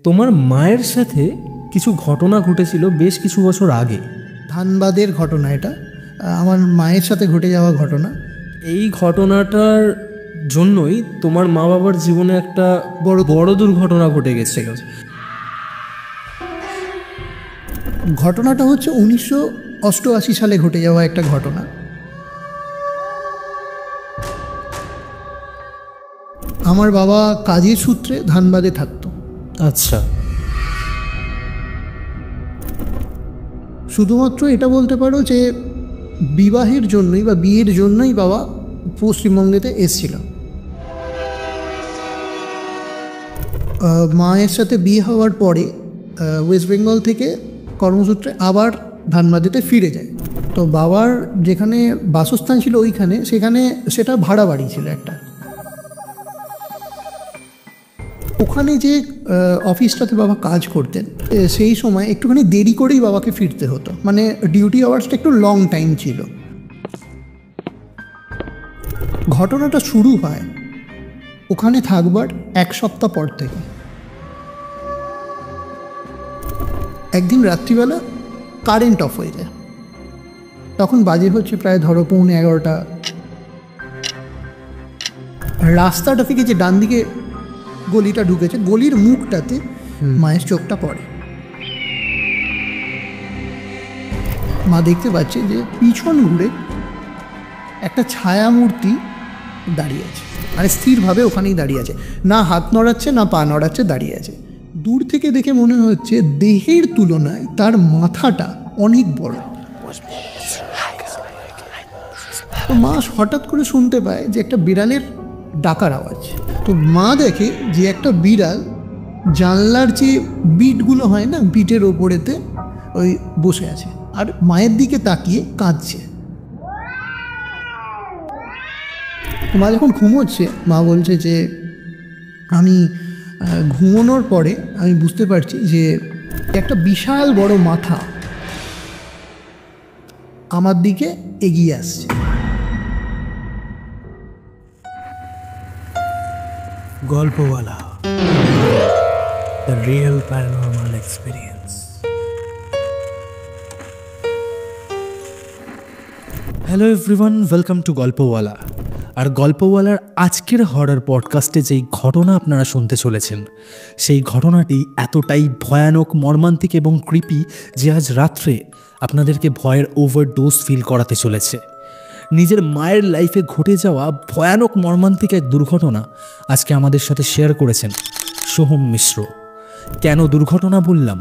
তোমার মায়ের সাথে কিছু ঘটনা ঘটেছিল বেশ কিছু বছর আগে। ধানবাদের ঘটনা এটা, আমার মায়ের সাথে ঘটে যাওয়া ঘটনা। এই ঘটনাটার জন্যই তোমার মা বাবার জীবনে একটা বড় দুর্ঘটনা ঘটে গেছিল। ঘটনাটা হচ্ছে 1988 সালে ঘটে যাওয়া একটা ঘটনা। আমার বাবা কাজের সূত্রে ধানবাদে থাকতো। আচ্ছা, শুধুমাত্র এটা বলতে পারো যে বিবাহের জন্যই বা বিয়ের জন্যই বাবা পশ্চিমবঙ্গেতে এসেছিল। মায়ের সাথে বিয়ে হওয়ার পরে ওয়েস্ট বেঙ্গল থেকে কর্মসূত্রে আবার ধানবাদেতে ফিরে যায়। তো বাবার যেখানে বাসস্থান ছিল ওইখানে, সেটা ভাড়া বাড়ি ছিল একটা। ওখানে যে অফিসটাতে বাবা কাজ করতেন সেই সময় একটুখানি দেরি করেই বাবাকে ফিরতে হতো, মানে ডিউটি আওয়ার্সটা একটু লং টাইম ছিল। ঘটনাটা শুরু হয় ওখানে থাকবার এক সপ্তাহ পর থেকে। একদিন রাত্রিবেলা কারেন্ট অফ হয়ে যায়, তখন বাজে হচ্ছে প্রায় ধরো 11:15। রাস্তাটা থেকে যে ডান দিকে গলিটা ঢুকেছে, গলির মুখটাতে মায়ের চোখটা পড়ে। মা দেখতে পাচ্ছে যে পিছন ঘুরে একটা ছায়া মূর্তি দাঁড়িয়ে আছে, মানে স্থিরভাবে ওখানেই দাঁড়িয়ে আছে, না হাত নড়াচ্ছে না পা নড়াচ্ছে, দাঁড়িয়ে আছে। দূর থেকে দেখে মনে হচ্ছে দেহের তুলনায় তার মাথাটা অনেক বড়। তো মা হঠাৎ করে শুনতে পায় যে একটা বিড়ালের ডাকার আওয়াজ। তো মা দেখে যে একটা বিড়াল জানলার যে বিটগুলো হয় না, বিটের ওপরেতে ওই বসে আছে আর মায়ের দিকে তাকিয়ে কাঁদছে। মা যখন ঘুমোচ্ছে, মা বলছে যে আমি ঘুমানোর পরে আমি বুঝতে পারছি যে একটা বিশাল বড় মাথা আমার দিকে এগিয়ে আসছে। Golpowala, the real paranormal experience. Hello everyone, welcome to Golpowala. আর গল্পওয়ালার আজকের হরর পডকাস্টে যেই ঘটনা আপনারা শুনতে চলেছেন, সেই ঘটনাটি এতটাই ভয়ানক, মর্মান্তিক এবং ক্রিপি যে আজ রাত্রে আপনাদেরকে ভয়ের ওভারডোজ ফিল করাতে চলেছে। নিজের মায়ের লাইফে ঘটে যাওয়া ভয়ানক মর্মান্তিক এক দুর্ঘটনা আজকে আমাদের সাথে শেয়ার করেছেন সোহম মিশ্র। কেন দুর্ঘটনা বললাম,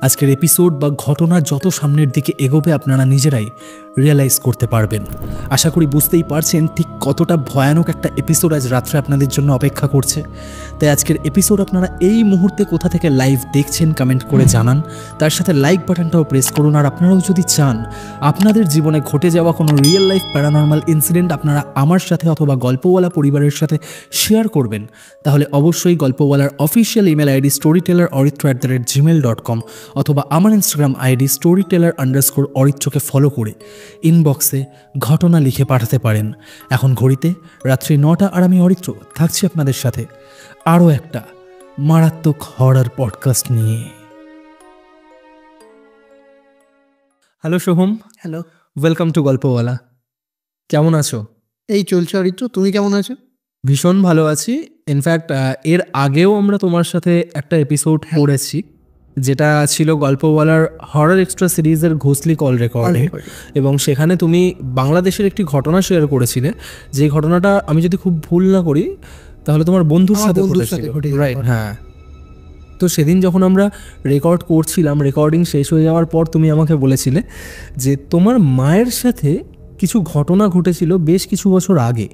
আজকের এপিসোড বা ঘটনা যত সামনের দিকে এগোবে আপনারা নিজেরাই রিয়েলাইজ করতে পারবেন। আশা করি বুঝতেই পারছেন ঠিক কতটা ভয়ানক একটা এপিসোড আজ রাত্রে আপনাদের জন্য অপেক্ষা করছে। তাই আজকের এপিসোড আপনারা এই মুহূর্তে কোথা থেকে লাইভ দেখছেন কমেন্ট করে জানান, তার সাথে লাইক বাটনটাও প্রেস করুন। আর আপনারাও যদি চান আপনাদের জীবনে ঘটে যাওয়া কোনো রিয়েল লাইফ প্যারানর্মাল ইনসিডেন্ট আপনারা আমার সাথে অথবা গল্পওয়ালা পরিবারের সাথে শেয়ার করবেন, তাহলে অবশ্যই গল্পওয়ালার অফিসিয়াল ইমেল আইডি storyteller@gmail.com অথবা আমার ইনস্টাগ্রাম আইডি storyteller_অরিত্রকে ফলো করে ইনবক্সে ঘটনা লিখে পাঠাতে পারেন। এখন ঘড়িতে রাত্রি 9টা আর আমি অরিত্র থাকছি আপনাদের সাথে আরও একটা মারাত্মক হরর পডকাস্ট নিয়ে। Hello Soham. Hello, welcome to Golpowala. কেমন আছো? এই চলছে অরিত্র, তুমি কেমন আছো? ভীষণ ভালো আছি। ইনফ্যাক্ট এর আগেও আমরা তোমার সাথে একটা এপিসোড করেছি, যেটা ছিল গল্পওয়ালার হরর এক্সট্রা সিরিজের ঘোষলি কল রেকর্ডিং, এবং সেখানে তুমি বাংলাদেশের একটি ঘটনা শেয়ার করেছিলে, যে ঘটনাটা আমি যদি খুব ভুল না করি তাহলে তোমার বন্ধুর সাথে ঘটেছিল, রাইট? হ্যাঁ। তো সেদিন যখন আমরা রেকর্ড করছিলাম, রেকর্ডিং শেষ হয়ে যাওয়ার পর তুমি আমাকে বলেছিলে যে তোমার মায়ের সাথে কিছু ঘটনা ঘটেছিল বেশ কিছু বছর আগে।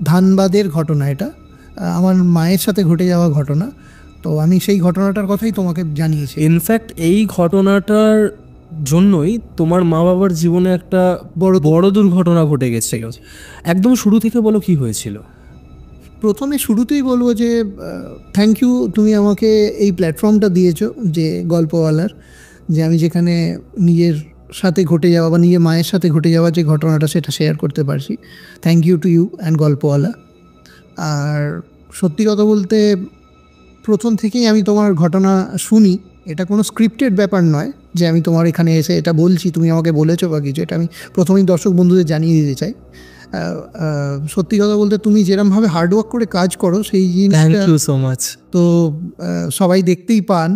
ধানবাদের ঘটনা এটা, আমার মায়ের সাথে ঘটে যাওয়া ঘটনা। তো আমি সেই ঘটনাটার কথাই তোমাকে জানিয়েছি। ইনফ্যাক্ট এই ঘটনাটার জন্যই তোমার মা বাবার জীবনে একটা বড় দুর্ঘটনা ঘটে গেছিল। একদম শুরু থেকে বলো কি হয়েছিল। প্রথমে শুরুতেই বলবো যে থ্যাংক ইউ, তুমি আমাকে এই প্ল্যাটফর্মটা দিয়েছো যে গল্পওয়ালার, যে আমি যেখানে নিজের সাথে ঘটে যাওয়া বা নিজের মায়ের সাথে ঘটে যাওয়া যে ঘটনাটা সেটা শেয়ার করতে পারছি। Thank you to you and Golpowala. আর সত্যি কথা বলতে প্রথম থেকেই আমি তোমার ঘটনা শুনি, এটা কোনো স্ক্রিপ্টেড ব্যাপার নয় যে আমি তোমার এখানে এসে এটা বলছি, তুমি আমাকে বলেছো বা কিছু, এটা আমি প্রথমেই দর্শক বন্ধুদের জানিয়ে দিতে চাই। সত্যি কথা বলতে তুমি যেরমভাবে হার্ডওয়ার্ক করে কাজ করো সেই থ্যাংক জিনিসটা ইউ সো মাচ। তো সবাই দেখতেই পান।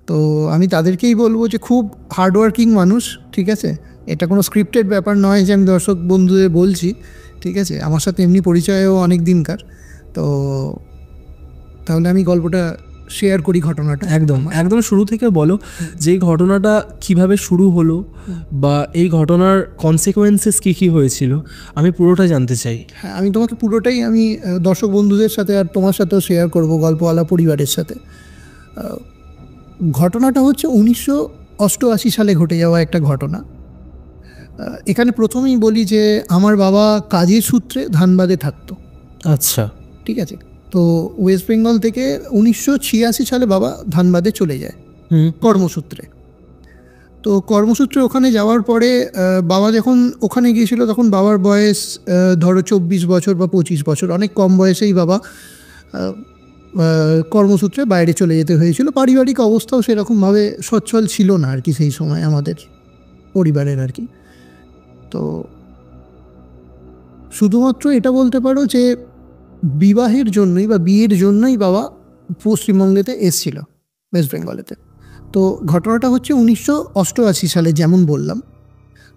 তো আমি তাদেরকেই বলবো যে খুব হার্ডওয়ার্কিং মানুষ, ঠিক আছে? এটা কোনো স্ক্রিপ্টেড ব্যাপার নয় যে আমি দর্শক বন্ধুদের বলছি, ঠিক আছে? আমার সাথে এমনি পরিচয়ও অনেক দিনকার। তো তাহলে আমি গল্পটা শেয়ার করি, ঘটনাটা। একদম একদম শুরু থেকে বলো যে এই ঘটনাটা কিভাবে শুরু হলো বা এই ঘটনার কনসিকোয়েন্সেস কী কী হয়েছিল, আমি পুরোটা জানতে চাই। হ্যাঁ, আমি তোমাকে পুরোটাই আমি দর্শক বন্ধুদের সাথে আর তোমার সাথেও শেয়ার করব, গল্পওয়ালা পরিবারের সাথে। ঘটনাটা হচ্ছে 1988 সালে ঘটে যাওয়া একটা ঘটনা। এখানে প্রথমেই বলি যে আমার বাবা কাজের সূত্রে ধানবাদে থাকতো। আচ্ছা, ঠিক আছে? তো ওয়েস্ট বেঙ্গল থেকে 1986 সালে বাবা ধানবাদে চলে যায় কর্মসূত্রে। তো কর্মসূত্রে ওখানে যাওয়ার পরে বাবা যখন ওখানে গিয়েছিল তখন বাবার বয়স ধরো 24 বছর বা 25 বছর, অনেক কম বয়সেই বাবা কর্মসূত্রে বাইরে চলে যেতে হয়েছিল। পারিবারিক অবস্থাও সেরকমভাবে সচ্ছল ছিল না আর কি সেই সময় আমাদের পরিবারের আর কি। তো শুধুমাত্র এটা বলতে পারো যে বিবাহের জন্যই বা বিয়ের জন্যই বাবা পশ্চিমবঙ্গেতে এসছিল, ওয়েস্ট বেঙ্গলেতে। তো ঘটনাটা হচ্ছে 1988 সালে, যেমন বললাম।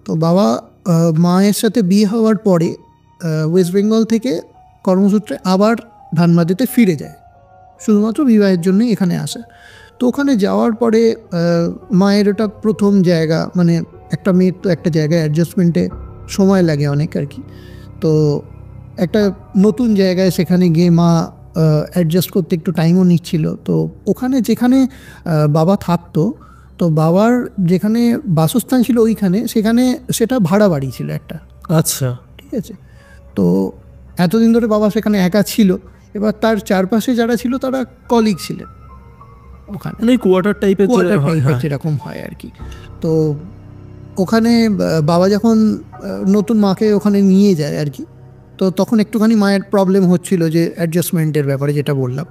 তো বাবা মায়ের সাথে বিয়ে হওয়ার পরে ওয়েস্ট বেঙ্গল থেকে কর্মসূত্রে আবার ধানবাদেতে ফিরে যায়, শুধুমাত্র বিবাহের জন্যই এখানে আসে। তো ওখানে যাওয়ার পরে মায়ের ওটা প্রথম জায়গা, মানে একটা মেয়ের তো একটা জায়গায় অ্যাডজাস্টমেন্টে সময় লাগে অনেক আর কি। তো একটা নতুন জায়গায় সেখানে গিয়ে মা অ্যাডজাস্ট করতে একটু টাইমও নিচ্ছিল। তো ওখানে যেখানে বাবা থাকতো, তো বাবার যেখানে বাসস্থান ছিল ওইখানে, সেখানে সেটা ভাড়া বাড়ি ছিল একটা। আচ্ছা, ঠিক আছে? তো এতদিন ধরে বাবা সেখানে একা ছিল। এবার তার চারপাশে যারা ছিল তারা কলিগ ছিলেন ওখানে, মানে কোয়ার্টার টাইপের যেরকম হয় আর কি। তো ওখানে বাবা যখন নতুন মাকে ওখানে নিয়ে যায় আর কি, তো তখন একটুখানি মায়ের প্রবলেম হচ্ছিল যে অ্যাডজাস্টমেন্টের ব্যাপারে, যেটা বললাম।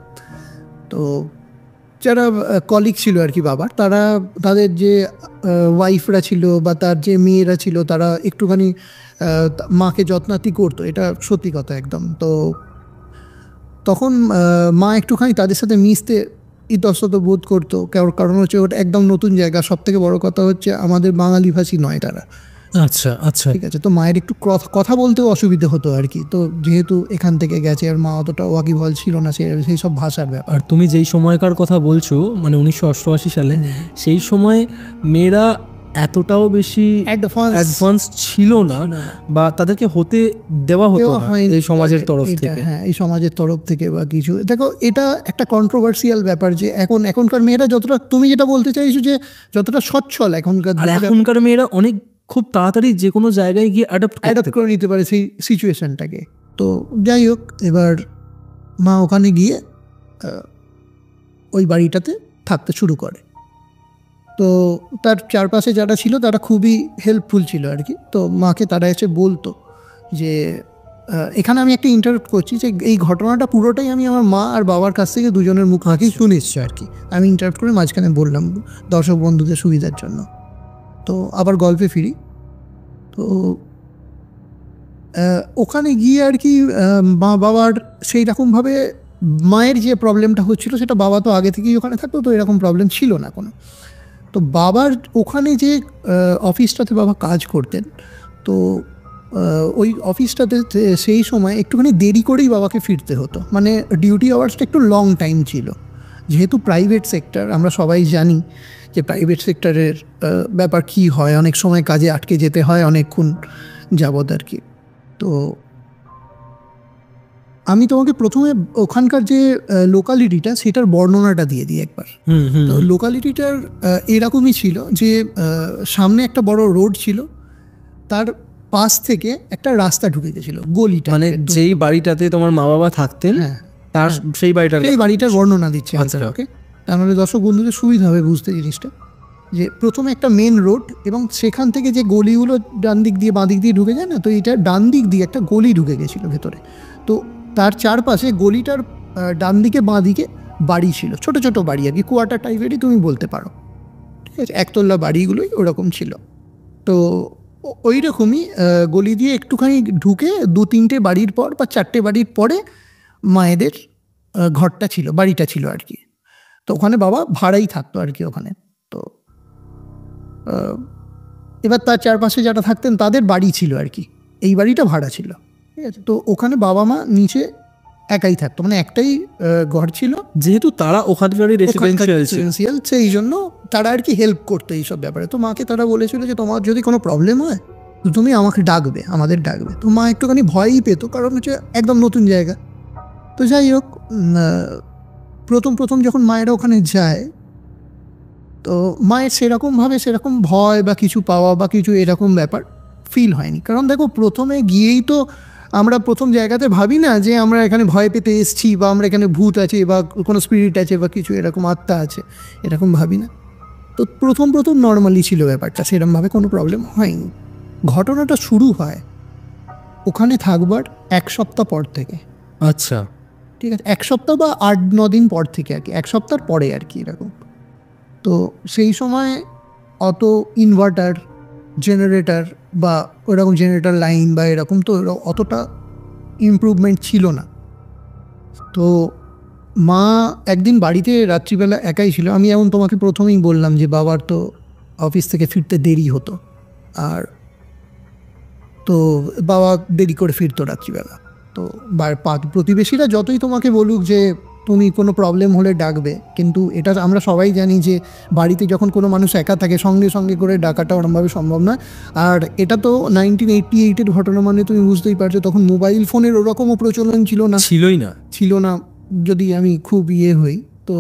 তো যারা কলিগ ছিল আর কি বাবার, তারা তাদের যে ওয়াইফরা ছিল বা তার যে মেয়েরা ছিল, তারা একটুখানি মাকে যত্নাতি করতো, এটা সত্যি কথা একদম। তো তখন মা একটুখানি তাদের সাথে মিশতে ইতস্তত বোধ করতো, কারণ হচ্ছে ওটা একদম নতুন জায়গা। সব থেকে বড় কথা হচ্ছে আমাদের বাঙালি ভাষী নয় তারা। আচ্ছা আচ্ছা, ঠিক আছে? তো মায়ের একটু কথা বলতেও অসুবিধে হতো আর কি। তো যেহেতু এখান থেকে গেছে আর মা অতটা ওয়াকিবহাল ছিল না সেই সব ভাষার ব্যাপার। আর তুমি যেই সময়কার কথা বলছো, মানে 1988 সালে, সেই সময় মেয়েরা এতটাও বেশি অ্যাডভান্স ছিল না বা তাদেরকে হতে দেওয়া হতো না এই সমাজের তরফ থেকে। হ্যাঁ, এই সমাজের তরফ থেকে বা কিছু। দেখো, এটা একটা কন্ট্রোভার্সিয়াল ব্যাপার যে এখনকার মেয়েরা যতটা, তুমি যেটা বলতে চাইছো যে যতটা সচ্ছল এখনকার মেয়েরা অনেক খুব তাড়াতাড়ি যে কোনো জায়গায় গিয়ে অ্যাডাপ্ট করে নিতে পারে সেই সিচুয়েশনটাকে। তো যাই হোক, এবার মা ওখানে গিয়ে ওই বাড়িটাতে থাকতে শুরু করে। তো তার চারপাশে যারা ছিল তারা খুবই হেল্পফুল ছিল আর কি। তো মাকে তারা এসে বলতো যে, এখানে আমি একটা ইন্টারাপ্ট করছি যে এই ঘটনাটা পুরোটাই আমি আমার মা আর বাবার কাছ থেকে দুজনের মুখ হাঁকি শুনে এসছি আর কি। আমি ইন্টারাপ্ট করে মাঝখানে বললাম দর্শক বন্ধুদের সুবিধার জন্য। তো আবার গল্পে ফিরি। তো ওখানে গিয়ে আর কি মা বাবার সেই রকমভাবে মায়ের যে প্রবলেমটা হচ্ছিল সেটা বাবা তো আগে থেকেই ওখানে থাকতো, তো এরকম প্রবলেম ছিল না কোনো। তো বাবার ওখানে যে অফিসটাতে বাবা কাজ করতেন, তো ওই অফিসটাতে সেই সময় একটুখানি দেরি করেই বাবাকে ফিরতে হতো। মানে ডিউটি আওয়ার্সটা একটু লং টাইম ছিল, যেহেতু প্রাইভেট সেক্টর। আমরা সবাই জানি যে প্রাইভেট সেক্টরের ব্যাপার কী হয়, অনেক সময় কাজে আটকে যেতে হয় অনেকক্ষণ যাবৎ আর কি। তো আমি তোমাকে প্রথমে ওখানকার যে লোকালিটিটা সেটার বর্ণনাটা দিয়ে দিই একবার। তো লোকালিটিটার এরকমই ছিল যে সামনে একটা বড় রোড ছিল, তার পাশ থেকে একটা রাস্তা ঢুকে গেছিল, গলিটা। মানে যেই বাড়িটাতে তোমার মা বাবা থাকতেন, হ্যাঁ, তার সেই বাড়িটার বর্ণনা দিচ্ছে ওকে। তাহলে দর্শক বন্ধুদের সুবিধা হবে বুঝতে জিনিসটা, যে প্রথমে একটা মেন রোড এবং সেখান থেকে যে গলিগুলো ডান দিক দিয়ে বাঁ দিক দিয়ে ঢুকে যায় না, তো এটা ডান দিক দিয়ে একটা গলি ঢুকে গেছিলো ভেতরে। তো তার চারপাশে গলিটার ডান দিকে বাঁ দিকে বাড়ি ছিল, ছোট ছোট বাড়ি আর কি, কোয়ার্টার টাইপেরই তুমি বলতে পারো, ঠিক আছে, একতলা বাড়িগুলোই ওরকম ছিল। তো ওই রকমই গলি দিয়ে একটুখানি ঢুকে 2-3টে বাড়ির পর বা 4টে বাড়ির পরে মায়েদের ঘরটা ছিল, বাড়িটা ছিল আর কি। তো ওখানে বাবা ভাড়াই থাকতো আর কি ওখানে। তো এবার তার চারপাশে যারা থাকতেন তাদের বাড়ি ছিল আর কি, এই বাড়িটা ভাড়া ছিল, ঠিক আছে। তো ওখানে বাবা মা নিচে একাই থাকতো, মানে একটাই ঘর ছিল, যেহেতু তারা ওখানকারই রেসিডেন্সিয়াল, সেই জন্য তারা আর কি হেল্প করতো এইসব ব্যাপারে। তো মাকে তারা বলেছিল যে তোমার যদি কোনো প্রবলেম হয় তো তুমি আমাকে ডাকবে, আমাদের ডাকবে। তো মা একটুখানি ভয়ই পেতো, কারণ হচ্ছে একদম নতুন জায়গা। তো যাই হোক, প্রথম যখন মায়েরা ওখানে যায় তো মায়ের সেরকম ভয় বা কিছু পাওয়া বা কিছু এরকম ব্যাপার ফিল হয়নি। কারণ দেখো, প্রথমে গিয়েই তো আমরা প্রথম জায়গাতে ভাবি না যে আমরা এখানে ভয় পেতে এসেছি বা আমরা এখানে ভূত আছে বা কোনো স্পিরিট আছে বা কিছু এরকম আত্মা আছে, এরকম ভাবি না। তো প্রথম নর্মালি ছিল ব্যাপারটা, সেরকমভাবে কোনো প্রবলেম হয়নি। ঘটনাটা শুরু হয় ওখানে থাকবার 1 সপ্তাহ পর থেকে। আচ্ছা, ঠিক আছে, 1 সপ্তাহ বা 8-9 দিন পর থেকে আর কি, 1 সপ্তাহ পরে আর কি এরকম। তো সেই সময় অত ইনভার্টার, জেনারেটর বা ওরকম জেনারেটর লাইন বা এরকম তো অতটা ইমপ্রুভমেন্ট ছিল না। তো মা একদিন বাড়িতে রাত্রিবেলা একাই ছিল। আমি যেমন তোমাকে প্রথমেই বললাম যে বাবার তো অফিস থেকে ফিরতে দেরি হতো, আর তো বাবা দেরি করে ফিরতো রাত্রিবেলা। তো প্রতিবেশীরা যতই তোমাকে বলুক যে তুমি কোনো প্রবলেম হলে ডাকবে, কিন্তু এটা আমরা সবাই জানি যে বাড়িতে যখন কোনো মানুষ একা থাকে সঙ্গে করে ডাকাটা ওরমভাবে সম্ভব নয়। আর এটা তো 1988-এর ঘটনা, মানে তুমি বুঝতেই পারছো তখন মোবাইল ফোনের ওরকমও প্রচলন ছিল না যদি আমি খুব হই তো।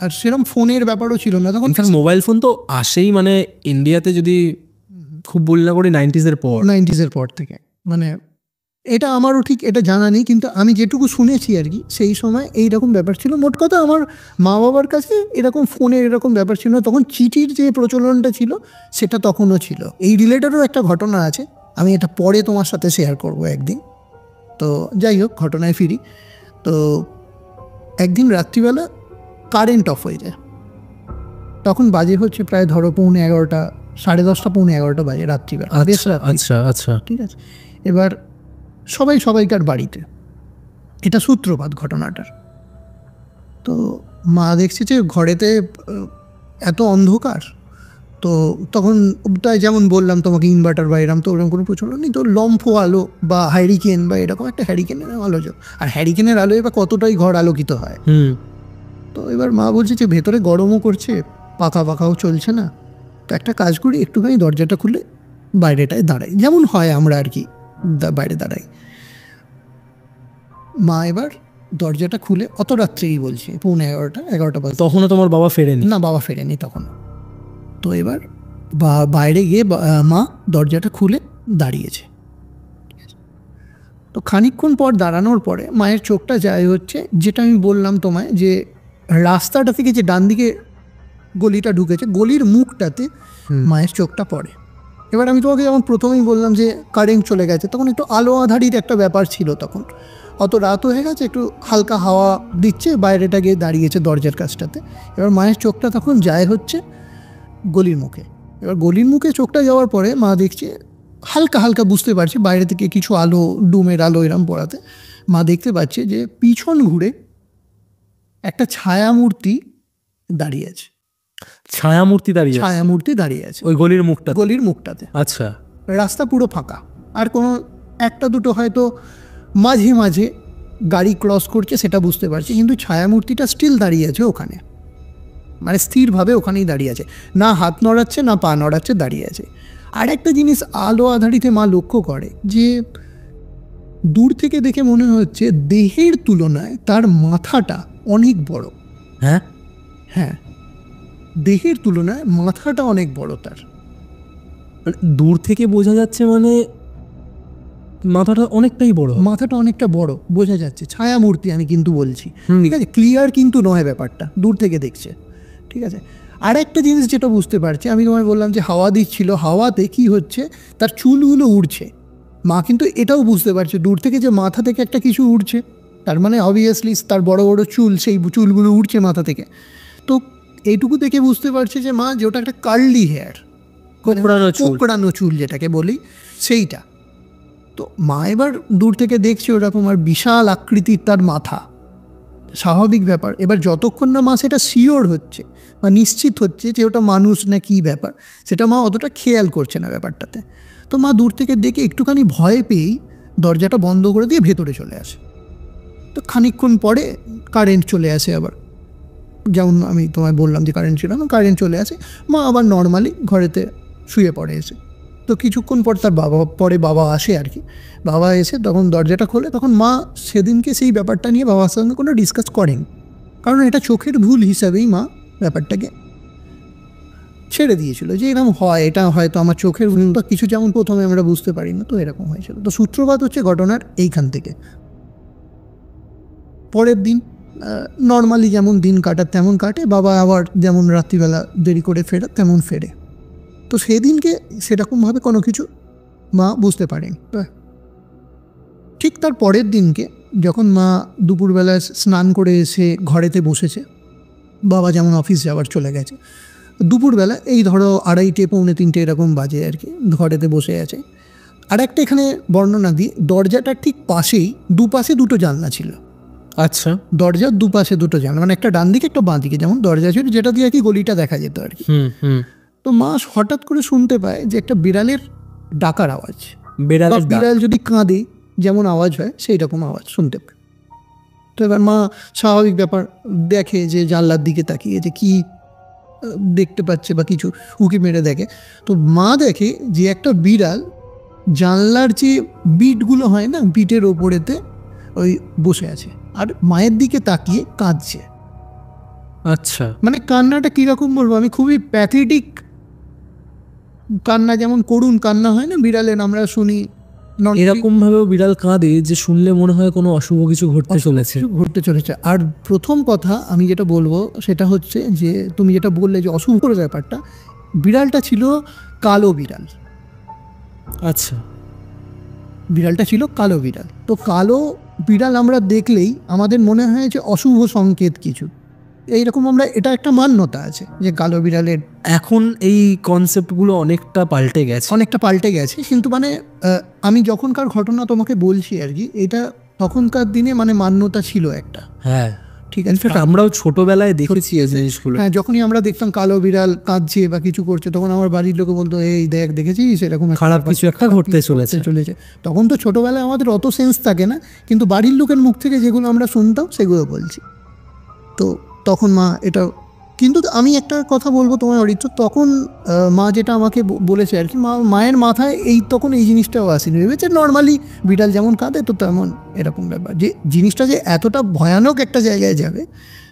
আর সেরকম ফোনের ব্যাপারও ছিল না তখন। মোবাইল ফোন তো আসেই মানে ইন্ডিয়াতে যদি খুব বলি না করি 90s এর পর থেকে, মানে এটা আমারও ঠিক এটা জানা নেই, কিন্তু আমি যেটুকু শুনেছি আর কি সেই সময় এইরকম ব্যাপার ছিল। মোট কথা আমার মা বাবার কাছে এরকম ফোনের এরকম ব্যাপার ছিল না তখন। চিঠির যে প্রচলনটা ছিল সেটা তখনও ছিল। এই রিলেটেডও একটা ঘটনা আছে, আমি এটা পরে তোমার সাথে শেয়ার করব একদিন। তো যাই হোক, ঘটনায় ফিরি। তো একদিন রাত্রিবেলা কারেন্ট অফ হয়ে যায়, তখন বাজে হচ্ছে প্রায় ধরো 11:30, 10:30, 11:30 বাজে রাত্রিবেলা। আচ্ছা, ঠিক আছে। এবার সবাইকার বাড়িতে, এটা সূত্রপাত ঘটনাটার। তো মা দেখছে যে ঘরেতে এত অন্ধকার। তো তখন তাই যেমন বললাম তোমাকে ইনভার্টার বা এরকম তো ওরকম কোনো প্রচলন নেই। তো লম্ফ আলো বা হ্যারিকেন বা এরকম একটা হ্যারিকেনের আলো, আর হ্যারিকেনের আলো এবার কতটাই ঘর আলোকিত হয়। তো এবার মা বলছে যে ভেতরে গরমও করছে, পাখাও চলছে না, তো একটা কাজ করি, একটুখানি দরজাটা খুলে বাইরেটায় দাঁড়াই, যেমন হয় আমরা আর কি বাইরে দাঁড়াই। মা এবার দরজাটা খুলে, অত রাত্রেই বলছে 11:30 বাজে, তখনও তোমার বাবা ফেরেনি? না, বাবা ফেরেনি তখন। তো এবার বাইরে গিয়ে মা দরজাটা খুলে দাঁড়িয়েছে। তো খানিকক্ষণ পর দাঁড়ানোর পরে মায়ের চোখটা যায় হচ্ছে, যেটা আমি বললাম তোমায় যে রাস্তাটা থেকে যে ডান দিকে গলিটা ঢুকেছে, গলির মুখটাতে মায়ের চোখটা পড়ে। এবার আমি তোমাকে যেমন প্রথমেই বললাম যে কারেন্ট চলে গেছে, তখন একটু আলো আধারির একটা ব্যাপার ছিল, তখন অত রাত হয়ে গেছে, একটু হালকা হাওয়া দিচ্ছে, বাইরেটা গিয়ে দাঁড়িয়েছে দরজার কাছটাতে। এবার মায়ের চোখটা তখন যায় হচ্ছে গলির মুখে। এবার গলির মুখে চোখটা যাওয়ার পরে মা দেখছে, হালকা বুঝতে পারছে বাইরে থেকে কিছু আলো, ডুমের আলো এরম পড়াতে মা দেখতে পাচ্ছে যে পিছন ঘুরে একটা ছায়ামূর্তি দাঁড়িয়ে আছে। ছায়ামূর্তি দাঁড়িয়ে আছে ওই গলির মুখটাতে। আচ্ছা। রাস্তা পুরো ফাঁকা, আর কোনো একটা দুটো হয়তো মাঝে মাঝে গাড়ি ক্রস করছে সেটা বুঝতে পারছি, কিন্তু ছায়ামূর্তিটা স্টিল দাঁড়িয়ে আছে ওখানে, মানে স্থিরভাবে ওখানেই দাঁড়িয়ে আছে, না হাত নড়াচ্ছে না পা নড়াচ্ছে, দাঁড়িয়ে আছে। আর একটা জিনিস আলো আধারিতে মা লক্ষ্য করে যে দূর থেকে দেখে মনে হচ্ছে দেহের তুলনায় তার মাথাটা অনেক বড়। হ্যাঁ, দেহের তুলনায় মাথাটা অনেক বড় তার। দূর থেকে বোঝা যাচ্ছে, মানে মাথাটা অনেকটা বড় বোঝা যাচ্ছে। ছায়ামূর্তি আমি কিন্তু বলছি, ঠিক আছে, ক্লিয়ার কিন্তু নয় ব্যাপারটা, দূর থেকে দেখছে, ঠিক আছে। আর একটা জিনিস যেটা বুঝতে পারছি, আমি তোমায় বললাম যে হাওয়া দিচ্ছিল, হাওয়াতে কি হচ্ছে তার চুলগুলো উড়ছে। মা কিন্তু এটাও বুঝতে পারছে দূর থেকে যে মাথা থেকে একটা কিছু উড়ছে, তার মানে অবভিয়াসলি তার বড় বড় চুল, সেই চুলগুলো উঠছে মাথা থেকে। তো এইটুকু দেখে বুঝতে পারছে যে মা যে ওটা একটা কার্লি হেয়ার, কোকড়ানো চুল যেটাকে বলি সেইটা। তো মা এবার দূর থেকে দেখছে ওরকম, আর বিশাল আকৃতির তার মাথা, স্বাভাবিক ব্যাপার। এবার যতক্ষণ না মা সেটা শিওর হচ্ছে বা নিশ্চিত হচ্ছে যে ওটা মানুষ না কী ব্যাপার, সেটা মা অতটা খেয়াল করছে না ব্যাপারটাতে। তো মা দূর থেকে দেখে একটুখানি ভয় পেয়েই দরজাটা বন্ধ করে দিয়ে ভেতরে চলে আসে। তো খানিকক্ষণ পরে কারেন্ট চলে আসে আবার, যেমন আমি তোমায় বললাম যে কারেন্ট ছিল না, কারেন্ট চলে আসে, মা আবার নর্মালি ঘরেতে শুয়ে পড়ে এসে। তো কিছুক্ষণ পর তার বাবা আসে আর কি। বাবা এসে তখন দরজাটা খোলে, তখন মা সেদিনকে সেই ব্যাপারটা নিয়ে বাবার সঙ্গে কোনো ডিসকাস করেন, কারণ এটা চোখের ভুল হিসাবেই মা ব্যাপারটাকে ছেড়ে দিয়েছিল যে এরকম হয়, এটা হয়তো আমার চোখের ভুল বা কিছু, যেমন প্রথমে আমরা বুঝতে পারি না, তো এরকম হয়েছিল। তো সূত্রপাত হচ্ছে ঘটনার এইখান থেকে। পরের দিন নর্মালি যেমন দিন কাটার তেমন কাটে, বাবা আবার যেমন রাত্রিবেলা দেরি করে ফেরে তেমন ফেরে। তো সেদিনকে সেরকমভাবে কোনো কিছু মা বুঝতে পারেনি। ঠিক তার পরের দিনকে যখন মা দুপুরবেলায় স্নান করে এসে ঘরেতে বসেছে, বাবা যেমন অফিস যাওয়ার চলে গেছে, দুপুরবেলা এই ধরো 2:30 পৌনে 3টে এরকম বাজে আর কি, ঘরেতে বসে আছে। আর একটা এখানে বর্ণনা দিই, দরজাটার ঠিক পাশেই দুপাশে দুটো জানলা ছিল। আচ্ছা, দরজার দুপাশে দুটো জানলা, মানে একটা ডান দিকে একটা বাঁ দিকে, যেমন দরজা ছিল যেটা দিয়ে আর কি গলিটা দেখা যেত আর কি। তো মা হঠাৎ করে শুনতে পায় যে একটা বিড়ালের ডাকার আওয়াজ, বিড়াল যদি কাঁদে যেমন আওয়াজ হয় সেই রকম আওয়াজ শুনতে পায়। তো এবার মা স্বাভাবিক ব্যাপার দেখে যে জানলার দিকে তাকিয়ে যে কি দেখতে পাচ্ছে বা কিছু উঁকি মেরে দেখে। তো মা দেখে যে একটা বিড়াল জানলার যে বিটগুলো হয় না, বিটের ওপরেতে ওই বসে আছে আর মায়ের দিকে তাকিয়ে কাঁদছে। আচ্ছা, মানে কান্নাটা কীরকম বলবো আমি, খুবই প্যাথেটিক কান্না, যেমন করুণ কান্না হয় না বিড়ালের আমরা শুনি, এরকম ভাবেও বিড়াল কাঁদে যে শুনলে মনে হয় কোনো অশুভ কিছু ঘটতে চলেছে। আর প্রথম কথা আমি যেটা বলবো সেটা হচ্ছে যে তুমি যেটা বললে যে অশুভ ব্যাপারটা, বিড়ালটা ছিল কালো বিড়াল। আচ্ছা, বিড়ালটা ছিল কালো বিড়াল। তো কালো বিড়াল আমরা দেখলেই আমাদের মনে হয় যে অশুভ সংকেত কিছু, এইরকম আমরা, এটা একটা মান্যতা আছে যে কালো বিড়ালের। এখন এই কনসেপ্টগুলো অনেকটা পাল্টে গেছে, কিন্তু মানে আমি যখনকার ঘটনা তোমাকে বলছি আর কি, এটা তখনকার দিনে মানে মান্যতা ছিল একটা। হ্যাঁ, ঠিক আছে, আমরাও ছোটবেলায় দেখেছি এই জিনিসগুলো। হ্যাঁ, যখনই আমরা দেখতাম কালো বিড়াল কাঁদছে বা কিছু করছে, তখন আমার বাড়ির লোকে বলতো এই দেখেছিস এরকম খারাপ কিছু একটা ঘটতে চলেছে। তখন তো ছোটবেলায় আমাদের অত সেন্স থাকে না, কিন্তু বাড়ির লোকের মুখ থেকে যেগুলো আমরা শুনতাম সেগুলো বলছি। তো তখন মা এটা, কিন্তু আমি একটা কথা বলবো তোমার অরিত্র, তখন মা যেটা আমাকে বলেছে আর কি, মায়ের মাথায় তখন এই জিনিসটাও আসেনি, ভেবেছে নর্মালি বিড়াল যেমন কাঁদে তো তেমন এরকম ব্যাপার। যে জিনিসটা যে এতটা ভয়ানক একটা জায়গায় যাবে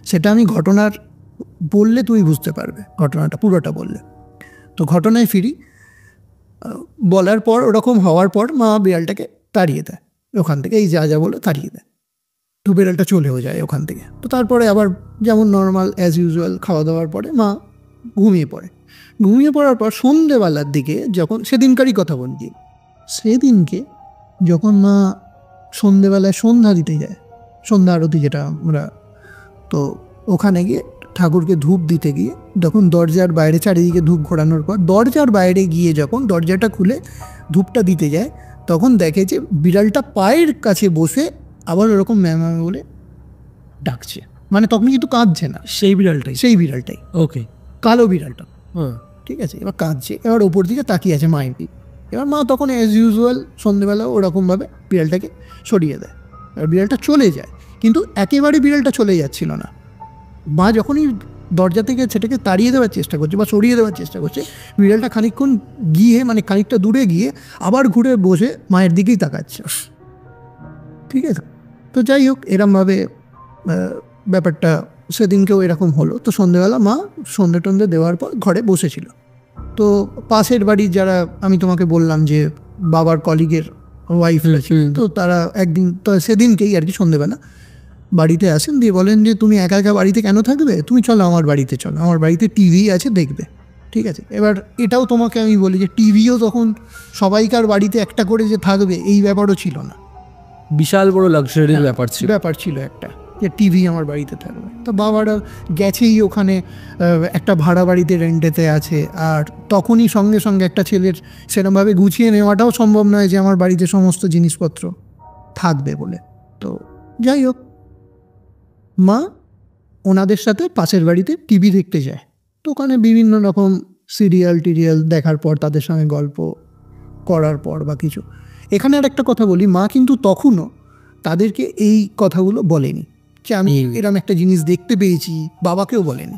সেটা আমি ঘটনার বললে তুমি বুঝতে পারবে, ঘটনাটা পুরোটা বললে। তো ঘটনায় ফিরি, বলার পর ওরকম হওয়ার পর মা বিড়ালটাকে তাড়িয়ে দেয় ওখান থেকে, এই যা বলে তাড়িয়ে দেয়। তো বিড়ালটা চলেও যায় ওখান থেকে। তো তারপরে আবার যেমন নর্মাল অ্যাজ ইউজুয়াল খাওয়া দাওয়ার পরে মা ঘুমিয়ে পড়ার পর সন্ধেবেলার দিকে, যখন সেদিনকারই কথা বলছি, সেদিনকে যখন মা সন্ধেবেলায় সন্ধ্যা দিতে যায়, সন্ধ্যা আরতি যেটা আমরা, তো ওখানে গিয়ে ঠাকুরকে ধূপ দিতে গিয়ে যখন দরজার বাইরে, চারিদিকে ধূপ ঘোরানোর পর দরজার বাইরে গিয়ে যখন দরজাটা খুলে ধূপটা দিতে যায়, তখন দেখে যে বিড়ালটা পায়ের কাছে বসে আবার ওরকম ম্যামা বলে ডাকছে। মানে তখন কিন্তু কাঁদছে না, সেই বিড়ালটাই ওকে, কালো বিড়ালটা, ঠিক আছে। এবার কাঁদছে, এবার ওপর দিকে তাকিয়ে আছে মায়ের দিকে। এবার মা তখন অ্যাজ ইউজুয়াল সন্ধ্যেবেলা ওরকমভাবে বিড়ালটাকে সরিয়ে দেয়, এবার বিড়ালটা চলে যায়। কিন্তু একেবারে বিড়ালটা চলে যাচ্ছিল না। মা যখনই দরজা থেকে সেটাকে তাড়িয়ে দেওয়ার চেষ্টা করছে বা সরিয়ে দেওয়ার চেষ্টা করছে, বিড়ালটা খানিকক্ষণ গিয়ে, মানে খানিকটা দূরে গিয়ে আবার ঘুরে বসে মায়ের দিকেই তাকাচ্ছে, ঠিক আছে। তো যাই হোক, এরমভাবে ব্যাপারটা সেদিনকেও এরকম হলো। তো সন্ধ্যেবেলা মা সন্ধ্যে দেওয়ার পর ঘরে বসেছিল। তো পাশের বাড়ির যারা, আমি তোমাকে বললাম যে বাবার কলিগের ওয়াইফ আছে, তো তারা একদিন, তো সেদিনকেই আর কি সন্ধ্যেবেলা বাড়িতে আসেন, দিয়ে বলেন যে তুমি একা একা বাড়িতে কেন থাকবে, তুমি চলো আমার বাড়িতে, চলো আমার বাড়িতে টিভি আছে, দেখবে, ঠিক আছে। এবার এটাও তোমাকে আমি বলি যে টিভিও তখন সবাইকার বাড়িতে একটা করে যে থাকবে এই ব্যাপারও ছিল না, বিশাল বড় লাক্সারির ব্যাপার ছিল। ব্যাপার ছিল একটা, যে টিভি আমার বাড়িতে থাকবে। তো বাবারা গেছেই ওখানে, একটা ভাড়া বাড়িতে রেন্টেতে আছে, আর তখনই সঙ্গে সঙ্গে একটা ছেলের সেরকমভাবে গুছিয়ে নেওয়াটাও সম্ভব নয় যে আমার বাড়িতে সমস্ত জিনিসপত্র থাকবে বলে। তো যাই হোক, মা ওনাদের সাথে পাশের বাড়িতে টিভি দেখতে যায়। তো ওখানে বিভিন্ন রকম সিরিয়াল টিরিয়াল দেখার পর, তাদের সঙ্গে গল্প করার পর বা কিছু, এখানে আর একটা কথা বলি, মা কিন্তু তখনও তাদেরকে এই কথাগুলো বলেনি যে আমি এরকম একটা জিনিস দেখতে পেয়েছি, বাবাকেও বলেনি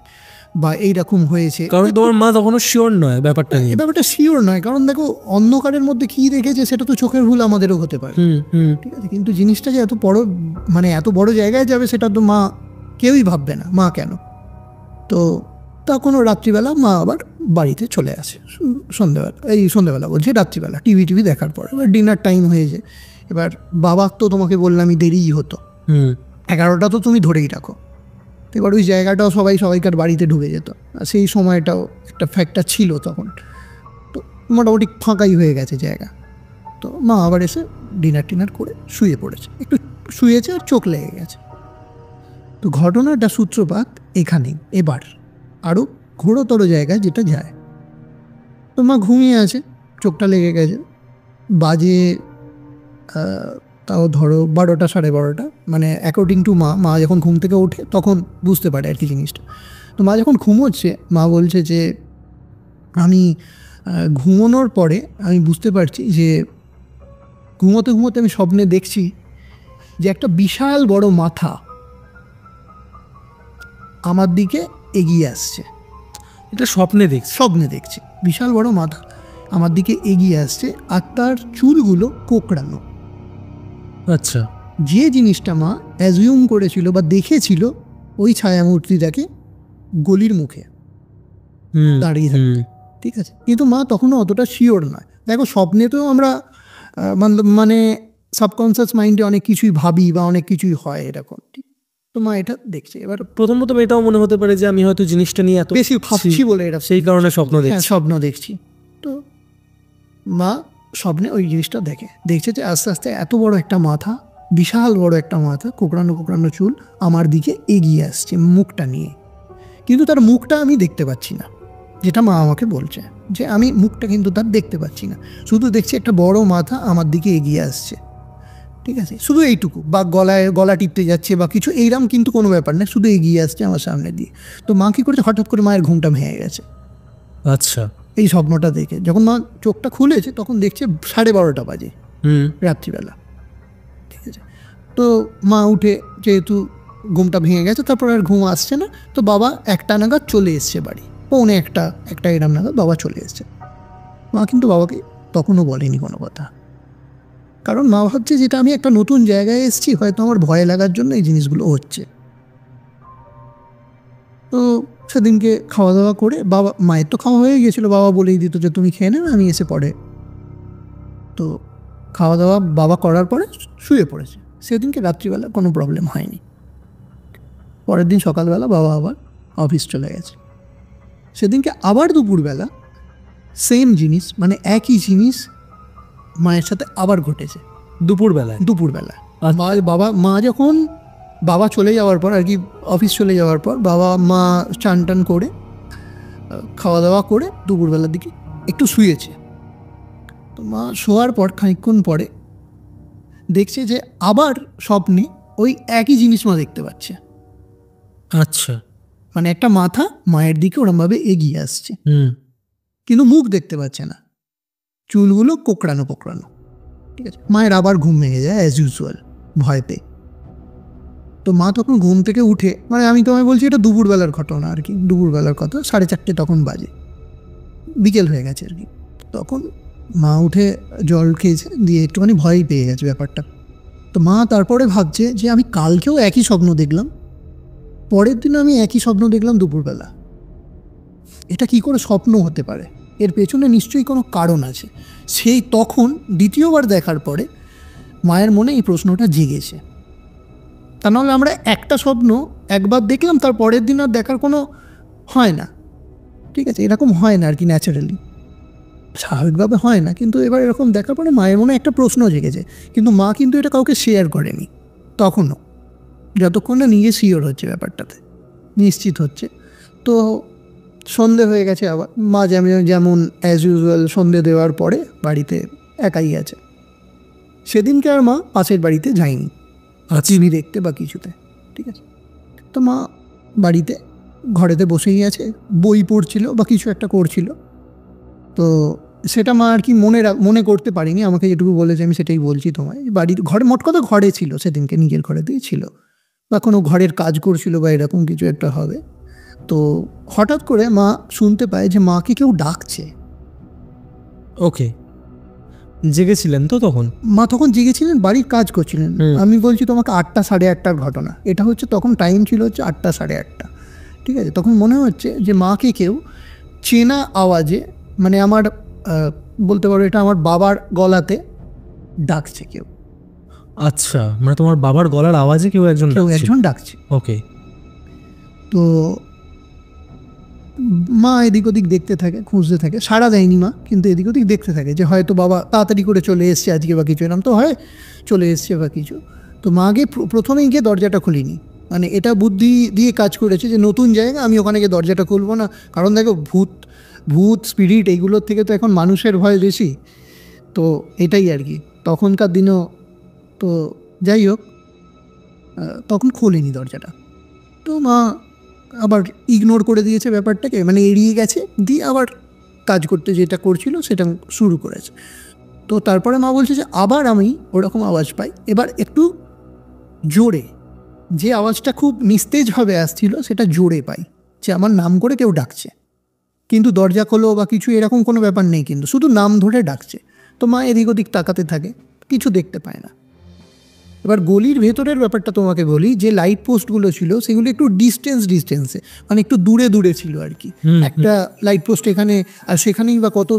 বা এইরকম হয়েছে। কারণ তোমার মা তখনও শিওর নয় ব্যাপারটা নিয়ে। ব্যাপারটা শিওর নয়, কারণ দেখো অন্ধকারের মধ্যে কী দেখেছে সেটা তো চোখের ভুল আমাদেরও হতে পারে, ঠিক আছে, কিন্তু জিনিসটা যে এত বড়, মানে এত বড় জায়গায় যাবে সেটা তো মা কেউই ভাববে না, মা কেন। তো তখনও রাত্রিবেলা মা আবার বাড়িতে চলে আসে, সন্ধ্যেবেলা বলছে, রাত্রিবেলা টিভি দেখার পর এবার ডিনার টাইম হয়েছে। এবার বাবার তো তোমাকে বললামই দেরিই হতো, 11টা তো তুমি ধরেই রাখো। এবার ওই জায়গাটাও সবাইকার বাড়িতে ঢুকে যেত, আর সেই সময়টাও একটা ফ্যাক্টর ছিল তখন। তো মোটামুটি ফাঁকাই হয়ে গেছে জায়গা। তো মা আবার এসে ডিনার করে শুয়ে পড়েছে, একটু শুয়েছে আর চোখ লেগে গেছে। তো ঘটনাটা সূত্রপাত এখানেই, এবার আরও ঘোরতর জায়গায় যেটা যায়। তো মা ঘুমিয়ে আছে, চোখটা লেগে গেছে, বাজে তাও ধরো 12টা 12:30, মানে অ্যাকর্ডিং টু মা যখন ঘুম থেকে ওঠে তখন বুঝতে পারে আর কি জিনিসটা। তো মা যখন ঘুমোচ্ছে, মা বলছে যে আমি ঘুমোনোর পরে আমি বুঝতে পারছি যে ঘুমোতে আমি স্বপ্নে দেখছি যে একটা বিশাল বড় মাথা আমার দিকে এগিয়ে আসছে। এটা স্বপ্নে দেখছি বিশাল বড় মাথা আমার দিকে এগিয়ে আসছে, আর তার চুলগুলো কোঁকড়ানো। আচ্ছা, যে জিনিসটা মা অ্যাজিউম করেছিল বা দেখেছিল ওই ছায়ামূর্তিটাকে গলির মুখে দাঁড়িয়ে থাকতে, ঠিক আছে, কিন্তু মা তখনও অতটা শিওর নয়। দেখো স্বপ্নেতেও আমরা মানে সাবকনসিয়াস মাইন্ডে অনেক কিছুই ভাবি বা অনেক কিছুই হয় এরকম। তো মা এটা দেখছে। এবার প্রথমত এটাও মনে হতে পারে যে আমি হয়তো জিনিসটা নিয়ে এত বেশি ভাবছি বলে এটা, সেই কারণে স্বপ্ন দেখছি। তো মা স্বপ্নে ওই জিনিসটা দেখছে যে আস্তে আস্তে এত বড় একটা মাথা, বিশাল বড় একটা মাথা, কোঁকড়ানো চুল আমার দিকে এগিয়ে আসছে মুখটা নিয়ে। কিন্তু তার মুখটা আমি দেখতে পাচ্ছি না, যেটা মা আমাকে বলছে যে আমি মুখটা কিন্তু তার দেখতে পাচ্ছি না, শুধু দেখছি একটা বড় মাথা আমার দিকে এগিয়ে আসছে, ঠিক আছে, শুধু এইটুকু, বা গলা টিপতে যাচ্ছে বা কিছু এইরকম কিন্তু কোনো ব্যাপার না, শুধু এগিয়ে আসছে আমার সামনে দিয়ে। তো মা কী করেছে, হঠাৎ করে মায়ের ঘুমটা ভেঙে গেছে। আচ্ছা, এই স্বপ্নটা দেখে যখন মা চোখটা খুলেছে তখন দেখছে 12:30 বাজে রাত্রিবেলা, ঠিক আছে। তো মা উঠে, যেহেতু ঘুমটা ভেঙে গেছে, তারপর আর ঘুম আসছে না, তো বাবা 1টা নাগাদ চলে এসছে বাড়ি, পৌনে একটা এরম নাগাদ বাবা চলে এসছে। মা কিন্তু বাবাকে তখনও বলেনি কোনো কথা, কারণ মা ভাবছে যেটা আমি একটা নতুন জায়গায় এসেছি, হয়তো আমার ভয় লাগার জন্য এই জিনিসগুলো হচ্ছে। তো সেদিনকে খাওয়া দাওয়া করে, মায়ের তো খাওয়া হয়ে গিয়েছিলো, বাবা বলেই দিত যে তুমি খেয়ে নেবে, আমি এসে পরে। তো খাওয়া দাওয়া বাবা করার পরে শুয়ে পড়েছে। সেদিনকে রাত্রিবেলা কোনো প্রবলেম হয়নি। পরের দিন সকালবেলা বাবা আবার অফিস চলে গেছে। সেদিনকে আবার দুপুরবেলা সেম জিনিস, মানে একই জিনিস মায়ের সাথে আবার ঘটেছে। দুপুরবেলা মা যখন বাবা চলে যাওয়ার পর আর কি, অফিস চলে যাওয়ার পর মা চান করে খাওয়া দাওয়া করে দুপুরবেলার দিকে একটু শুয়েছে। তো মা শোয়ার পর খানিকক্ষণ পরে দেখছে যে আবার স্বপ্নে ওই একই জিনিস মা দেখতে পাচ্ছে। আচ্ছা, মানে একটা মাথা মায়ের দিকে ওরমভাবে এগিয়ে আসছে, কিন্তু মুখ দেখতে পাচ্ছে না, চুলগুলো কোঁকড়ানো, ঠিক আছে। মায়ের আবার ঘুম ভেঙে যায় অ্যাজ ইউজুয়াল, ভয় পেয়ে। তো মা তখন ঘুম থেকে উঠে, মানে আমি তোমায় বলছি এটা দুপুরবেলার ঘটনা আর কি, দুপুরবেলার কথা, 4:30 তখন বাজে, বিকেল হয়ে গেছে আর কি। তখন মা উঠে জল খেয়েছে, দিয়ে একটুখানি ভয় পেয়ে গেছে ব্যাপারটা। তো মা তারপরে ভাবছে যে আমি কালকেও একই স্বপ্ন দেখলাম, পরের দিন আমি একই স্বপ্ন দেখলাম দুপুরবেলা, এটা কি করে স্বপ্ন হতে পারে? এর পেছনে নিশ্চয়ই কোনো কারণ আছে। সেই তখন দ্বিতীয়বার দেখার পরে মায়ের মনে এই প্রশ্নটা জেগেছে। তা নাহলে আমরা একটা স্বপ্ন একবার দেখলাম, তার পরের দিন আর দেখার কোনো হয় না, ঠিক আছে, এরকম হয় না আর কি ন্যাচারালি। স্বাভাবিকভাবে হয় না, কিন্তু এবার এরকম দেখার পরে মায়ের মনে একটা প্রশ্ন জেগেছে, কিন্তু মা কিন্তু এটা কাউকে শেয়ার করেনি তখনও, যতক্ষণ না নিজে শিওর হচ্ছে ব্যাপারটাতে, নিশ্চিত হচ্ছে। তো সন্ধে হয়ে গেছে, আবার মা যেমন অ্যাজ ইউজুয়াল সন্ধে দেওয়ার পরে বাড়িতে একাই আছে। সেদিনকে আর মা পাশের বাড়িতে যায়নি টিভি দেখতে বা কিছুতে, ঠিক আছে। তো মা বাড়িতে ঘরেতে বসেই আছে, বই পড়ছিল বা কিছু একটা করছিল। তো সেটা মা আর কি মনে করতে পারিনি, আমাকে যেটুকু বলেছে আমি সেটাই বলছি তোমায়। বাড়ির ঘরে, মোট কথা ঘরে ছিল সেদিনকে, নিজের ঘরেতেই ছিল, বা কোনো ঘরের কাজ করছিল বা এরকম কিছু একটা হবে। তো হঠাৎ করে মা শুনতে পায় যে মাকে কেউ ডাকছে। ওকে, জেগেছিলেন তো তখন? মা তখন জেগেছিলেন, বাড়ির কাজ করছিলেন। আমি বলছি তোমাকে 8টা সাড়ে 8টার ঘটনা, এটা হচ্ছে তখন টাইম ছিল হচ্ছে 8টা সাড়ে 8টা, ঠিক আছে। তখন মনে হচ্ছে যে মাকে কেউ চেনা আওয়াজে, মানে আমার বলতে পারো এটা আমার বাবার গলাতে ডাকছে কেউ। আচ্ছা, মানে তোমার বাবার গলার আওয়াজে কেউ একজন ডাকছে। ওকে। তো মা এদিক ওদিক দেখতে থাকে, খুঁজতে থাকে, সাড়া দেয়নি মা, কিন্তু এদিক ওদিক দেখতে থাকে যে হয়তো বাবা তাড়াতাড়ি করে চলে এসছে আজকে বা কিছু, এরকম তো হয়, চলে এসছে বা কিছু। তো মাকে প্রথমেই গিয়ে দরজাটা খুলিনি, মানে এটা বুদ্ধি দিয়ে কাজ করেছে যে নতুন জায়গা, আমি ওখানে গিয়ে দরজাটা খুলবো না, কারণ দেখো ভূত স্পিরিট এইগুলোর থেকে তো এখন মানুষের ভয় বেশি। তো এটাই আর কি, তখনকার দিনও। তো যাই হোক, তখন খোলেনি দরজাটা। তো মা আবার ইগনোর করে দিয়েছে ব্যাপারটাকে, মানে এড়িয়ে গেছে, দিয়ে আবার কাজ করতে যেটা করছিল সেটা শুরু করেছে। তো তারপরে মা বলছে যে আবার আমি ওরকম আওয়াজ পাই, এবার একটু জোরে, যে আওয়াজটা খুব নিস্তেজভাবে আসছিল সেটা জোরে পাই, যে আমার নাম করে কেউ ডাকছে, কিন্তু দরজা খোলো বা কিছু এরকম কোনো ব্যাপার নেই, কিন্তু শুধু নাম ধরে ডাকছে। তো মা এদিক ওদিক তাকাতে থাকে, কিছু দেখতে পায় না। এবার গলির ভেতরের ব্যাপারটা তোমাকে বলি, যে লাইট পোস্টগুলো ছিল সেগুলো একটু ডিস্টেন্সে, মানে একটু দূরে দূরে ছিল আর কি। একটা লাইট পোস্ট এখানে, আর সেখানেই বা কত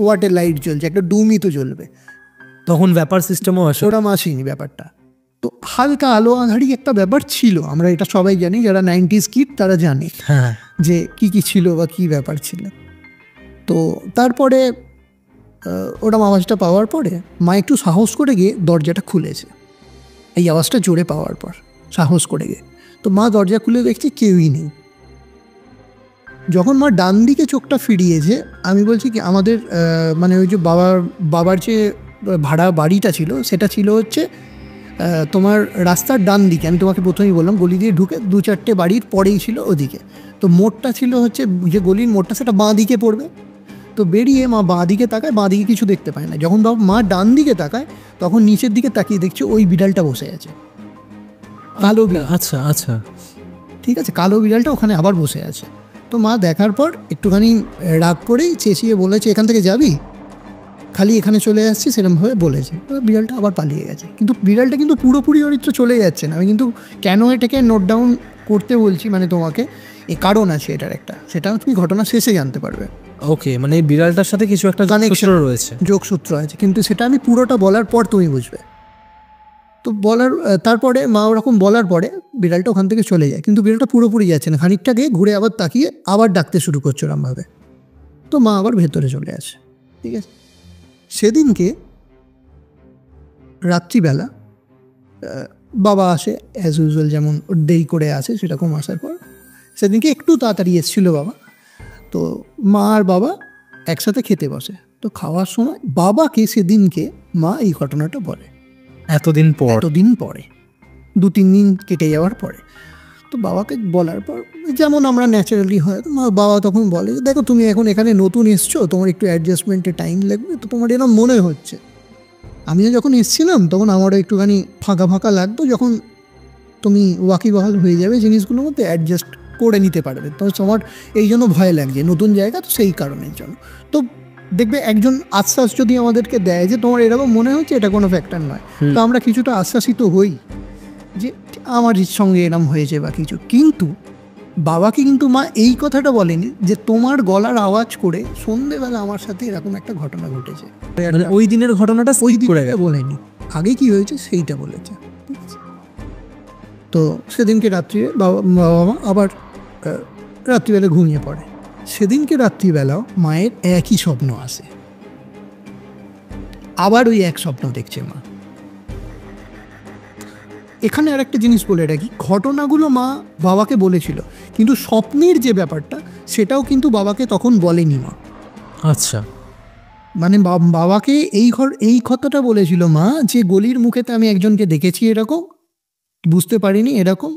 ওয়াটের লাইট জ্বলছে, একটা ডুমই তো জ্বলবে। তখন ব্যাপার সিস্টেমও ওরম আসেনি ব্যাপারটা। তো হালকা আলো আঁধারি একটা ব্যাপার ছিল, আমরা এটা সবাই জানি, যারা 90s কিড তারা জানে যে কি ছিল বা কি ব্যাপার ছিল। তো তারপরে ওরম আওয়াজটা পাওয়ার পরে মা একটু সাহস করে গিয়ে দরজাটা খুলেছে, এই আওয়াজটা জোরে পাওয়ার পর সাহস করে গিয়ে। তো মা দরজা খুলে দেখছে কেউই নেই। যখন মা ডান দিকে চোখটা ফিরিয়েছে, আমি বলছি কি আমাদের মানে ওই যে বাবার যে ভাড়া বাড়িটা ছিল সেটা ছিল হচ্ছে তোমার রাস্তার ডান দিকে। আমি তোমাকে প্রথমেই বললাম গলি দিয়ে ঢুকে 2-4টে বাড়ির পরেই ছিল ওদিকে। তো মোড়টা ছিল হচ্ছে যে গলির মোড়টা, সেটা বাঁ দিকে পড়বে। তো বেরিয়ে মা বাঁ দিকে তাকায়, বাঁ দিকে কিছু দেখতে পায় না। যখন মা ডান দিকে তাকায় তখন নিচের দিকে তাকিয়ে দেখছে ওই বিড়ালটা বসে আছে, কালো বিড়াল। আচ্ছা আচ্ছা, ঠিক আছে, কালো বিড়ালটা ওখানে আবার বসে আছে। তো মা দেখার পর একটুখানি রাগ করেই চেঁচিয়ে বলেছে, এখান থেকে যাবি, খালি এখানে চলে আসছি, সেরকমভাবে বলেছে। বিড়ালটা আবার পালিয়ে গেছে। কিন্তু বিড়ালটা কিন্তু পুরোপুরি অরিত্র চলে যাচ্ছে না। আমি কিন্তু কেন এটাকে নোট ডাউন করতে বলছি, মানে তোমাকে এই কারণ আছে এটার একটা, সেটা তুমি ঘটনা শেষে জানতে পারবে। ওকে, মানে এই বিড়ালটার সাথে কিছু একটা কানেকশন রয়েছে, যোগসূত্র আছে, কিন্তু সেটা আমি পুরোটা বলার পর তুমি বুঝবে। তো তারপরে মা ওরকম বলার পরে বিড়ালটা ওখান থেকে চলে যায়, কিন্তু বিড়ালটা পুরোপুরি যাচ্ছে না, খানিকটা গিয়ে ঘুরে আবার তাকিয়ে আবার ডাকতে শুরু করছে ওরমভাবে। তো মা আবার ভেতরে চলে আসে, ঠিক আছে। সেদিনকে রাত্রিবেলা বাবা আসে অ্যাজ ইউজুয়াল, যেমন দেরি করে আসে সেরকম আসার পর সেদিনকে একটু তাড়াতাড়ি এসেছিলো বাবা। তো মা আর বাবা একসাথে খেতে বসে। তো খাওয়ার সময় বাবাকে সেদিনকে মা এই ঘটনাটা বলে, এতদিন পরে 2-3 দিন কেটে যাওয়ার পরে। তো বাবাকে বলার পর যেমন আমরা ন্যাচারালি হয়, তো বাবা তখন বলে, দেখো তুমি এখন এখানে নতুন এসছো, তোমার একটু অ্যাডজাস্টমেন্টে টাইম লাগবে, তো তোমার এরকম মনে হচ্ছে। আমিও যখন এসেছিলাম তখন আমারও একটুখানি ফাঁকা ফাঁকা লাগতো, যখন তুমি ওয়াকিবহাল হয়ে যাবে জিনিসগুলোর মধ্যে অ্যাডজাস্ট করে নিতে পারবে, তো তোমার এই জন্য ভয় লাগছে, নতুন জায়গা তো সেই কারণের জন্য। তো দেখবে একজন আশ্বাস যদি আমাদেরকে দেয় যে তোমার এরকম মনে হচ্ছে, এটা কোনো ফ্যাক্টর নয়, তো আমরা কিছুটা আশ্বাসিত হই যে আমার সঙ্গে এরম হয়েছে বা কিছু। কিন্তু বাবাকে কিন্তু মা এই কথাটা বলেনি যে তোমার গলার আওয়াজ করে সন্ধেবেলা আমার সাথে এরকম একটা ঘটনা ঘটেছে, ওই দিনের ঘটনাটা ওই দিকে বলেনি, আগে কি হয়েছে সেইটা বলেছে। তো সেদিনকে রাত্রিরে বাবা মা আবার রাত্রিবেলা ঘুমিয়ে পড়ে। সেদিনকে রাত্রিবেলাও মায়ের একই স্বপ্ন আসে, আবার ওই এক স্বপ্ন দেখছে মা। এখানে আর একটা জিনিস বলে রাখি, ঘটনাগুলো মা বাবাকে বলেছিল, কিন্তু স্বপ্নের যে ব্যাপারটা সেটাও কিন্তু বাবাকে তখন বলেনি মা। আচ্ছা, মানে বাবাকে এই কথাটা বলেছিল মা, যে গলির মুখেতে আমি একজনকে দেখেছি এরকম, বুঝতে পারিনি এরকম,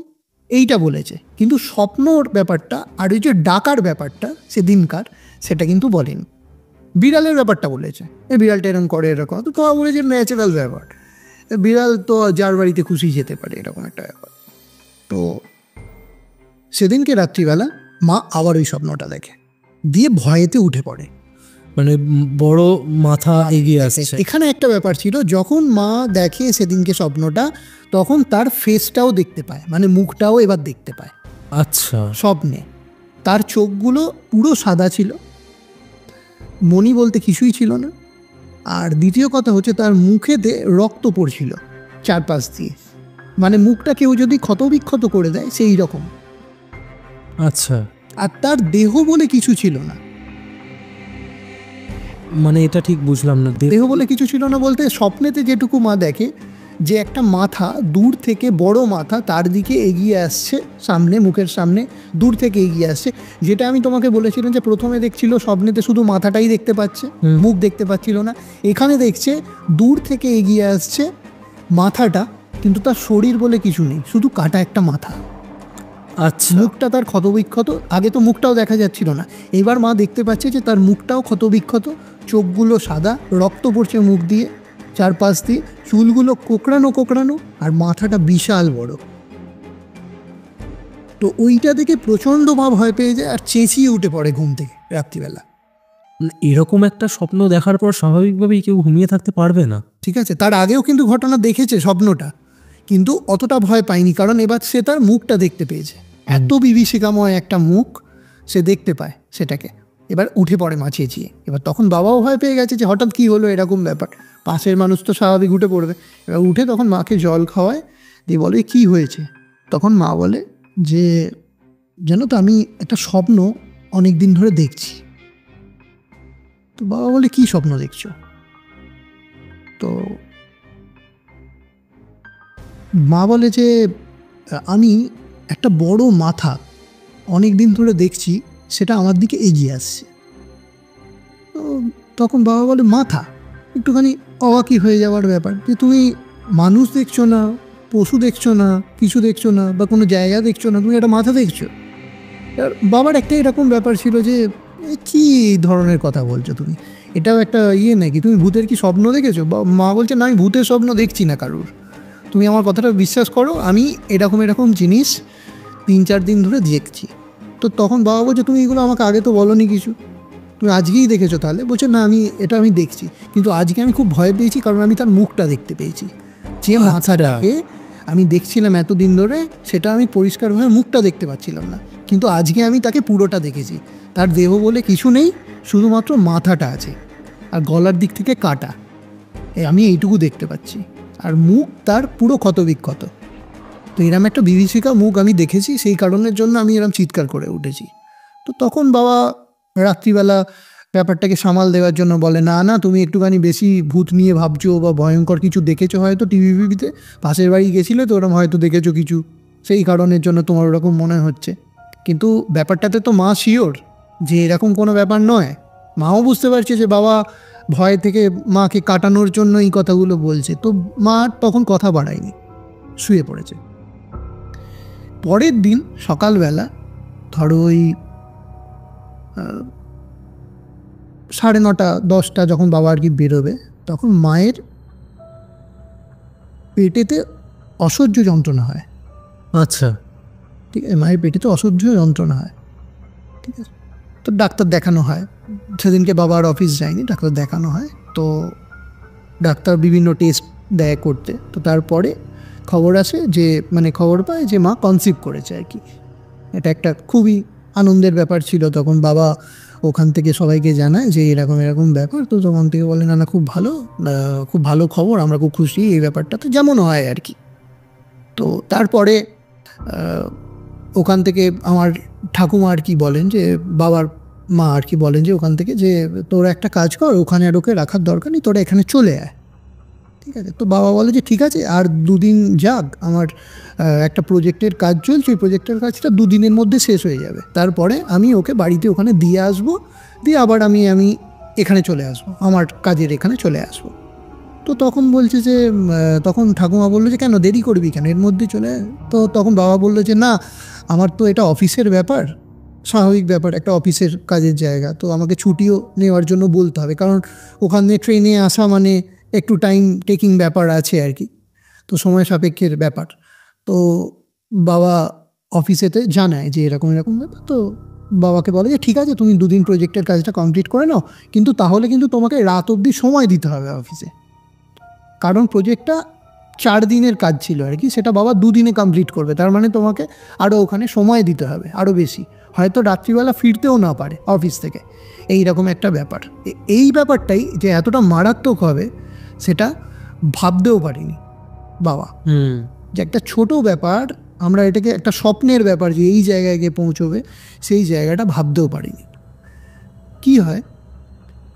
এইটা বলেছে, কিন্তু স্বপ্নর ব্যাপারটা আর ওই যে ডাকার ব্যাপারটা সেদিনকার, সেটা কিন্তু বলেনি। বিড়ালের ব্যাপারটা বলেছে, এই বিড়ালটা এরকম করে এরকম, তো তোমার বলেছে ন্যাচারাল ব্যাপার, বিড়াল তো যার বাড়িতে খুশি যেতে পারে, এরকম একটা ব্যাপার। তো সেদিনকে রাত্রিবেলা মা আবার ওই স্বপ্নটা দেখে, দিয়ে ভয়েতে উঠে পড়ে। মানে বড় মাথা এগিয়ে আসছে। এখানে একটা ব্যাপার ছিল, যখন মা দেখে সেদিনকে স্বপ্নটা, তখন তার ফেসটাও দেখতে পায়, মানে মুখটাও এবার দেখতে পায়। আচ্ছা, স্বপ্নে তার চোখগুলো পুরো সাদা ছিল, মণি বলতে কিছুই ছিল না। আর দ্বিতীয় কথা হচ্ছে, তার মুখেতে রক্ত পড়ছিল চারপাশ দিয়ে, মানে মুখটা কেউ যদি ক্ষতবিক্ষত করে দেয় সেই রকম। আচ্ছা, আর তার দেহ বলে কিছু ছিল না। মানে এটা ঠিক বুঝলাম না। দেহ বলে কিছু ছিল না বলতে, স্বপ্নেতে যেটুকু মা দেখে, যে একটা মাথা দূর থেকে, বড় মাথা তার দিকে এগিয়ে আসছে, সামনে মুখের সামনে দূর থেকে এগিয়ে আসছে। যেটা আমি তোমাকে বলেছিলাম যে প্রথমে দেখছিল স্বপ্নেতে শুধু মাথাটাই দেখতে পাচ্ছে, মুখ দেখতে পাচ্ছিল না। এখানে দেখছে দূর থেকে এগিয়ে আসছে মাথাটা, কিন্তু তার শরীর বলে কিছু নেই, শুধু কাটা একটা মাথা। আচ্ছা, মুখটা তার ক্ষতবিক্ষত, আগে তো মুখটাও দেখা যাচ্ছিল না, এবার মা দেখতে পাচ্ছে যে তার মুখটাও ক্ষতবিক্ষত, চোখগুলো সাদা, রক্ত পড়ছে মুখ দিয়ে, চারপাশ দিয়ে চুলগুলো কোকড়ানো কোকড়ানো, আর মাথাটা বিশাল বড়। তো ওইটা দেখে প্রচণ্ড মা ভয় পেয়ে যায়, আর চেঁচিয়ে উঠে পড়ে ঘুম থেকে রাত্রিবেলা। এরকম একটা স্বপ্ন দেখার পর স্বাভাবিকভাবেই কেউ ঘুমিয়ে থাকতে পারবে না। ঠিক আছে, তার আগেও কিন্তু ঘটনা দেখেছে স্বপ্নটা, কিন্তু অতটা ভয় পায়নি, কারণ এবার সে তার মুখটা দেখতে পেয়েছে। এত বিভীষিকাময় একটা মুখ সে দেখতে পায়, সেটাকে এবার উঠে পড়ে মা চেঁচিয়ে। এবার তখন বাবাও ভয় পেয়ে গেছে যে হঠাৎ কী হলো এরকম ব্যাপার, পাশের মানুষ তো স্বাভাবিক উঠে পড়বে। এবার উঠে তখন মাকে জল খাওয়ায়, দিয়ে বলে কী হয়েছে। তখন মা বলে যে জানো তো, আমি একটা স্বপ্ন অনেক দিন ধরে দেখছি। তো বাবা বলে কী স্বপ্ন দেখছো? তো মা বলে যে আমি একটা বড় মাথা অনেক দিন ধরে দেখছি, সেটা আমার দিকে এগিয়ে আসছে। তো তখন বাবা বলে মাথা, একটুখানি অবাকই হয়ে যাওয়ার ব্যাপার, যে তুমি মানুষ দেখছো না, পশু দেখছো না, কিছু দেখছো না, বা কোনো জায়গা দেখছো না, তুমি একটা মাথা দেখছো। বাবার একটা এরকম ব্যাপার ছিল যে কী ধরনের কথা বলছো তুমি, এটাও একটা নাকি, তুমি ভূতের কি স্বপ্ন দেখেছো? মা বলছে না, আমি ভূতের স্বপ্ন দেখছি না কারুর, তুমি আমার কথাটা বিশ্বাস করো, আমি এরকম এরকম জিনিস 3-4 দিন ধরে দেখছি। তো তখন বাবা বলছে তুমি এগুলো আমাকে আগে তো বলোনি কিছু, তুমি আজকেই দেখেছো তাহলে? বলছে না, আমি দেখছি, কিন্তু আজকে আমি খুব ভয় পেয়েছি, কারণ আমি তার মুখটা দেখতে পেয়েছি। যে মাথাটাকে আমি দেখছিলাম এতদিন ধরে, সেটা আমি পরিষ্কারভাবে মুখটা দেখতে পাচ্ছিলাম না, কিন্তু আজকে আমি তাকে পুরোটা দেখেছি। তার দেহ বলে কিছু নেই, শুধুমাত্র মাথাটা আছে, আর গলার দিক থেকে কাটা, আমি এইটুকু দেখতে পাচ্ছি, আর মুখ তার পুরো ক্ষতবিক্ষত। তো এরম একটা বিভীষিকা মুখ আমি দেখেছি, সেই কারণের জন্য আমি এরম চিৎকার করে উঠেছি। তো তখন বাবা রাত্রিবেলা ব্যাপারটাকে সামাল দেওয়ার জন্য বলে না না, তুমি একটুখানি বেশি ভূত নিয়ে ভাবছো, বা ভয়ঙ্কর কিছু দেখেছো হয়তো টিভিতে, পাশের বাড়ি গেছিলে তো ওরকম হয়তো দেখেছো কিছু, সেই কারণের জন্য তোমার ওরকম মনে হচ্ছে। কিন্তু ব্যাপারটাতে তো মা শিওর যে এরকম কোনো ব্যাপার নয়। মাও বুঝতে পারছে যে বাবা ভয় থেকে মাকে কাটানোর জন্য এই কথাগুলো বলছে। তো মা তখন কথা বাড়ায়নি, শুয়ে পড়েছে। পরের দিন সকালবেলা ধরো ওই 9:30-10টা যখন বাবা আর কি বেরোবে, তখন মায়ের পেটেতে অসহ্য যন্ত্রণা হয়। আচ্ছা, ঠিক আছে, মায়ের পেটেতে অসহ্য যন্ত্রণা হয়। ঠিক আছে, তো ডাক্তার দেখানো হয়। সেদিনকে বাবা আর অফিস যায়নি, ডাক্তার দেখানো হয়। তো ডাক্তার বিভিন্ন টেস্ট দেয় করতে। তো তারপরে খবর আসে যে, মানে খবর পায় যে মা কনসিভ করেছে আর কি। এটা একটা খুবই আনন্দের ব্যাপার ছিল তখন। বাবা ওখান থেকে সবাইকে জানায় যে এরকম এরকম ব্যাপার। তো তখন থেকে বলে না না, খুব ভালো খবর, আমরা খুব খুশি এই ব্যাপারটাতে, যেমন হয় আর কি। তো তারপরে ওখান থেকে আমার ঠাকুমা আর কি বলেন যে বাবার মা আর কি বলেন যে ওখান থেকে যে তোরা একটা কাজ কর, ওখানে আর ওকে রাখার দরকার নেই, তোরা এখানে চলে আয়। ঠিক আছে, তো বাবা বলে যে ঠিক আছে, আর 2 দিন যাক, আমার একটা প্রজেক্টের কাজ চলছে, ওই প্রজেক্টের কাজটা 2 দিনের মধ্যে শেষ হয়ে যাবে, তারপরে আমি ওকে বাড়িতে ওখানে দিয়ে আসবো, দিয়ে আবার আমি এখানে চলে আসবো, আমার কাজের এখানে চলে আসবো। তো তখন বলছে যে তখন ঠাকুমা বললো যে কেন দেরি করবি কেন, এর মধ্যে চলে আয়। তো তখন বাবা বললো যে না, আমার তো এটা অফিসের ব্যাপার, স্বাভাবিক ব্যাপার, একটা অফিসের কাজের জায়গা, তো আমাকে ছুটিও নেওয়ার জন্য বলতে হবে, কারণ ওখানে ট্রেনে আসা মানে একটু টাইম টেকিং ব্যাপার আছে আর কি, তো সময় সাপেক্ষের ব্যাপার। তো বাবা অফিসেতে জানায় যে এরকম এরকম ব্যাপার। তো বাবাকে বলে যে ঠিক আছে, তুমি 2 দিন প্রজেক্টের কাজটা কমপ্লিট করে নাও, কিন্তু তাহলে কিন্তু তোমাকে রাত অবধি সময় দিতে হবে অফিসে, কারণ প্রজেক্টটা 4 দিনের কাজ ছিল আর কি, সেটা বাবা 2 দিনে কমপ্লিট করবে, তার মানে তোমাকে আরও ওখানে সময় দিতে হবে আরও বেশি, হয়তো রাত্রিবেলা ফিরতেও না পারে অফিস থেকে, এই রকম একটা ব্যাপার। এই ব্যাপারটাই যে এতটা মারাত্মক হবে সেটা ভাবতেও পারিনি বাবা, যে একটা ছোট ব্যাপার, আমরা এটাকে একটা স্বপ্নের ব্যাপার যে এই জায়গায় গিয়ে পৌঁছবে, সেই জায়গাটা ভাবতেও পারিনি। কি হয়,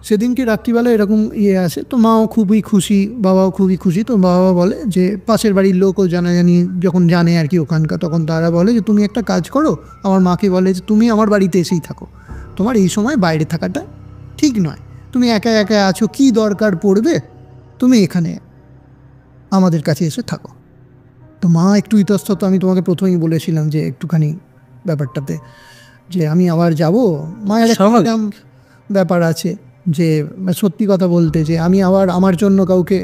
সেদিনকে রাত্রিবেলা এরকম আসে, তো মাও খুবই খুশি, বাবাও খুবই খুশি। তো বাবা বলে যে পাশের বাড়ির লোকও জানাজানি যখন জানে আর কি ওখানকার, তখন তারা বলে যে তুমি একটা কাজ করো, আমার মাকে বলে যে তুমি আমার বাড়িতে এসেই থাকো, তোমার এই সময় বাইরে থাকাটা ঠিক নয়, তুমি একা একা আছো, কি দরকার পড়বে, তুমি এখানে আমাদের কাছে এসে থাকো। তো মা একটু ইতস্তত, আমি তোমাকে প্রথমেই বলেছিলাম যে একটুখানি ব্যাপারটাতে যে আমি আবার যাব, মায়ের একটা ব্যাপার আছে যে সত্যি কথা বলতে যে আমি আবার আমার জন্য কাউকে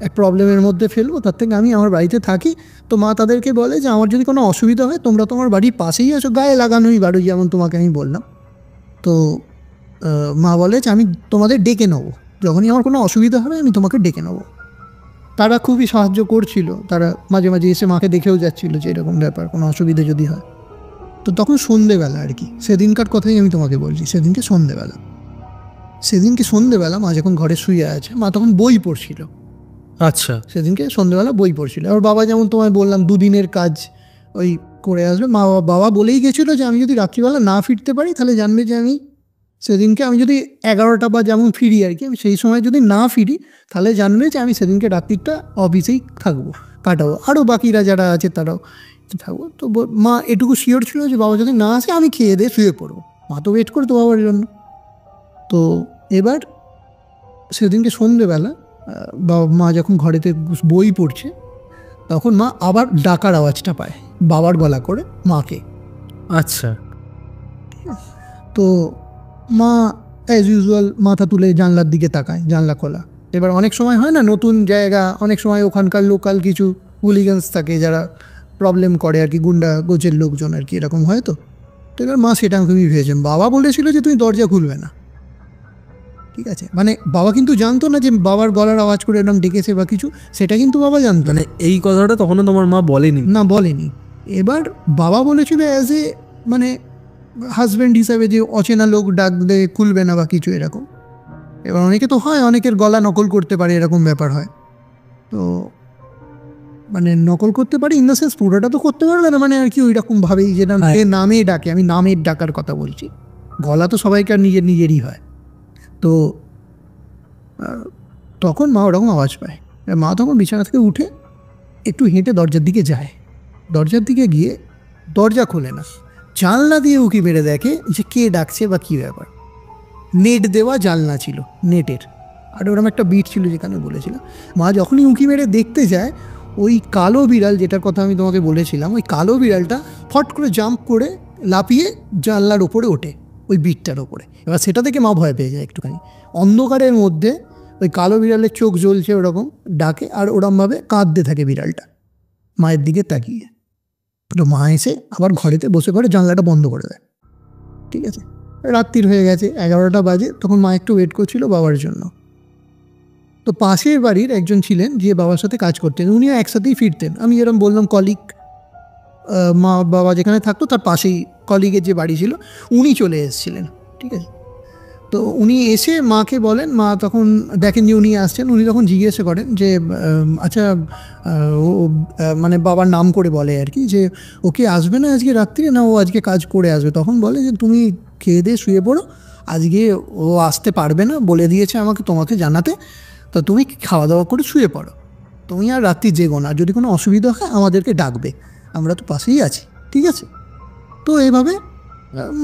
এক প্রবলেমের মধ্যে ফেলবো, তার থেকে আমি আমার বাড়িতে থাকি। তো মা তাদেরকে বলে যে আমার যদি কোনো অসুবিধা হয়, তোমরা তোমার বাড়ির পাশেই আছো, গায়ে লাগানোই বাড়ি, যেমন তোমাকে আমি বললাম। তো মা বলে যে আমি তোমাদের ডেকে নেবো, যখনই আমার কোনো অসুবিধা হবে আমি তোমাকে ডেকে নেবো। তারা খুবই সাহায্য করছিল, তারা মাঝে মাঝে এসে মাকে দেখেও যাচ্ছিল যে এরকম ব্যাপার, কোনো অসুবিধা যদি হয়। তো তখন সন্ধেবেলা আর কি, সেদিনকার কথাই আমি তোমাকে বলছি, সেদিনকে সন্ধেবেলা মা যখন ঘরে শুয়ে আছে, মা তখন বই পড়ছিল। আচ্ছা, সেদিনকে সন্ধেবেলা বই পড়ছিল। আর বাবা যেমন তোমায় বললাম 2 দিনের কাজ ওই করে আসবে, বাবা বলেই গেছিলো যে আমি যদি রাত্রিবেলা না ফিরতে পারি, তাহলে জানবে যে আমি সেদিনকে, আমি যদি 11টা বা যেমন ফিরি আর কি, আমি সেই সময় যদি না ফিরি, তাহলে জানবে যে আমি সেদিনকে রাত্রিটা অফিসেই থাকবো, কাটাবো, আরও বাকিরা যারা আছে তারাও থাকবো। তো মা এটুকু শিওর ছিল যে বাবা যদি না আসে আমি খেয়ে দিয়ে শুয়ে পড়বো, মা তো ওয়েট করতো বাবার জন্য। তো এবার সেদিনকে সন্ধেবেলা মা যখন ঘরেতে বই পড়ছে, তখন মা আবার ডাকার আওয়াজটা পায়, বাবার গলা করে মাকে। আচ্ছা, তো মা অ্যাজ ইউজুয়াল মাথা তুলে জানলার দিকে তাকায়, জানলা খোলা। এবার অনেক সময় হয় না, নতুন জায়গা, অনেক সময় ওখানকার লোকাল কিছু হুলিগান্স থাকে যারা প্রবলেম করে আর কি, গুন্ডা গোছের লোকজন আর কি, এরকম হয়। তো এবার মা সেটা খুবই ভেবেছেন, বাবা বলেছিল যে তুমি দরজা খুলবে না, ঠিক আছে, মানে বাবা কিন্তু জানতো না যে বাবার গলার আওয়াজ করে এরকম ডেকেছে বা কিছু, সেটা কিন্তু বাবা জানতো মানে এই কথাটা তখনও তোমার মা বলেনি? না, বলেনি। এবার বাবা বলেছিল অ্যাজ এ মানে হাজব্যান্ড হিসাবে, যে অচেনা লোক ডাকলে খুলবে না বা কিছু এরকম। এবার অনেকে তো হয়, অনেকের গলা নকল করতে পারে, এরকম ব্যাপার হয়। তো মানে নকল করতে পারে ইন দ্য সেন্স পুরোটা তো করতে পারবে না, মানে আর কি ওই রকমভাবেই, যেটা নামে ডাকে, আমি নামের ডাকার কথা বলছি, গলা তো সবাইকার নিজেরই হয়। তো তখন মা ওরকম আওয়াজ পায়, মা তখন বিছানা থেকে উঠে একটু হেঁটে দরজার দিকে যায়, দরজার দিকে গিয়ে দরজা খোলে না, জানলা দিয়ে উকি মেরে দেখে যে কে ডাকছে বা কী ব্যাপার। নেট দেওয়া জানলা ছিল, নেটের, আর ওরকম একটা বিট ছিল যেখানে বলেছিলাম। মা যখনই উঁকি মেরে দেখতে যায়, ওই কালো বিড়াল যেটার কথা আমি তোমাকে বলেছিলাম, ওই কালো বিড়ালটা ফট করে জাম্প করে লাফিয়ে জানলার ওপরে ওঠে, ওই বিটটার ওপরে। এবার সেটা থেকে মা ভয় পেয়ে যায় একটুখানি। অন্ধকারের মধ্যে ওই কালো বিড়ালের চোখ জ্বলছে, ওরকম ডাকে, আর ওরমভাবে কাঁদতে থাকে বিড়ালটা মায়ের দিকে তাকিয়ে। তো মা এসে আবার ঘরেতে বসে পড়ে, জানলাটা বন্ধ করে দেয়। ঠিক আছে, রাত্রির হয়ে গেছে, 11টা বাজে। তখন মা একটু ওয়েট করছিল বাবার জন্য। তো পাশের বাড়ির একজন ছিলেন যে বাবার সাথে কাজ করতেন, উনিও একসাথেই ফিরতেন। আমি যেরকম বললাম কলিগ, মা বাবা যেখানে থাকতো তার পাশেই কলিগের যে বাড়ি ছিল, উনি চলে এসেছিলেন। ঠিক আছে, তো উনি এসে মাকে বলেন, মা তখন দেখেন যে উনি আসছেন, উনি তখন জিজ্ঞাসা করেন যে আচ্ছা ও মানে বাবার নাম করে বলে আর কি, যে ওকে আসবে না আজকে রাত্রিরে, না ও আজকে কাজ করে আসবে? তখন বলে যে তুমি খেয়ে দিয়ে শুয়ে পড়ো, আজকে ও আসতে পারবে না, বলে দিয়েছে আমাকে তোমাকে জানাতে, তো তুমি খাওয়া দাওয়া করে শুয়ে পড়ো, তুমি আর রাত্রি জেগো না, যদি কোনো অসুবিধা হয় আমাদেরকে ডাকবে, আমরা তো পাশেই আছি, ঠিক আছে? তো এইভাবে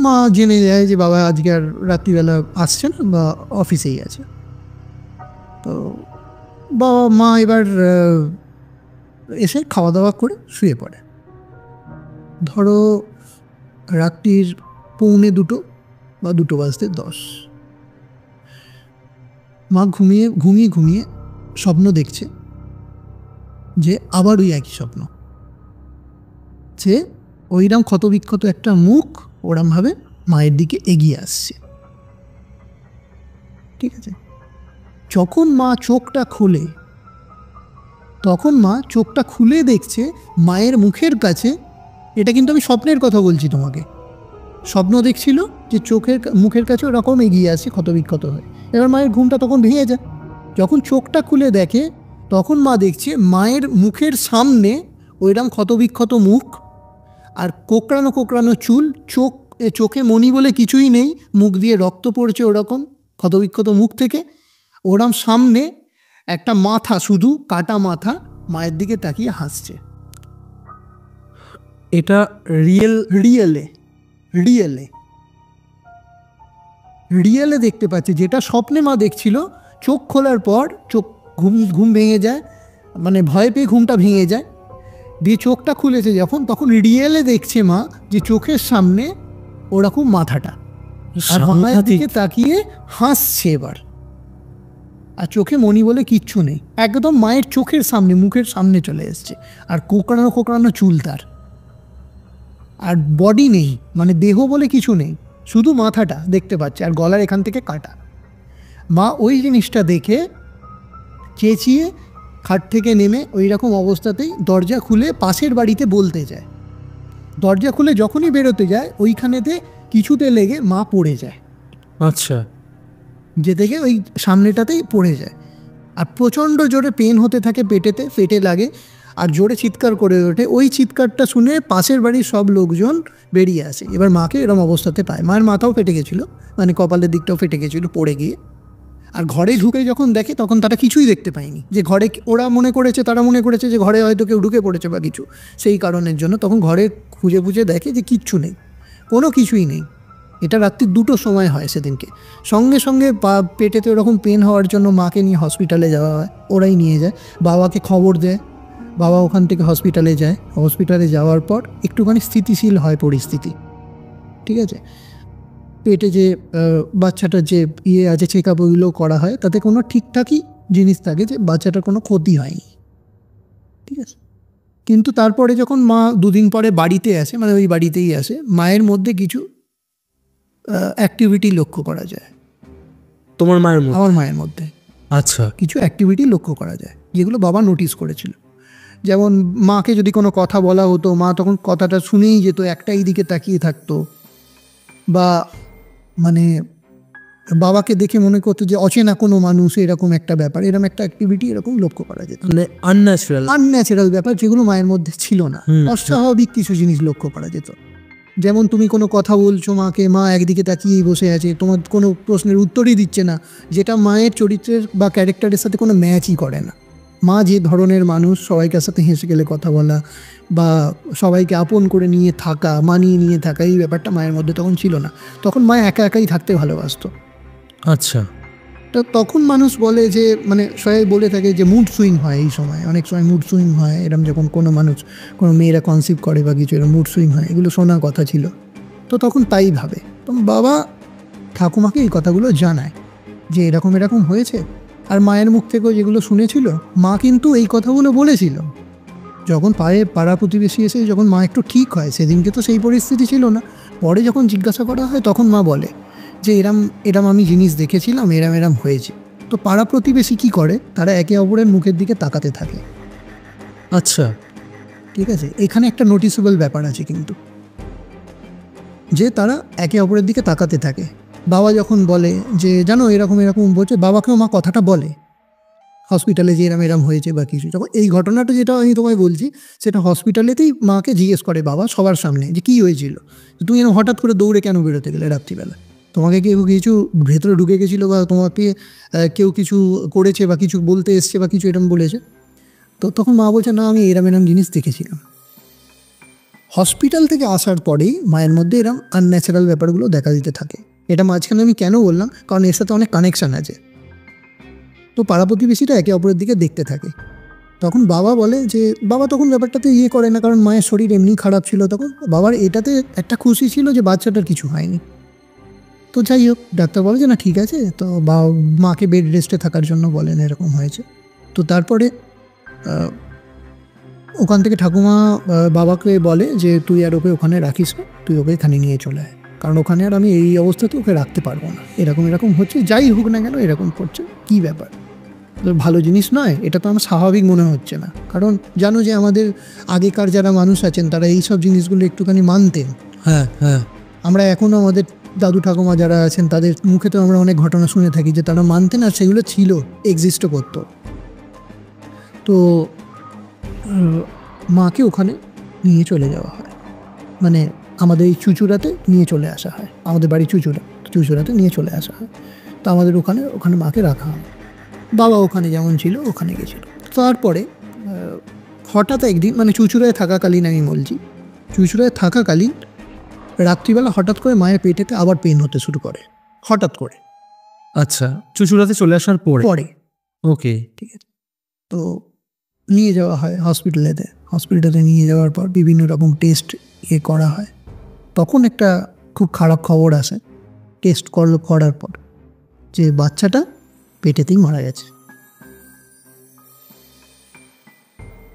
মা জেনে যায় যে বাবা আজকে আর রাত্রিবেলা আসছে না বা অফিসেই আছে। তো বাবা মা এবার এসে খাওয়া দাওয়া করে শুয়ে পড়ে। ধরো রাত্রির 1:45 বা 2:10, মা ঘুমিয়ে ঘুমিয়ে ঘুমিয়ে স্বপ্ন দেখছে যে আবার ওই একই স্বপ্ন, যে ওইরকম ক্ষতবিক্ষত একটা মুখ ওরমভাবে মায়ের দিকে এগিয়ে আসছে, ঠিক আছে? যখন মা চোখটা খোলে, তখন মা চোখটা খুলে দেখছে মায়ের মুখের কাছে, এটা কিন্তু আমি স্বপ্নের কথা বলছি তোমাকে, স্বপ্ন দেখছিল যে মুখের কাছে ওরকম এগিয়ে আসছে ক্ষতবিক্ষত হয়ে। এবার মায়ের ঘুমটা তখন ভেঙে যায়। যখন চোখটা খুলে দেখে, তখন মা দেখছে মায়ের মুখের সামনে ওইরকম ক্ষতবিক্ষত মুখ আর কোকড়ানো কোকড়ানো চুল, চোখে মণি বলে কিছুই নেই, মুখ দিয়ে রক্ত পড়ছে ওরকম ক্ষতবিক্ষত মুখ থেকে। ওরম সামনে একটা মাথা, শুধু কাটা মাথা, মায়ের দিকে তাকিয়ে হাসছে। এটা রিয়েলে দেখতে পাচ্ছে, যেটা স্বপ্নে মা দেখছিল। চোখ খোলার পর ঘুম ভেঙে যায়, মানে ভয় পেয়ে ঘুমটা ভেঙে যায়, দিয়ে চোখটা খুলেছে যখন, তখন রিয়েলে দেখছে মা যে চোখের সামনে ওরকম মাথাটা, আর মায়ের দিকে তাকিয়ে হাসছে এবার, আর চোখে মণি বলে কিচ্ছু নেই, একদম মায়ের চোখের সামনে, মুখের সামনে চলে এসছে, আর কোকড়ানো কোকড়ানো চুল তার, আর বডি নেই, মানে দেহ বলে কিছু নেই, শুধু মাথাটা দেখতে পাচ্ছে, আর গলার এখান থেকে কাটা। মা ওই জিনিসটা দেখে চেঁচিয়ে খাট থেকে নেমে ওই রকম অবস্থাতেই দরজা খুলে পাশের বাড়িতে বলতে যায়। দরজা খুলে যখনই বেরোতে যায়, ওইখানেতে কিছুতে লেগে মা পড়ে যায়। আচ্ছা, যে থেকে ওই সামনেটাতেই পড়ে যায়, আর প্রচণ্ড জোরে পেন হতে থাকে পেটেতে, ফেটে লাগে, আর জোরে চিৎকার করে ওঠে। ওই চিৎকারটা শুনে পাশের বাড়ির সব লোকজন বেরিয়ে আসে, এবার মাকে এরকম অবস্থাতে পায়। মায়ের মাথাও ফেটে গেছিলো, মানে কপালের দিকটাও ফেটে গেছিলো পড়ে গিয়ে। আর ঘরে ঢুকে যখন দেখে, তখন তারা কিছুই দেখতে পায়নি, যে ঘরে তারা মনে করেছে যে ঘরে হয়তো কেউ ঢুকে পড়েছে বা কিছু, সেই কারণের জন্য তখন ঘরে খুঁজে দেখে যে কিচ্ছু নেই, কোনো কিছুই নেই। এটা রাত্রি 2টোর সময় হয় সেদিনকে। সঙ্গে সঙ্গে পেটেতে ওরকম পেন হওয়ার জন্য মাকে নিয়ে হসপিটালে যাওয়া হয়, ওরাই নিয়ে যায়, বাবাকে খবর দেয়, বাবা ওখান থেকে হসপিটালে যায়। হসপিটালে যাওয়ার পর একটুখানি স্থিতিশীল হয় পরিস্থিতি, ঠিক আছে? পেটে যে বাচ্চাটার যে আছে, চেক আপ ওইগুলো করা হয়, তাতে কোনো ঠিকঠাকই জিনিস থাকে যে বাচ্চাটার কোনো ক্ষতি হয়নি, ঠিক আছে? কিন্তু তারপরে যখন মা 2 দিন পরে বাড়িতে আসে, মানে ওই বাড়িতেই আসে, মায়ের মধ্যে কিছু অ্যাক্টিভিটি লক্ষ্য করা যায়। তোমার মায়ের মধ্যে? আমার মায়ের মধ্যে আচ্ছা, কিছু অ্যাক্টিভিটি লক্ষ্য করা যায়, যেগুলো বাবা নোটিস করেছিল। যেমন মাকে যদি কোনো কথা বলা হতো, মা তখন কথাটা শুনেই যেত, একটাই দিকে তাকিয়ে থাকতো, বা মানে বাবাকে দেখে মনে করতো যে অচেনা কোনো মানুষ, এরকম একটা ব্যাপার, এরকম একটা অ্যাক্টিভিটি এরকম লক্ষ্য করা যেত। মানে আনন্যাচারাল ব্যাপার যেগুলো মায়ের মধ্যে ছিল না, অস্বাভাবিক কিছু জিনিস লক্ষ্য করা যেত। যেমন তুমি কোনো কথা বলছো মাকে, মা একদিকে তাকিয়েই বসে আছে, তোমার কোনো প্রশ্নের উত্তরই দিচ্ছে না, যেটা মায়ের চরিত্রের বা ক্যারেক্টারের সাথে কোনো ম্যাচই করে না। মা যে ধরনের মানুষ, সবাইকার সাথে হেসে গেলে কথা বলা বা সবাইকে আপন করে নিয়ে থাকা, মানিয়ে নিয়ে থাকা, এই ব্যাপারটা মায়ের মধ্যে তখন ছিল না। তখন মা একাই থাকতে ভালোবাসতো। আচ্ছা, তো তখন মানুষ বলে যে, মানে সবাই বলে থাকে যে মুড সুইং হয় এই সময়, অনেক সময় মুড সুইং হয়, এরকম যখন কোনো মেয়েরা কনসিভ করে বা কিছু, এরকম মুড সুইং হয়, এগুলো শোনার কথা ছিল। তো তখন তাই ভাবে, তখন বাবা ঠাকুমাকে এই কথাগুলো জানায় যে এরকম হয়েছে। আর মায়ের মুখ থেকেও যেগুলো শুনেছিল, মা কিন্তু এই কথাগুলো বলেছিল। যখন পাড়া প্রতিবেশী এসে যখন মা একটু ঠিক হয়, সেদিনকে তো সেই পরিস্থিতি ছিল না। পরে যখন জিজ্ঞাসা করা হয়, তখন মা বলে যে এরম আমি জিনিস দেখেছিলাম, এরম হয়েছে। তো পাড়া প্রতিবেশী কী করে, তারা একে অপরের মুখের দিকে তাকাতে থাকে। আচ্ছা, ঠিক আছে? এখানে একটা নোটিসেবল ব্যাপার আছে কিন্তু, যে তারা একে অপরের দিকে তাকাতে থাকে। বাবা যখন বলে যে জানো এরকম এরকম বলছে, বাবাকেও মা কথাটা বলে হসপিটালে যে এরম এরম হয়েছে বা কিছু। যখন এই ঘটনাটা যেটা আমি তোমায় বলছি সেটা হসপিটালেতেই মাকে জিজ্ঞেস করে বাবা সবার সামনে যে কী হয়েছিল, তুমি এরকম হঠাৎ করে দৌড়ে কেন বেরোতে গেলে রাত্রিবেলা, তোমাকে কেউ কিছু ভেতরে ঢুকে গেছিলো বা তোমাকে কেউ কিছু করেছে বা কিছু বলতে এসছে বা কিছু এরম বলেছে? তো তখন মা বলছে না আমি এরম এরম জিনিস দেখেছিলাম। হসপিটাল থেকে আসার পরেই মায়ের মধ্যে এরম আনন্যাচারাল ব্যাপারগুলো দেখা দিতে থাকে। এটা মাঝখানে আমি কেন বললাম, কারণ এর সাথে অনেক কানেকশান আছে। তো পাড়া প্রতিবেশীরা একে অপরের দিকে দেখতে থাকে। তখন বাবা বলে যে বাবা তখন ব্যাপারটাতে করে না, কারণ মায়ের শরীর এমনি খারাপ ছিল তখন। বাবার এটাতে একটা খুশি ছিল যে বাচ্চাটার কিছু হয়নি। তো যাই হোক, ডাক্তার বলে যে না ঠিক আছে, তো মাকে বেড রেস্টে থাকার জন্য বলেন এরকম হয়েছে। তো তারপরে ওখান থেকে ঠাকুমা বাবাকে বলে যে তুই আর ওকে ওখানে রাখিস না, তুই ওকে এখানে নিয়ে চলে আয়, কারণ ওখানে আর আমি এই অবস্থাতে ওকে রাখতে পারবো না, এরকম এরকম হচ্ছে, যাই হোক না কেন এরকম করছে, কী ব্যাপার, ভালো জিনিস নয়, এটা তো আমার স্বাভাবিক মনে হচ্ছে না। কারণ জানো যে আমাদের আগেকার যারা মানুষ আছেন তারা এই সব জিনিসগুলো একটুখানি মানতেন। হ্যাঁ হ্যাঁ, আমরা এখনও আমাদের দাদু ঠাকুমা যারা আছেন তাদের মুখে তো আমরা অনেক ঘটনা শুনে থাকি যে তারা মানতেন আর সেগুলো ছিল, এক্সিস্টও করতো। তো মাকে ওখানে নিয়ে চলে যাওয়া হয়, মানে আমাদের এই চুচুড়াতে নিয়ে চলে আসা হয়, আমাদের বাড়ি চুচুড়াতে নিয়ে চলে আসা হয়। তো আমাদের ওখানে মাকে রাখা হয়। বাবা ওখানে যেমন ছিল ওখানে গেছিল। তারপরে হঠাৎ একদিন, মানে চুচুড়ায় থাকাকালীন আমি বলছি, চুচুড়ায় থাকাকালীন রাত্রিবেলা হঠাৎ করে মায়ের পেটেতে আবার পেন হতে শুরু করে, হঠাৎ করে। আচ্ছা, চুচুড়াতে চলে আসার পরে ওকে, ঠিক আছে। তো নিয়ে যাওয়া হয় হসপিটালে নিয়ে যাওয়ার পর বিভিন্ন রকম টেস্ট করা হয়। তখন একটা খুব খারাপ খবর আসে টেস্ট করার পর, যে বাচ্চাটা পেটেতেই মারা গেছে।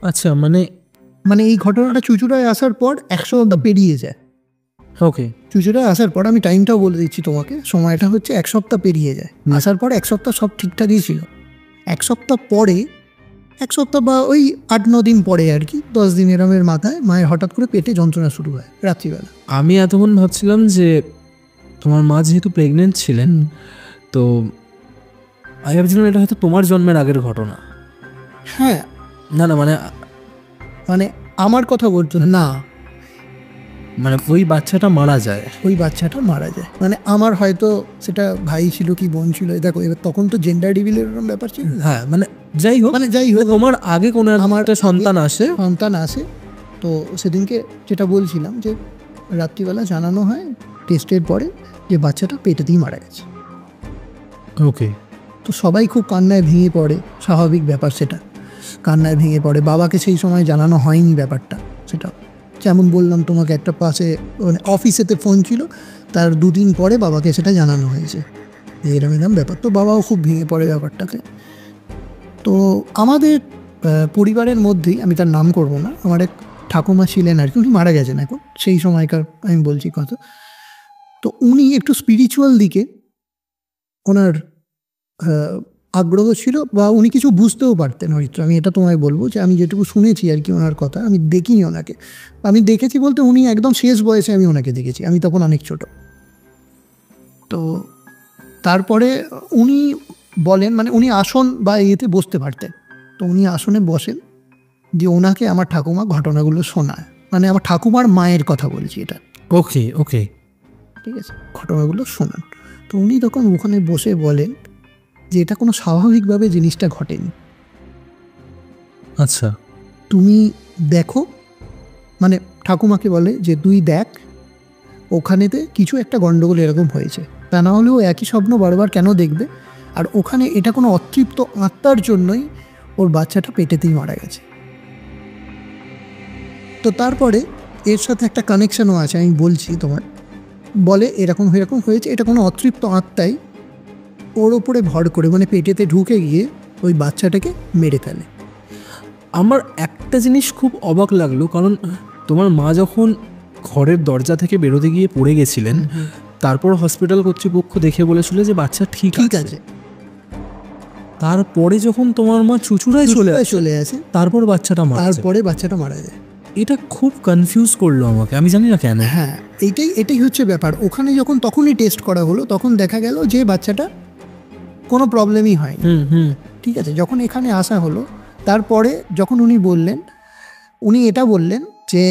আচ্ছা, মানে এই ঘটনাটা চুচুড়ায় আসার পর 1 সপ্তাহ পেরিয়ে যায়। ওকে, চুচুড়ায় আসার পর আমি টাইমটাও বলে দিচ্ছি তোমাকে, সময়টা হচ্ছে 1 সপ্তাহ পেরিয়ে যায়। আসার পর 1 সপ্তাহ সব ঠিকঠাকই ছিল। 1 সপ্তাহ পরে, 1 সপ্তাহ বা ওই 8-9 দিন পরে আর কি, 10 দিন এরমের মাথায় মায়ের হঠাৎ করে পেটে যন্ত্রণা শুরু হয় রাত্রিবেলা। আমি এতক্ষণ ভাবছিলাম যে তোমার মা যেহেতু প্রেগনেন্ট ছিলেন, তো আমি ভাবছিলাম এটা হয়তো তোমার জন্মের আগের ঘটনা। হ্যাঁ, না না, মানে আমার কথা বলতো না, মানে ওই বাচ্চাটা মারা যায়। মানে আমার হয়তো সেটা ভাই ছিল কি বোন ছিল, দেখো এবার তখন তো জেন্ডার রিভিলের ব্যাপার ছিল। হ্যাঁ, যাই হোক তোমার আগে কোনো আমার একটা সন্তান আসে। তো সেদিনকে যেটা বলছিলাম যে রাত্রিবেলা জানানো হয় টেস্টের পরে যে বাচ্চাটা পেটেতেই মারা গেছে। ওকে, তো সবাই খুব কান্নায় ভেঙে পড়ে, স্বাভাবিক ব্যাপার সেটা, কান্নায় ভেঙে পড়ে। বাবাকে সেই সময় জানানো হয়নি ব্যাপারটা, সেটা যেমন বললাম তোমাকে, একটা পাশে মানে অফিসেতে ফোন ছিল, তার 2 দিন পরে বাবাকে সেটা জানানো হয়েছে এরম এরম ব্যাপার। তো বাবাও খুব ভেঙে পড়ে ব্যাপারটাতে। তো আমাদের পরিবারের মধ্যেই, আমি তার নাম করব না, আমার এক ঠাকুমা ছিলেন আর কি, উনি মারা গেছেন এখন, সেই সময়কার আমি বলছি কথা। তো উনি একটু স্পিরিচুয়াল দিকে ওনার আগ্রহ ছিল, বা উনি কিছু বুঝতেও পারতেন হয়তো। আমি এটা তোমায় বলবো যে আমি যেটুকু শুনেছি আর কি ওনার কথা, আমি দেখিনি ওনাকে, আমি দেখেছি বলতে উনি একদম শেষ বয়সে আমি ওনাকে দেখেছি, আমি তখন অনেক ছোট। তো তারপরে উনি বলেন, মানে উনি আসন বা ইয়েতে বসতে পারতেন, তো উনি আসনে বসেন, যে ওনাকে আমার ঠাকুমা ঘটনাগুলো শোনায়, মানে আমার ঠাকুমার মায়ের কথা বলছি এটা। ওকে, ঠিক আছে, ঘটনাগুলো শোনান। তো উনি তখন ওখানে বসে বলেন যে এটা কোনো স্বাভাবিকভাবে জিনিসটা ঘটেনি। আচ্ছা, তুমি দেখো, মানে ঠাকুমাকে বলে যে তুই দেখ ওখানেতে কিছু একটা গণ্ডগোল এরকম হয়েছে, তা না হলেও একই স্বপ্ন বারবার কেন দেখবে, আর ওখানে এটা কোনো অতৃপ্ত আত্মার জন্যই ওর বাচ্চাটা পেটেতেই মারা গেছে। তো তারপরে এর সাথে একটা কানেকশানও আছে, আমি বলছি তোমার, বলে এরকম হয়েছে, এটা কোনো অতৃপ্ত আত্মাই ওর ওপরে ভর করে, মানে পেটেতে ঢুকে গিয়ে ওই বাচ্চাটাকে মেরে ফেলে। আমার একটা জিনিস খুব অবাক লাগলো, কারণ তোমার মা যখন ঘরের দরজা থেকে বেরোতে গিয়ে পড়ে গেছিলেন, তারপর হসপিটাল কর্তৃপক্ষ দেখে বলেছিল যে বাচ্চা ঠিক আছে। তারপরে যখন তোমার মা চুচুড়ায় চলে আসে, তারপরে বাচ্চাটা মারা যায়। এটা খুব কনফিউজ করলো আমাকে, আমি জানি না কেন। হ্যাঁ, এটাই হচ্ছে ব্যাপার। ওখানে যখন তখনই টেস্ট করা হলো, তখন দেখা গেল যে বাচ্চাটা কোনো প্রবলেমই হয়। ঠিক আছে, যখন এখানে আসা হলো তারপরে যখন উনি এটা বললেন যে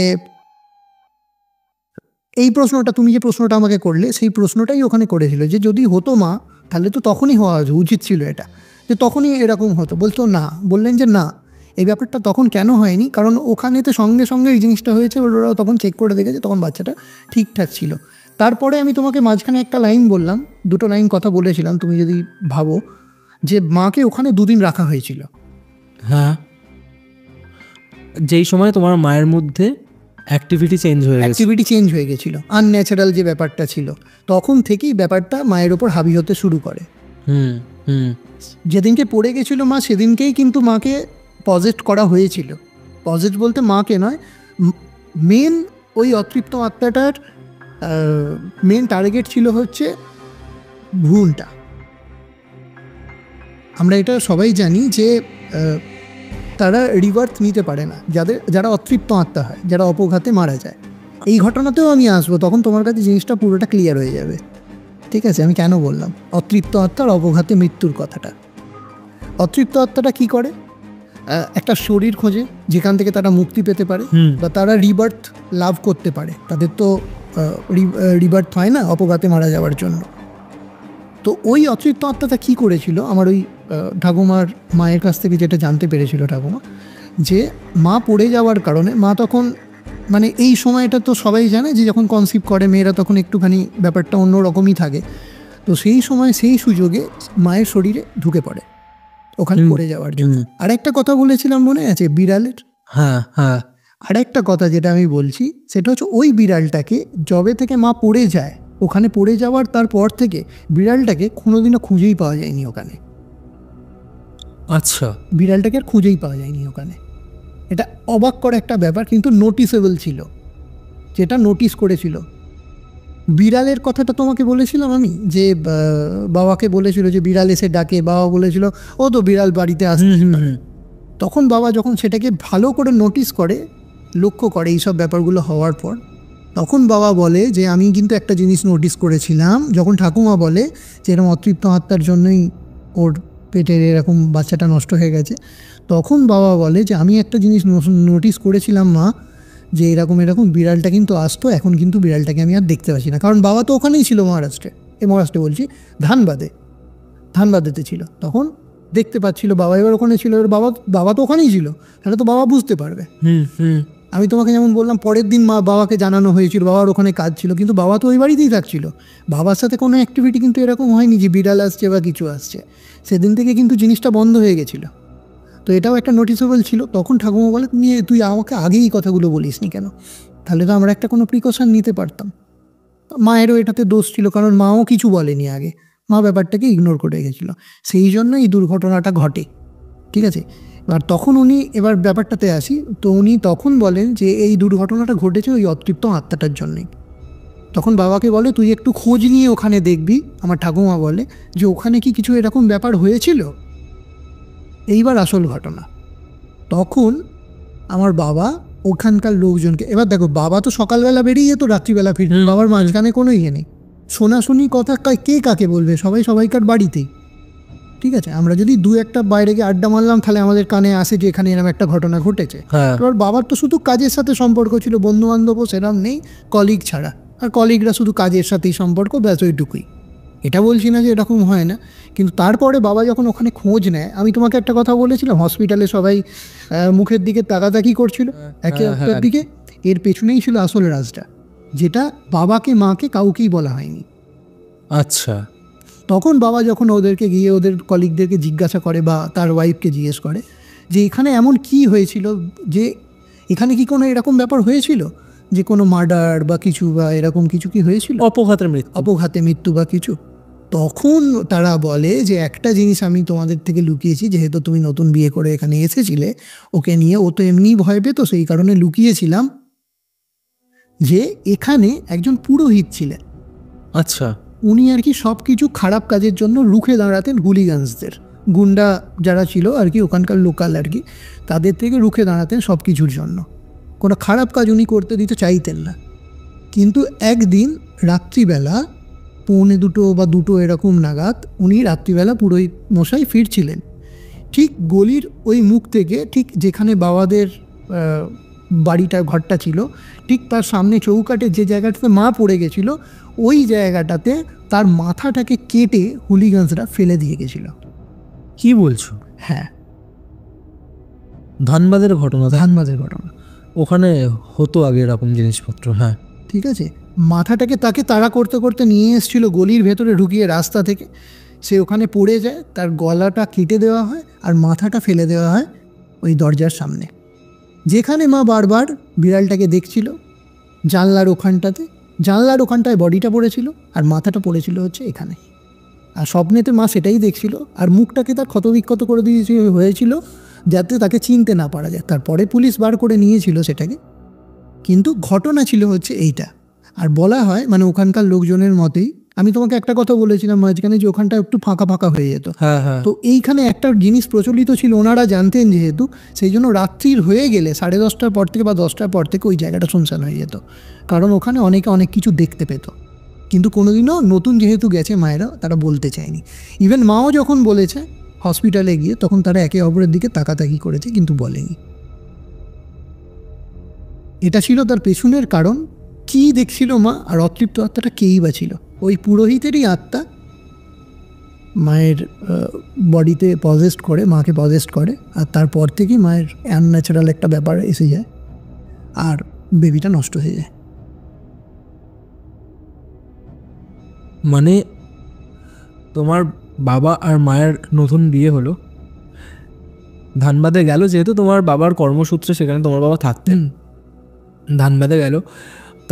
এই প্রশ্নটা, তুমি যে প্রশ্নটা আমাকে করলে সেই প্রশ্নটাই ওখানে করেছিল যে যদি হতো মা তাহলে তো তখনই হওয়া উচিত ছিল, এটা যে তখনই এরকম হতো। বললেন যে না, এই ব্যাপারটা তখন কেন হয়নি, কারণ ওখানে তো সঙ্গে সঙ্গে এই জিনিসটা হয়েছে, ওরাও তখন চেক করে দেখেছে, তখন বাচ্চাটা ঠিকঠাক ছিল। তারপরে আমি তোমাকে মাঝখানে একটা লাইন বললাম, দুটো লাইন কথা বলেছিলাম, তুমি যদি ভাবো যে মাকে ওখানে 2 দিন রাখা হয়েছিল। হ্যাঁ, যেই সময় তোমার মায়ের মধ্যে অ্যাক্টিভিটি চেঞ্জ হয়ে গেছিল, আনন্যাচারাল যে ব্যাপারটা ছিল, তখন থেকেই ব্যাপারটা মায়ের ওপর হাবি হতে শুরু করে। যেদিনকে পড়ে গেছিল মা, সেদিনকেই কিন্তু মাকে পজেস্ট করা হয়েছিল। পজেস্ট বলতে মাকে নয়, মেন ওই অতৃপ্ত আত্মাটার মেন টার্গেট ছিল হচ্ছে ভ্রূণটা। আমরা এটা সবাই জানি যে তারা রিবার্থ নিতে পারে না, যারা অতৃপ্ত আত্মা হয়, যারা অপঘাতে মারা যায়। এই ঘটনাতেও আমি আসবো, তখন তোমার কাছে জিনিসটা পুরোটা ক্লিয়ার হয়ে যাবে। ঠিক আছে, আমি কেন বললাম অতৃপ্ত আত্মার অপঘাতে মৃত্যুর কথাটা। অতৃপ্ত আত্মাটা কি করে, একটা শরীর খোঁজে যেখান থেকে তারা মুক্তি পেতে পারে বা তারা রিবার্থ লাভ করতে পারে। তাদের তো রিবার্থ হয় না অপঘাতে মারা যাওয়ার জন্য। তো ওই অতৃপ্ত আত্মাটা কী করেছিল, আমার ওই ঠাকুমার মায়ের কাছ থেকে যেটা জানতে পেরেছিল ঠাকুমা, যে মা পড়ে যাওয়ার কারণে, মা তখন মানে এই সময়টা তো সবাই জানে যে যখন কনসিভ করে মেয়েরা তখন একটুখানি ব্যাপারটা অন্য রকমই থাকে। তো সেই সময় সেই সুযোগে মায়ের শরীরে ঢুকে পড়ে ওখানে পড়ে যাওয়ার জন্য। আরেকটা কথা বলেছিলাম মনে আছে বিড়ালের? হ্যাঁ হ্যাঁ, আরেকটা কথা যেটা আমি বলছি সেটা হচ্ছে ওই বিড়ালটাকে যবে থেকে মা পড়ে যায়, ওখানে পড়ে যাওয়ার তারপর থেকে বিড়ালটাকে কোনোদিনও খুঁজেই পাওয়া যায়নি ওখানে। আচ্ছা, বিড়ালটাকে আর খুঁজেই পাওয়া যায়নি ওখানে। এটা অবাক করা একটা ব্যাপার, কিন্তু নোটিসেবল ছিল, যেটা নোটিস করেছিল। বিড়ালের কথাটা তোমাকে বলেছিলাম আমি, যে বাবাকে বলেছিল যে বিড়াল এসে ডাকে, বাবা বলেছিল ও তো বিড়াল বাড়িতে আসে। তখন বাবা যখন সেটাকে ভালো করে নোটিস করে, লক্ষ্য করে এইসব ব্যাপারগুলো হওয়ার পর, তখন বাবা বলে যে আমি কিন্তু একটা জিনিস নোটিস করেছিলাম। যখন ঠাকুমা বলে যে এরকম অতৃপ্ত আত্মার জন্যই ওর পেটের এরকম বাচ্চাটা নষ্ট হয়ে গেছে, তখন বাবা বলে যে আমি একটা জিনিস নোটিস করেছিলাম মা, যে এরকম বিড়ালটা কিন্তু আসতো, এখন কিন্তু বিড়ালটাকে আমি আর দেখতে পাচ্ছি না। কারণ বাবা তো ওখানেই ছিল মহারাষ্ট্রে বলছি, ধানবাদেতে ছিল, তখন দেখতে পাচ্ছিল বাবা, এবার ওখানে ছিল, এবার বাবা তো ওখানেই ছিল, তাহলে তো বাবা বুঝতে পারবে। আমি তোমাকে যেমন বললাম পরের দিন বাবাকে জানানো হয়েছিল, বাবার ওখানে কাজ ছিল, কিন্তু বাবা তো ওই বাড়িতেই থাকছিল, বাবার সাথে কোনো অ্যাক্টিভিটি কিন্তু এরকম হয়নি যে বিড়াল আসছে বা কিছু আসছে। সেদিন থেকে কিন্তু জিনিসটা বন্ধ হয়ে গেছিলো। তো এটাও একটা নোটিসেবল ছিল। তখন ঠাকুমা বলে তুই আমাকে আগেই এই কথাগুলো বলিস নি কেন, তাহলে তো আমরা একটা কোনো প্রিকশন নিতে পারতাম। মায়েরও এটাতে দোষ ছিল, কারণ মাও কিছু বলেনি আগে, মা ব্যাপারটাকে ইগনোর করে গেছিলো, সেই জন্য এই দুর্ঘটনাটা ঘটে। ঠিক আছে, তখন এবার ব্যাপারটাতে আসি, তো উনি তখন বলেন যে এই দুর্ঘটনাটা ঘটেছে ওই অতৃপ্ত আত্মাটার জন্যই। তখন বাবাকে বলে তুই একটু খোঁজ নিয়ে ওখানে দেখবি। আমার ঠাকুমা বলে যে ওখানে কি কিছু এরকম ব্যাপার হয়েছিল। এইবার আসল ঘটনা, তখন আমার বাবা ওখানকার লোকজনকে, এবার দেখো বাবা তো সকালবেলা বেরিয়ে যেত, রাত্রিবেলা ফিরত, বাবার মাঝখানে কোনো ইয়ে নেই, শোনাশুনি কথা কে কাকে বলবে, সবাই সবাইকার বাড়িতেই। ঠিক আছে, আমরা যদি 2-1 বাইরে গিয়ে আড্ডা মারলাম তাহলে আমাদের কানে আসে যে এখানে এরকম একটা ঘটনা ঘটেছে। এবার বাবার তো শুধু কাজের সাথে সম্পর্ক ছিল, বন্ধু বান্ধবও সেরকম নেই, কলিগ ছাড়া, আর কলিগরা শুধু কাজের সাথেই সম্পর্ক, ব্যাস ওইটুকুই। এটা বলছি না যে এরকম হয় না, কিন্তু তারপরে বাবা যখন ওখানে খোঁজ নেয়, আমি তোমাকে একটা কথা বলেছিলাম, হসপিটালে সবাই মুখের দিকে তাকাতাকি করছিল একে অপরের দিকে, এর পেছনেই ছিল আসল রাজটা, যেটা বাবাকে মাকে কাউকেই বলা হয়নি। আচ্ছা, তখন বাবা যখন ওদেরকে গিয়ে ওদের কলিগদেরকে জিজ্ঞাসা করে বা তার ওয়াইফকে জিজ্ঞেস করে যে এখানে এমন কি হয়েছিল, যে এখানে কি কোনো এরকম ব্যাপার হয়েছিল যে কোনো মার্ডার বা কিছু বা এরকম কিছু কি হয়েছিল, অপঘাতে মৃত্যু বা কিছু, তখন তারা বলে যে একটা জিনিস আমি তোমাদের থেকে লুকিয়েছি, যেহেতু তুমি নতুন বিয়ে করে এখানে এসেছিলে ওকে নিয়ে, ও তো এমনি ভয় পেত, সেই কারণে লুকিয়েছিলাম, যে এখানে একজন পুরোহিত ছিলেন। আচ্ছা, উনি আর কি সব কিছু খারাপ কাজের জন্য রুখে দাঁড়াতেন, হুলিগানসদের, গুন্ডা যারা ছিল আর কি ওখানকার লোকাল আর কি, তাদের থেকে রুখে দাঁড়াতেন সব কিছুর জন্য। কোনো খারাপ কাজ উনি করতে দিতে চাইতেন না। কিন্তু একদিন রাত্রিবেলা 1:45 বা 2 এরকম নাগাদ উনি রাত্রিবেলা পুরোহিত মশাই ফিরছিলেন, ঠিক গলির ওই মুখ থেকে, ঠিক যেখানে বাবাদের বাড়িটা ঘরটা ছিল, ঠিক তার সামনে চৌকাটে যে জায়গাটাতে মা পড়ে গেছিলো, ওই জায়গাটাতে তার মাথাটাকে কেটে হুলিগানসরা ফেলে দিয়ে গেছিল। কি বলছো? হ্যাঁ, ধানবাদের ঘটনা? ধানবাদের ঘটনা। ওখানে হতো আগে এরকম জিনিসপত্র। হ্যাঁ, ঠিক আছে। মাথাটাকে তাকে তাড়া করতে করতে নিয়ে এসেছিল গলির ভেতরে ঢুকিয়ে রাস্তা থেকে, সে ওখানে পড়ে যায়, তার গলাটা কেটে দেওয়া হয় আর মাথাটা ফেলে দেওয়া হয় ওই দরজার সামনে, যেখানে মা বারবার বিড়ালটাকে দেখছিল। জানলার ওখানটায় বডিটা পড়েছিল আর মাথাটা পড়েছিল হচ্ছে এখানে, আর স্বপ্নেতে মা সেটাই দেখছিল, আর মুখটাকে তার ক্ষতবিক্ষত করে হয়েছিল যাতে তাকে চিনতে না পারা যায়। তারপরে পুলিশ বার করে নিয়েছিল সেটাকে, কিন্তু ঘটনা ছিল হচ্ছে এইটা। আর বলা হয়, মানে ওখানকার লোকজনের মতেই, আমি তোমাকে একটা কথা বলেছিলাম মাঝখানে যে ওখানটা একটু ফাঁকা ফাঁকা হয়ে যেত। হ্যাঁ হ্যাঁ। তো এইখানে একটা জিনিস প্রচলিত ছিল, ওনারা জানতেন যেহেতু, সেই জন্য রাত্রির হয়ে গেলে 10:30টার পর থেকে বা 10টার পর থেকে ওই জায়গাটা শুনশান হয়ে যেত, কারণ ওখানে অনেকে অনেক কিছু দেখতে পেত। কিন্তু কোনোদিনও নতুন যেহেতু গেছে মায়েরা, তারা বলতে চায়নি। ইভেন মাও যখন বলেছে হসপিটালে গিয়ে, তখন তারা একে অপরের দিকে তাকাতাকি করেছে, কিন্তু বলেনি। এটা ছিল তার পেছনের কারণ। কি দেখছিল মা, আর অতৃপ্ত আত্মাটা কেই বা ছিল? ওই পুরোহিতেরই আত্মা মায়ের বডিতে পজেস্ট করে, মাকে পজেস্ট করে, আর তারপর থেকেই মায়ের আনন্যাচারাল একটা ব্যাপার এসে যায় আর বেবিটা নষ্ট হয়ে যায়। মানে তোমার বাবা আর মায়ের নতুন বিয়ে হলো, ধানবাদে গেল, যেহেতু তোমার বাবার কর্মসূত্রে সেখানে তোমার বাবা থাকতেন, ধানবাদে গেল,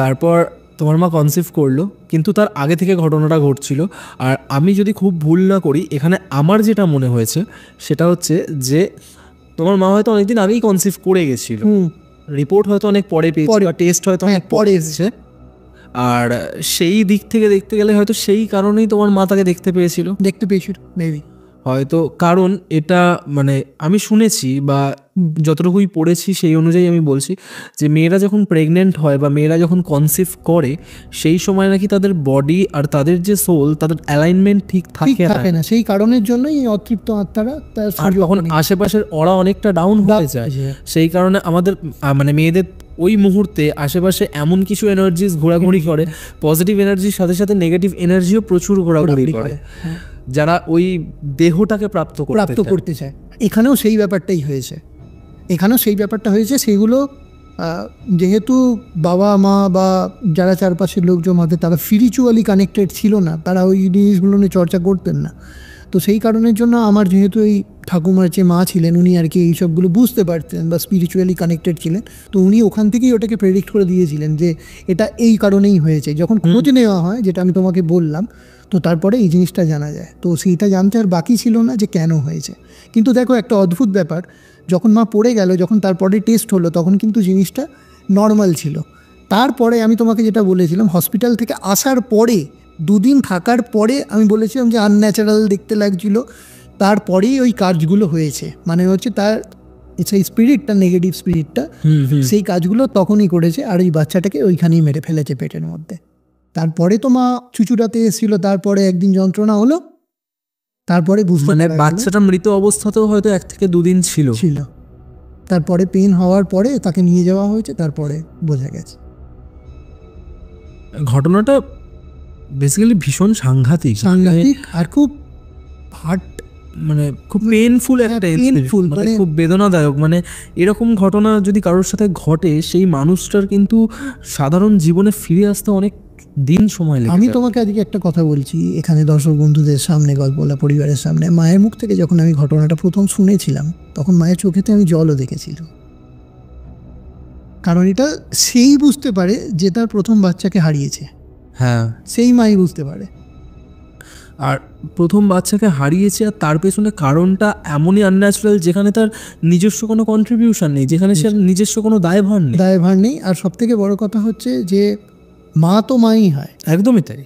তারপর তোমার মা কনসিভ করলো, কিন্তু তার আগে থেকে ঘটনাটা ঘটছিল। আর আমি যদি খুব ভুল না করি, এখানে আমার যেটা মনে হয়েছে সেটা হচ্ছে যে তোমার মা হয়তো অনেকদিন আগেই কনসিভ করে গেছিল, রিপোর্ট হয়তো অনেক পরে পেয়েছে, টেস্ট হয়তো অনেক পরে এসেছে, আর সেই দিক থেকে দেখতে গেলে হয়তো সেই কারণেই তোমার মা তাকে দেখতে পেয়েছিল মেবি হয়তো। কারণ এটা মানে আমি শুনেছি বা যতটুকুই পড়েছি সেই অনুযায়ী আমি বলছি যে মেয়েরা যখন প্রেগনেন্ট হয় বা মেয়েরা যখন কনসিভ করে, সেই সময় নাকি তাদের বডি আর তাদের যে সোল, তাদের অ্যালাইনমেন্ট ঠিক থাকে না। সেই কারণের জন্যই এই অতৃপ্ত আত্মারা তখন আশেপাশের ওরা অনেকটা ডাউন হয়ে যায়। সেই কারণে আমাদের মানে মেয়েদের ওই মুহূর্তে আশেপাশে এমন কিছু এনার্জিস ঘোরাঘুরি করে, পজিটিভ এনার্জির সাথে সাথে নেগেটিভ এনার্জিও প্রচুর ঘোরাঘুরি করে, যারা ওই দেহটাকে প্রাপ্ত করতে চায়। এখানেও সেই ব্যাপারটাই হয়েছে, সেগুলো যেহেতু বাবা মা বা যারা চারপাশের লোকজন হবে তারা স্পিরিচুয়ালি কানেক্টেড ছিল না, তারা ওই জিনিসগুলো নিয়ে চর্চা করতেন না। তো সেই কারণের জন্য আমার যেহেতু এই ঠাকুমার যে মা ছিলেন, উনি আর কি এইসবগুলো বুঝতে পারতেন বা স্পিরিচুয়ালি কানেক্টেড ছিলেন, তো উনি ওখান থেকেই ওটাকে প্রেডিক্ট করে দিয়েছিলেন যে এটা এই কারণেই হয়েছে। যখন খোঁজ নেওয়া হয়, যেটা আমি তোমাকে বললাম, তো তারপরে এই জিনিসটা জানা যায়। তো সেইটা জানতে আর বাকি ছিল না যে কেন হয়েছে। কিন্তু দেখো একটা অদ্ভুত ব্যাপার, যখন মা পড়ে গেল, যখন তারপরে টেস্ট হলো, তখন কিন্তু জিনিসটা নর্মাল ছিল। তারপরে আমি তোমাকে যেটা বলেছিলাম, হসপিটাল থেকে আসার পরে 2 দিন থাকার পরে আমি বলেছিলাম যে আনন্যাচারাল দেখতে লাগছিল, তারপরেই ওই কাজগুলো হয়েছে। মানে হচ্ছে তার সেই স্পিরিটটা, নেগেটিভ স্পিরিটটা, সেই কাজগুলো তখনই করেছে, আর ওই বাচ্চাটাকে ওইখানেই মেরে ফেলেছে পেটের মধ্যে। তারপরে তো মা চুচুড়াতে এসেছিল, তারপরে একদিন যন্ত্রণা হলো, তারপরে বুঝতে মানে বাচ্চাটা মৃত অবস্থাতেও হয়তো 1 থেকে 2 দিন ছিল। তারপরে পেন হওয়ার পরে তাকে নিয়ে যাওয়া হয়েছে, তারপরে বোঝা গেছে। ঘটনাটা বেসিক্যালি ভীষণ সাংঘাতিক আর খুব হার্ট, মানে খুব পেইনফুল, মানে খুব বেদনাদায়ক। মানে এরকম ঘটনা যদি কারোর সাথে ঘটে, সেই মানুষটার কিন্তু সাধারণ জীবনে ফিরে আসতে অনেক দিন সময় লাগে। আমি তোমাকে আজকে একটা কথা বলছি এখানে দর্শক বন্ধুদের সামনে, গল্পওয়ালা পরিবারের সামনে। মায়ের মুখ থেকে যখন আমি ঘটনাটা প্রথম শুনেছিলাম, তখন মায়ের চোখেতে আমি জলও দেখেছিল, কারণ এটা সেই বুঝতে পারে যে তার প্রথম বাচ্চাকে হারিয়েছে। হ্যাঁ, সেই মাই বুঝতে পারে। আর প্রথম বাচ্চাকে হারিয়েছে, আর তার পেছনে কারণটা এমনই আনন্যাচারাল, যেখানে তার নিজস্ব কোনো কন্ট্রিবিউশন নেই, যেখানে সে নিজস্ব কোনো দায়ভার নেই। আর সব থেকে বড় কথা হচ্ছে যে মা তো মাই হয়, একদমই তাই।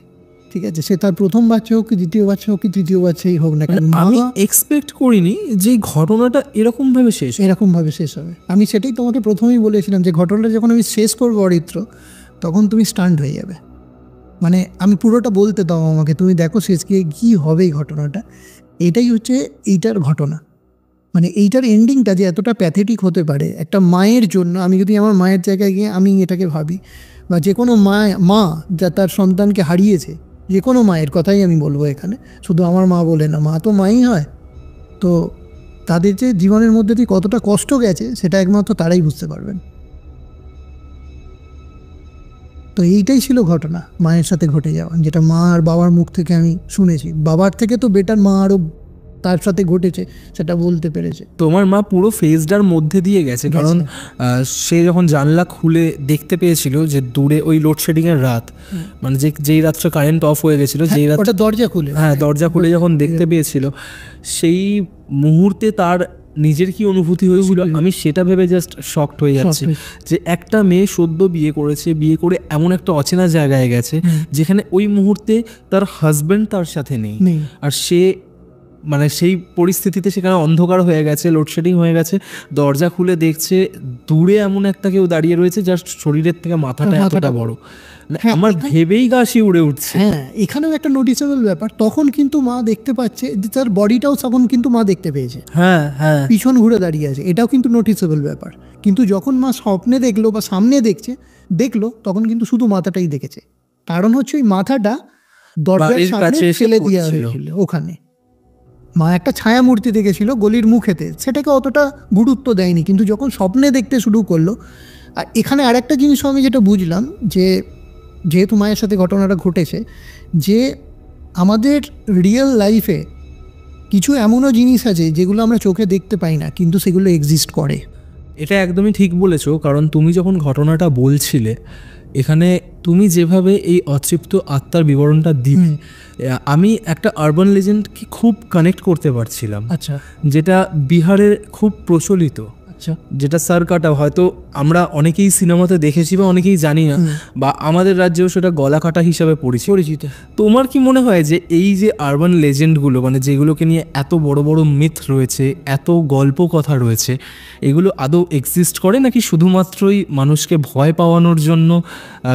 ঠিক আছে, সে তার প্রথম বাচ্চা হোক কি দ্বিতীয় বাচ্চা হোক কি তৃতীয় বাচ্চাই হোক না কেন, আমি এক্সপেক্ট করিনি যে এই ঘটনাটা এরকমভাবে শেষ হবে। এরকমভাবে শেষ হবে। আমি সেটাই তোমাকে প্রথমেই বলেছিলাম যে ঘটনাটা যখন আমি শেষ করবো অরিত্র, তখন তুমি স্টান্ট হয়ে যাবে। মানে আমি পুরোটা বলতে দাও আমাকে, তুমি দেখো শেষ গিয়ে কী হবে এই ঘটনাটা। এটাই হচ্ছে এইটার ঘটনা, মানে এইটার এন্ডিংটা যে এতটা প্যাথেটিক হতে পারে একটা মায়ের জন্য। আমি যদি আমার মায়ের জায়গায় গিয়ে আমি এটাকে ভাবি, বা যে কোনো মা যা তার সন্তানকে হারিয়েছে, যে কোনো মায়ের কথাই আমি বলবো এখানে, শুধু আমার মা বলে না, মা তো মাই হয়, তো তাদের যে জীবনের মধ্যে দিয়ে কতটা কষ্ট গেছে সেটা একমাত্র তারাই বুঝতে পারবেন। তো এইটাই ছিল ঘটনা মায়ের সাথে ঘটে যাওয়া, যেটা মা আর বাবার মুখ থেকে আমি শুনেছি। বাবার থেকে তো বেটার মা আরও তার সাথে ঘটেছে সেটা বলতে পেরেছে। তোমার মা পুরো ফেজটার মধ্যে দিয়ে গেছে, কারণ সে যখন জানলা খুলে দেখতে পেয়েছিল যে দূরে ওই লোডশেডিং এর রাত, মানে যেই রাতটা কারেন্ট অফ হয়ে গেছিল, যেই রাত দরজা খুলে, হ্যাঁ দরজা খুলে যখন দেখতে পেয়েছিল, সেই মুহূর্তে তার নিজের কি অনুভূতি হয়েছিল আমি সেটা ভেবে জাস্ট শকড হয়ে যাচ্ছি যে একটা মেয়ে সদ্য বিয়ে করেছে, বিয়ে করে এমন একটা অচেনা জায়গায় গেছে যেখানে ওই মুহূর্তে তার হাজবেন্ড তার সাথে নেই, আর সে মানে সেই পরিস্থিতিতে সেখানে অন্ধকার হয়ে গেছে, লোডশেডিং হয়ে গেছে, দরজা খুলে দেখছে দূরে এমন একটা কেউ দাঁড়িয়ে রয়েছে যার শরীরের থেকে মাথাটা এতটা বড়। আমার ভেবেই গা শিউরে উঠছে। হ্যাঁ, এখানেও একটা নোটিসেবল ব্যাপার, তখন কিন্তু মা দেখতে পাচ্ছে যে তার বডিটাও তখন কিন্তু মা দেখতে পেয়েছে, হ্যাঁ হ্যাঁ, পিছন ঘুরে দাঁড়িয়ে আছে, এটাও কিন্তু নোটিসেবল ব্যাপার। কিন্তু যখন মা স্বপ্নে দেখলো বা সামনে দেখলো তখন কিন্তু শুধু মাথাটাই দেখেছে। কারণ হচ্ছে ওই মাথাটা দরজার সামনে ফেলে দেওয়া হয়েছিল ওখানে। মা একটা ছায়া মূর্তি দেখেছিল গলির মুখেতে, সেটাকে অতটা গুরুত্ব দেয়নি, কিন্তু যখন স্বপ্নে দেখতে শুরু করলো। আর এখানে আরেকটা জিনিসও আমি যেটা বুঝলাম, যে যেহেতু মায়ের সাথে ঘটনাটা ঘটেছে, যে আমাদের রিয়েল লাইফে কিছু এমনও জিনিস আছে যেগুলো আমরা চোখে দেখতে পাই না, কিন্তু সেগুলো এক্সিস্ট করে। এটা একদমই ঠিক বলেছো, কারণ তুমি যখন ঘটনাটা বলছিলে এখানে তুমি যেভাবে এই অতৃপ্ত আত্মার বিবরণটা দিলে, আমি একটা আরবান লেজেন্ডকে খুব কানেক্ট করতে পারছিলাম। আচ্ছা, যেটা বিহারের খুব প্রচলিত, আচ্ছা, যেটা সারকাটা, হয়তো আমরা অনেকেই সিনেমাতে দেখেছি বা অনেকেই জানি না, বা আমাদের রাজ্যেও সেটা গলা কাটা হিসাবে পরিচিত। তোমার কি মনে হয় যে এই যে আরবান লেজেন্ডগুলো, মানে যেগুলোকে নিয়ে এত বড় বড় মিথ রয়েছে, এত গল্প কথা রয়েছে, এগুলো আদৌ এক্সিস্ট করে, নাকি শুধুমাত্রই মানুষকে ভয় পাওয়ানোর জন্য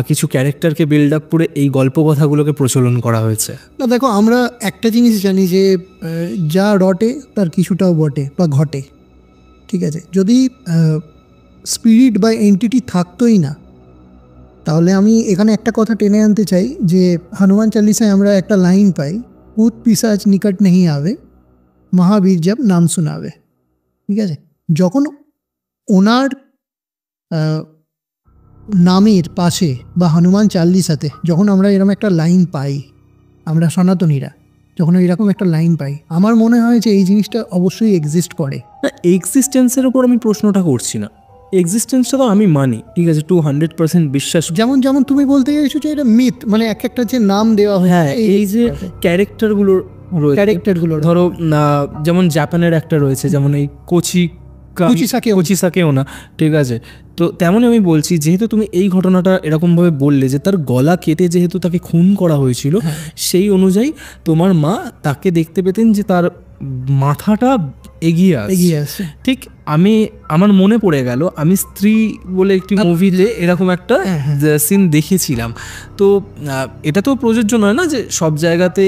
কিছু ক্যারেক্টারকে বিল্ড আপ করে এই গল্প কথাগুলোকে প্রচলন করা হয়েছে? না দেখো, আমরা একটা জিনিস জানি যে যা রটে তার কিছুটাও বটে বা ঘটে, ঠিক আছে। যদি স্পিরিট বা এন্টিটি থাকতোই না, তাহলে আমি এখানে একটা কথা টেনে আনতে চাই যে হনুমান চালিসায় আমরা একটা লাইন পাই, ভূত পিশাচ নিকট নেই আবে, মহাবীর জব নাম শোনাবে। ঠিক আছে, যখন ওনার নামের পাশে বা হনুমান চাল্লিশাতে যখন আমরা এরকম একটা লাইন পাই, আমরা সনাতনীরা যখন এরকম একটা লাইন পাই, আমার মনে হয় যে এই জিনিসটা অবশ্যই এক্সিস্ট করে। না, এক্সিস্টেন্সের ওপর আমি প্রশ্নটা করছি না, এক্সিস্টেন্সটা তো আমি মানি, ঠিক আছে, 200% বিশ্বাস। যেমন তুমি বলতে চাইছো যে এটা মিথ, মানে একটা যে নাম দেওয়া হয়। হ্যাঁ, এই যে ক্যারেক্টারগুলোর ধরো যেমন জাপানের একটা রয়েছে, যেমন এই কোচিসাকেও না, ঠিক আছে। তো তেমনই আমি বলছি, যেহেতু তুমি এই ঘটনাটা এরকমভাবে বললে যে তার গলা কেটে যেহেতু তাকে খুন করা হয়েছিল, সেই অনুযায়ী তোমার মা তাকে দেখতে পেতেন যে তার মাথাটা এগিয়ে আসে। ঠিক আমার মনে পড়ে গেল, আমি স্ত্রী বলে একটি মুভিতে এরকম একটা সিন দেখেছিলাম। তো এটা তো প্রযোজ্য নয় না যে সব জায়গাতে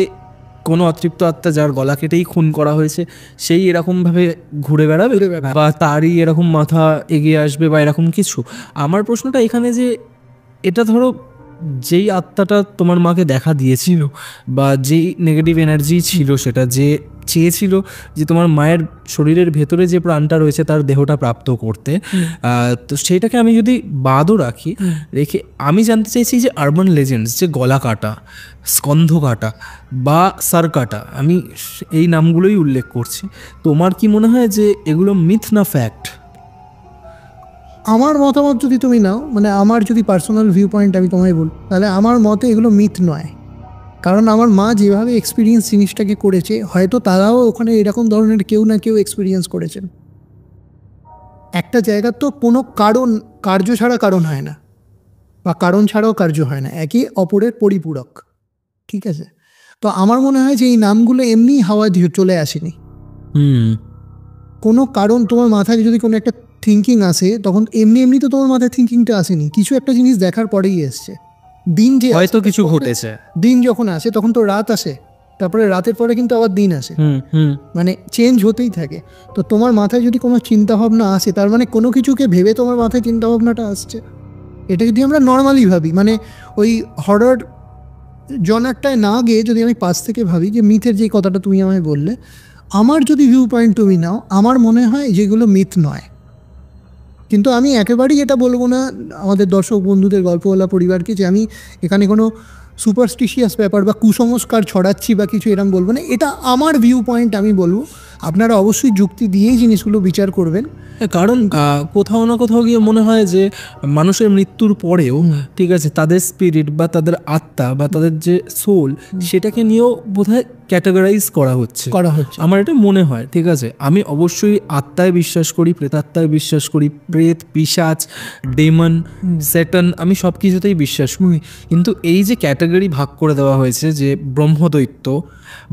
কোনো অতৃপ্ত আত্মা যার গলা কেটেই খুন করা হয়েছে সেই এরকমভাবে ঘুরে বেড়াবে বা তারই এরকম মাথা এগিয়ে আসবে বা এরকম কিছু। আমার প্রশ্নটা এখানে যে এটা ধরো যেই আত্মাটা তোমার মাকে দেখা দিয়েছিল বা যেই নেগেটিভ এনার্জি ছিল, সেটা যে চেয়েছিল যে তোমার মায়ের শরীরের ভেতরে যে প্রাণটা রয়েছে তার দেহটা প্রাপ্ত করতে, তো সেইটাকে আমি যদি বাদও রেখে আমি জানতে চাইছি যে আরবান লেজেন্ডস, যে গলা কাটা, স্কন্ধ কাটা বা সার কাটা, আমি এই নামগুলোই উল্লেখ করছি, তোমার কি মনে হয় যে এগুলো মিথ না ফ্যাক্ট? আমার মতামত যদি তুমি নাও, মানে আমার যদি পার্সোনাল ভিউ পয়েন্ট আমি তোমায় বলি, তাহলে আমার মতে এগুলো মিথ নয়। কারণ আমার মা যেভাবে এক্সপিরিয়েন্স জিনিসটাকে করেছে, হয়তো তারাও ওখানে এরকম ধরনের কেউ না কেউ এক্সপিরিয়েন্স করেছেন। একটা জায়গার তো কোনো কার্য ছাড়া কারণ হয় না, বা কারণ ছাড়াও কার্য হয় না, একে অপরের পরিপূরক। ঠিক আছে, তো আমার মনে হয় যে এই নামগুলো এমনি হাওয়া দিয়ে চলে আসেনি। কোনো কারণ তোমার মাথায় যদি কোনো একটা থিঙ্কিং আসে, তখন এমনি এমনি তো তোমার মাথায় থিঙ্কিংটা আসেনি, কিছু একটা জিনিস দেখার পরেই এসছে। দিন যে হয়তো কিছু ঘটেছে। দিন যখন আসে তখন তো রাত আসে, তারপরে রাতের পরে কিন্তু আবার দিন আসে, মানে চেঞ্জ হতেই থাকে। তো তোমার মাথায় যদি কোনো চিন্তা ভাবনা আসে, তার মানে কোনো কিছুকে ভেবে তোমার মাথায় চিন্তা ভাবনাটা আসছে। এটা যদি আমরা নর্মালি ভাবি, মানে ওই হরর জনারটায় না গিয়ে যদি আমি পাশ থেকে ভাবি যে মিথের যে কথাটা তুমি আমায় বললে, আমার যদি ভিউ পয়েন্ট তুমি নাও, আমার মনে হয় যেগুলো মিথ নয়। কিন্তু আমি একেবারেই এটা বলবো না আমাদের দর্শক বন্ধুদের, গল্পওয়ালা পরিবারকে, যে আমি এখানে কোনো সুপারস্টিশিয়াস ব্যাপার বা কুসংস্কার ছড়াচ্ছি বা কিছু এরকম বলবো না। এটা আমার ভিউ পয়েন্ট, আমি বলবো। আপনারা অবশ্যই যুক্তি দিয়েই জিনিসগুলো বিচার করবেন। কারণ কোথাও না কোথাও গিয়ে মনে হয় যে মানুষের মৃত্যুর পরেও, ঠিক আছে, তাদের স্পিরিট বা তাদের আত্মা বা তাদের যে সোল, সেটাকে নিয়েও বোধহয় ক্যাটাগরাইজ করা হচ্ছে। আমার এটা মনে হয়। ঠিক আছে, আমি অবশ্যই আত্মায় বিশ্বাস করি, প্রেতাত্মায় বিশ্বাস করি, প্রেত, পিশাচ, ডেমন, স্যাটান, আমি সব কিছুতেই বিশ্বাস করি। কিন্তু এই যে ক্যাটাগরি ভাগ করে দেওয়া হয়েছে, যে ব্রহ্মদৈত্য,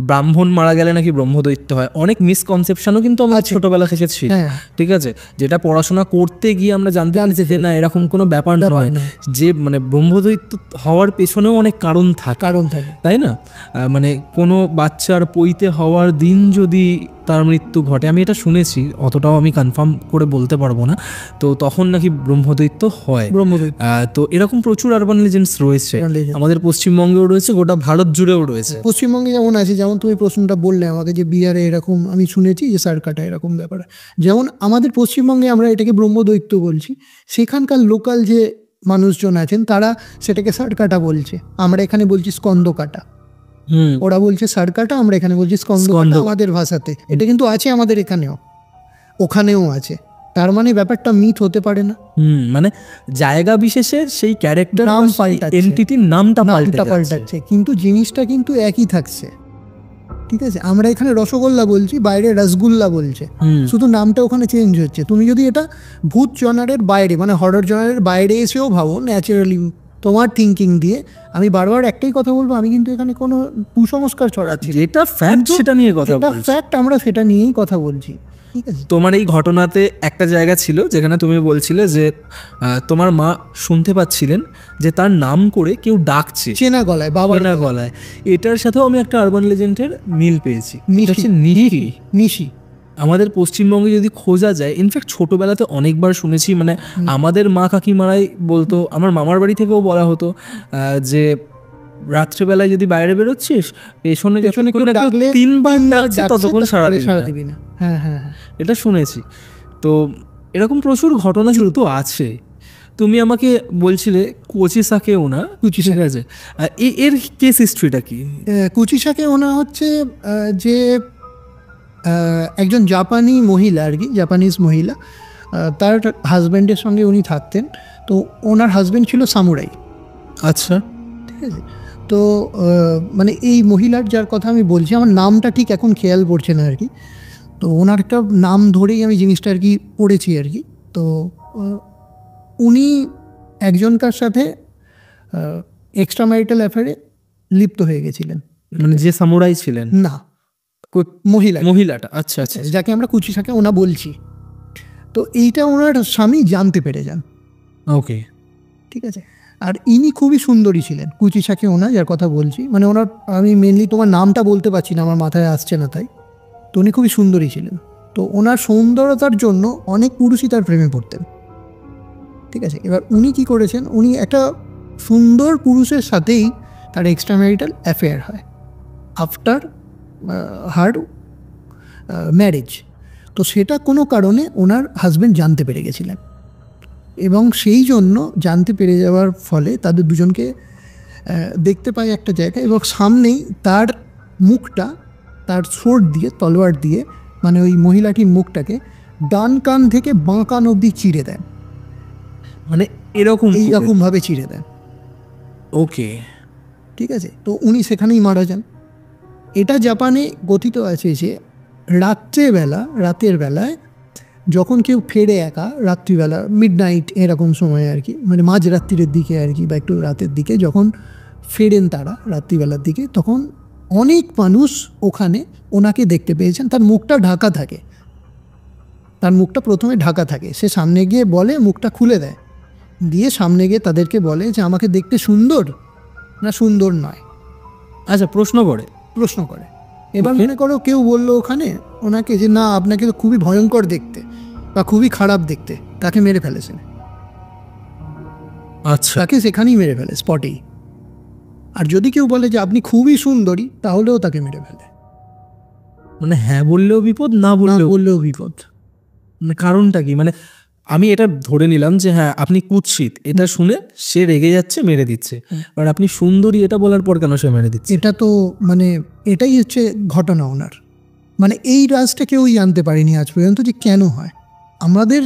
ব্রাহ্মণ মারা গেলে নাকি ব্রহ্মদৈত্য হয়, অনেক মিসকনসেপশনও কিন্তু আমরা ছোটবেলা থেকে ছিল। ঠিক আছে, যেটা পড়াশোনা করতে গিয়ে আমরা জানতে যে না, এরকম কোনো ব্যাপার নয়, যে মানে ব্রহ্মদৈত্য হওয়ার পেছনেও অনেক কারণ থাকে, তাই না? মানে কোনো বাচ্চার পৈতে হওয়ার দিন যদি তার মৃত্যু ঘটে, আমি এটা শুনেছি, অতটাও আমি কনফার্ম করে বলতে পারবো না, তো তখন নাকি ব্রহ্মদৈত্য হয়। তো এরকম প্রচুর আরবান লিজেন্ডস রয়েছে, আমাদের পশ্চিমবঙ্গেও রয়েছে, গোটা ভারত জুড়েও রয়েছে। পশ্চিমবঙ্গে যেমন আছে, যেমন তুমি প্রশ্নটা বললে আমাকে যে বিহারে এরকম আমি শুনেছি যে সারকাটা এরকম ব্যাপার, যেমন আমাদের পশ্চিমবঙ্গে আমরা এটাকে ব্রহ্মদৈত্য বলছি, সেখানকার লোকাল যে মানুষজন আছেন তারা সেটাকে সারকাটা বলছে, আমরা এখানে বলছি স্কন্দকাটা। ওরা বলছে সারকাটা, আমরা এখানে বলছি স্কন্দকাটা আমাদের ভাষাতে। এটা কিন্তু আছে আমাদের এখানেও, ওখানেও আছে। তার মানে ব্যাপারটা মিথ হতে পারে না। মানে জায়গা বিশেষে সেই ক্যারেক্টার, নাম পাল্টাচ্ছে, এন্টিটির নামটা পাল্টাচ্ছে, কিন্তু জিনিসটা কিন্তু একই থাকছে। ঠিক আছে, আমরা এখানে রসগোল্লা বলছি, বাইরে রসগুল্লা বলছে, শুধু নামটা ওখানে চেঞ্জ হচ্ছে। তুমি যদি এটা ভূত জনারের বাইরে, মানে হরর জনারের বাইরে এসেও ভাবো ন্যাচারালি তোমার থিঙ্কিং দিয়ে, আমি বারবার একটাই কথা বলবো, আমি কিন্তু এখানে কোনো কুসংস্কার ছড়াচ্ছি, যেটা ফ্যাক্ট সেটা নিয়ে কথা বলছি, ফ্যাক্ট, আমরা সেটা নিয়েই কথা বলছি। ঠিক আছে, তোমার এই ঘটনাতে একটা জায়গা ছিল যেখানে তুমি বলছিলে যে তোমার মা শুনতে পাচ্ছিলেন যে তার নাম করে কেউ ডাকছে চেনা গলায়, বাবার গলায়। এটার সাথেও আমি একটা আরবান লেজেন্ডের মিল পেয়েছি, নিশি। আমাদের পশ্চিমবঙ্গে যদি খোঁজা যায়, ইনফ্যাক্ট ছোটোবেলাতে অনেকবার শুনেছি, মানে আমাদের মা কাকিমারাই বলতো, আমার মামার বাড়ি থেকেও বলা হতো যে রাত্রেবেলায় যদি বাইরে বেরোচ্ছিস, পেছনে ডাকলে 3 বার ডাকছে, ততক্ষণ সারা দিবি না। হ্যাঁ, এটা শুনেছি। তো এরকম প্রচুর ঘটনা কিন্তু আছে। তুমি আমাকে বলছিলে কোচিসাকে ওনা, ঠিক আছে, এর কেস হিস্ট্রিটা কি? কুচিসাকে ওনা হচ্ছে যে একজন জাপানি মহিলা আর কি, জাপানিজ মহিলা, তার হাজব্যান্ডের সঙ্গে উনি থাকতেন। তো ওনার হাজব্যান্ড ছিল সামুরাই। আচ্ছা, ঠিক আছে। তো মানে এই মহিলার যার কথা আমি বলছি, আমার নামটা ঠিক এখন খেয়াল পড়ছে না আর কি, তো ওনার একটা নাম ধরেই আমি জিনিসটা আর কি পড়েছি আর কি। তো উনি একজনকার সাথে এক্সট্রা ম্যারিটাল অ্যাফেয়ারে লিপ্ত হয়ে গেছিলেন। মানে যে সামুরাই ছিলেন? না, মহিলাটা। আচ্ছা, যাকে আমরা কুচিসাকে ওনা বলছি। তো এইটা ওনার স্বামী জানতে পেরে যান। ওকে, ঠিক আছে। আর ইনি খুবই সুন্দরী ছিলেন, কুচিসাকে ওনা যার কথা বলছি, মানে ওনার, আমি মেনলি তোমার নামটা বলতে পারছি না, আমার মাথায় আসছে না তাই। তো উনি খুবই সুন্দরী ছিলেন। তো ওনার সৌন্দর্যতার জন্য অনেক পুরুষই তার প্রেমে পড়তেন। ঠিক আছে, এবার উনি কি করেছেন, উনি একটা সুন্দর পুরুষের সাথেই তার এক্সট্রা ম্যারিটাল অ্যাফেয়ার হয় আফটার হার ম্যারেজ। তো সেটা কোনো কারণে ওনার হাজব্যান্ড জানতে পেরে গেছিলেন, এবং সেই জন্য জানতে পেরে যাওয়ার ফলে তাদের দুজনকে দেখতে পায় একটা জায়গায়, এবং সামনেই তার মুখটা তার সোর্ড দিয়ে, তলোয়ার দিয়ে, মানে ওই মহিলাটির মুখটাকে ডান কান থেকে বাঁ কান অবধি চিড়ে দেন, মানে এইরকমভাবে চিড়ে দেন। ওকে, ঠিক আছে। তো উনি সেখানেই মারা যান। এটা জাপানে গঠিত আছে যে রাতের বেলায় যখন কেউ ফেরে একা, রাত্রিবেলা, মিড নাইট এরকম সময় আর কি, মানে মাঝরাত্রির দিকে আর কি, বা একটু রাতের দিকে যখন ফেরেন তারা রাত্রিবেলার দিকে, তখন অনেক মানুষ ওখানে ওনাকে দেখতে পেয়েছেন। তার মুখটা ঢাকা থাকে, তার মুখটা প্রথমে ঢাকা থাকে। সে সামনে গিয়ে বলে, মুখটা খুলে দেয়, দিয়ে সামনে গিয়ে তাদেরকে বলে যে আমাকে দেখতে সুন্দর না সুন্দর নয়, আচ্ছা, প্রশ্ন করে। এবার মনে করো কেউ বললো ওখানে ওনাকে যে না, আপনাকে তো খুবই ভয়ঙ্কর দেখতে বা খুবই খারাপ দেখতে, তাকে মেরে ফেলেছেন। আচ্ছা, তাকে সেখানেই মেরে ফেলে, স্পটেই। আর যদি কেউ বলে যে আপনি খুবই সুন্দরী, তাহলেও তাকে মেরে ফেলে। মানে হ্যাঁ বললেও বিপদ, না না বললেও বললেও বিপদ। মানে কারণটা কি? মানে আমি এটা ধরে নিলাম যে হ্যাঁ আপনি কুৎসিত, এটা শুনে সে রেগে যাচ্ছে, মেরে দিচ্ছে। আর আপনি সুন্দরী এটা বলার পর কেন সে মেরে দিচ্ছে? এটা তো মানে এটাই হচ্ছে ঘটনা ওনার। মানে এই রাজটা কেউই জানতে পারেনি আজ পর্যন্ত যে কেন হয়। আমাদের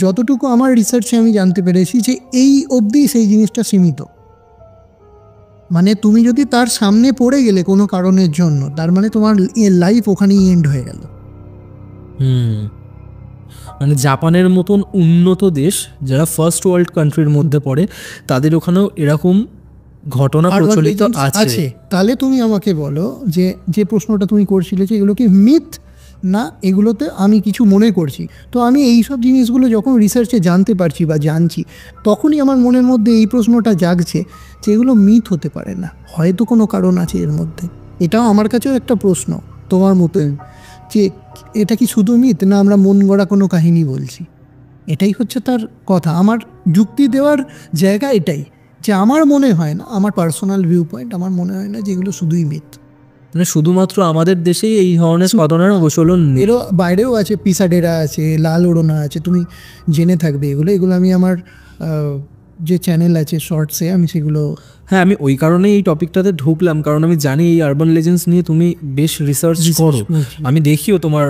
যতটুকু আমার রিসার্চে আমি জানতে পেরেছি যে এই অবধি সেই জিনিসটা সীমিত। মানে তুমি যদি তার সামনে পড়ে গেলে কোনো কারণের জন্য, তার মানে তোমার লাইফ ওখানেই এন্ড হয়ে গেল। মানে জাপানের মতন উন্নত দেশ, যারা ফার্স্ট ওয়ার্ল্ড কান্ট্রির মধ্যে পড়ে, তাদের ওখানেও এরকম ঘটনা প্রচলিত আছে। তাহলে তুমি আমাকে বলো যে যে প্রশ্নটা তুমি করছিলে যে এগুলো কি মিথ না এগুলোতে আমি কিছু মনে করছি, তো আমি এই সব জিনিসগুলো যখন রিসার্চে জানতে পারছি বা জানছি, তখনই আমার মনের মধ্যে এই প্রশ্নটা জাগছে যে এগুলো মিথ হতে পারে না, হয়তো কোনো কারণ আছে এর মধ্যে। এটাও আমার কাছেও একটা প্রশ্ন তোমার মতো, যে এটা কি শুধু মিথ না আমরা মন গড়া কোনো কাহিনী বলছি। এটাই হচ্ছে তার কথা। আমার যুক্তি দেওয়ার জায়গা এটাই, যে আমার মনে হয় না, আমার পার্সোনাল ভিউ পয়েন্ট, আমার মনে হয় না যেগুলো শুধুই মিথ। মানে শুধুমাত্র আমাদের দেশেই এই ধরনের ঘটনার প্রচলন নেই, এরও বাইরেও আছে, পিসাডেরা আছে, লাল ওড়না আছে, তুমি জেনে থাকবে এগুলো আমি আমার যে চ্যানেল আছে শর্টসে আমি সেগুলো। হ্যাঁ, আমি ওই কারণেই এই টপিকটাতে ঢুকলাম, কারণ আমি জানি এই আরবান লেজেন্ডস নিয়ে তুমি বেশ রিসার্চ করো, আমি দেখিও তোমার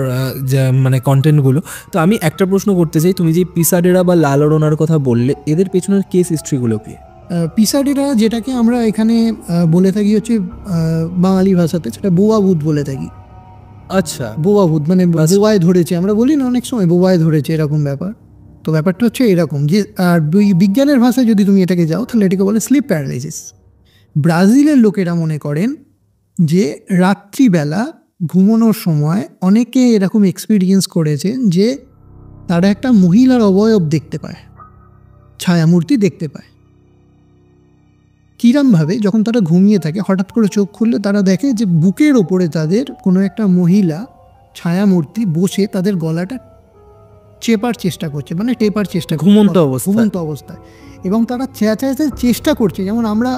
মানে কন্টেন্টগুলো। তো আমি একটা প্রশ্ন করতে চাই, তুমি যে পিসাডেরা বা লাল ওড়নার কথা বললে, এদের পেছনের কেস হিস্ট্রিগুলো কি? পিসাডেরা যেটাকে আমরা এখানে বলে থাকি হচ্ছে বাঙালি ভাষাতে সেটা বোবা ভূত বলে থাকি। আচ্ছা, বোবা ভূত মানে বোবায় ধরেছে, আমরা বলি না অনেক সময় বোবায় ধরেছে, এরকম ব্যাপার। তো ব্যাপারটা হচ্ছে এরকম যে, আর বিজ্ঞানের ভাষায় যদি তুমি এটাকে যাও তাহলে এটাকে বলে স্লিপ প্যারালাইসিস। ব্রাজিলের লোকেরা মনে করেন যে রাত্রিবেলা ঘুমানোর সময় অনেকে এরকম এক্সপিরিয়েন্স করেছেন যে তারা একটা মহিলার অবয়ব দেখতে পায়, ছায়ামূর্তি দেখতে পায়। কিরমভাবে? যখন তারা ঘুমিয়ে থাকে, হঠাৎ করে চোখ খুললে তারা দেখে যে বুকের ওপরে তাদের কোনো একটা মহিলা ছায়ামূর্তি বসে তাদের গলাটা চেপার চেষ্টা করছে, মানে টেপার চেষ্টা, ঘুমন্ত অবস্থায়। এবং তারা চেঁচাতে চেষ্টা করছে, যেমন আমরা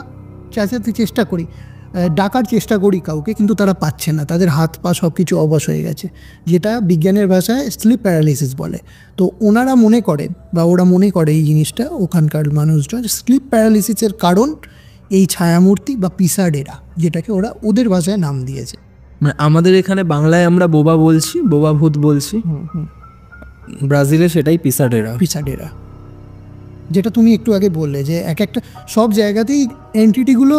চেঁচাতে চেষ্টা করি, ডাকার চেষ্টা করি কাউকে, কিন্তু তারা পাচ্ছে না, তাদের হাত পা সব কিছু অবশ হয়ে গেছে, যেটা বিজ্ঞানের ভাষায় স্লিপ প্যারালাইসিস বলে। তো ওনারা মনে করেন বা ওরা মনে করে এই জিনিসটা, ওখানকার মানুষজন, স্লিপ প্যারালাইসিসের কারণ এই ছায়ামূর্তি বা পিসাডেরা, যেটাকে ওরা ওদের ভাষায় নাম দিয়েছে। মানে আমাদের এখানে বাংলায় আমরা বোবা বলছি, বোবা ভূত বলছি, ব্রাজিলে সেটাই পিসাডেরা, যেটা তুমি একটু আগে বললে যে এক একটা সব জায়গাতেই এন্টিটিগুলো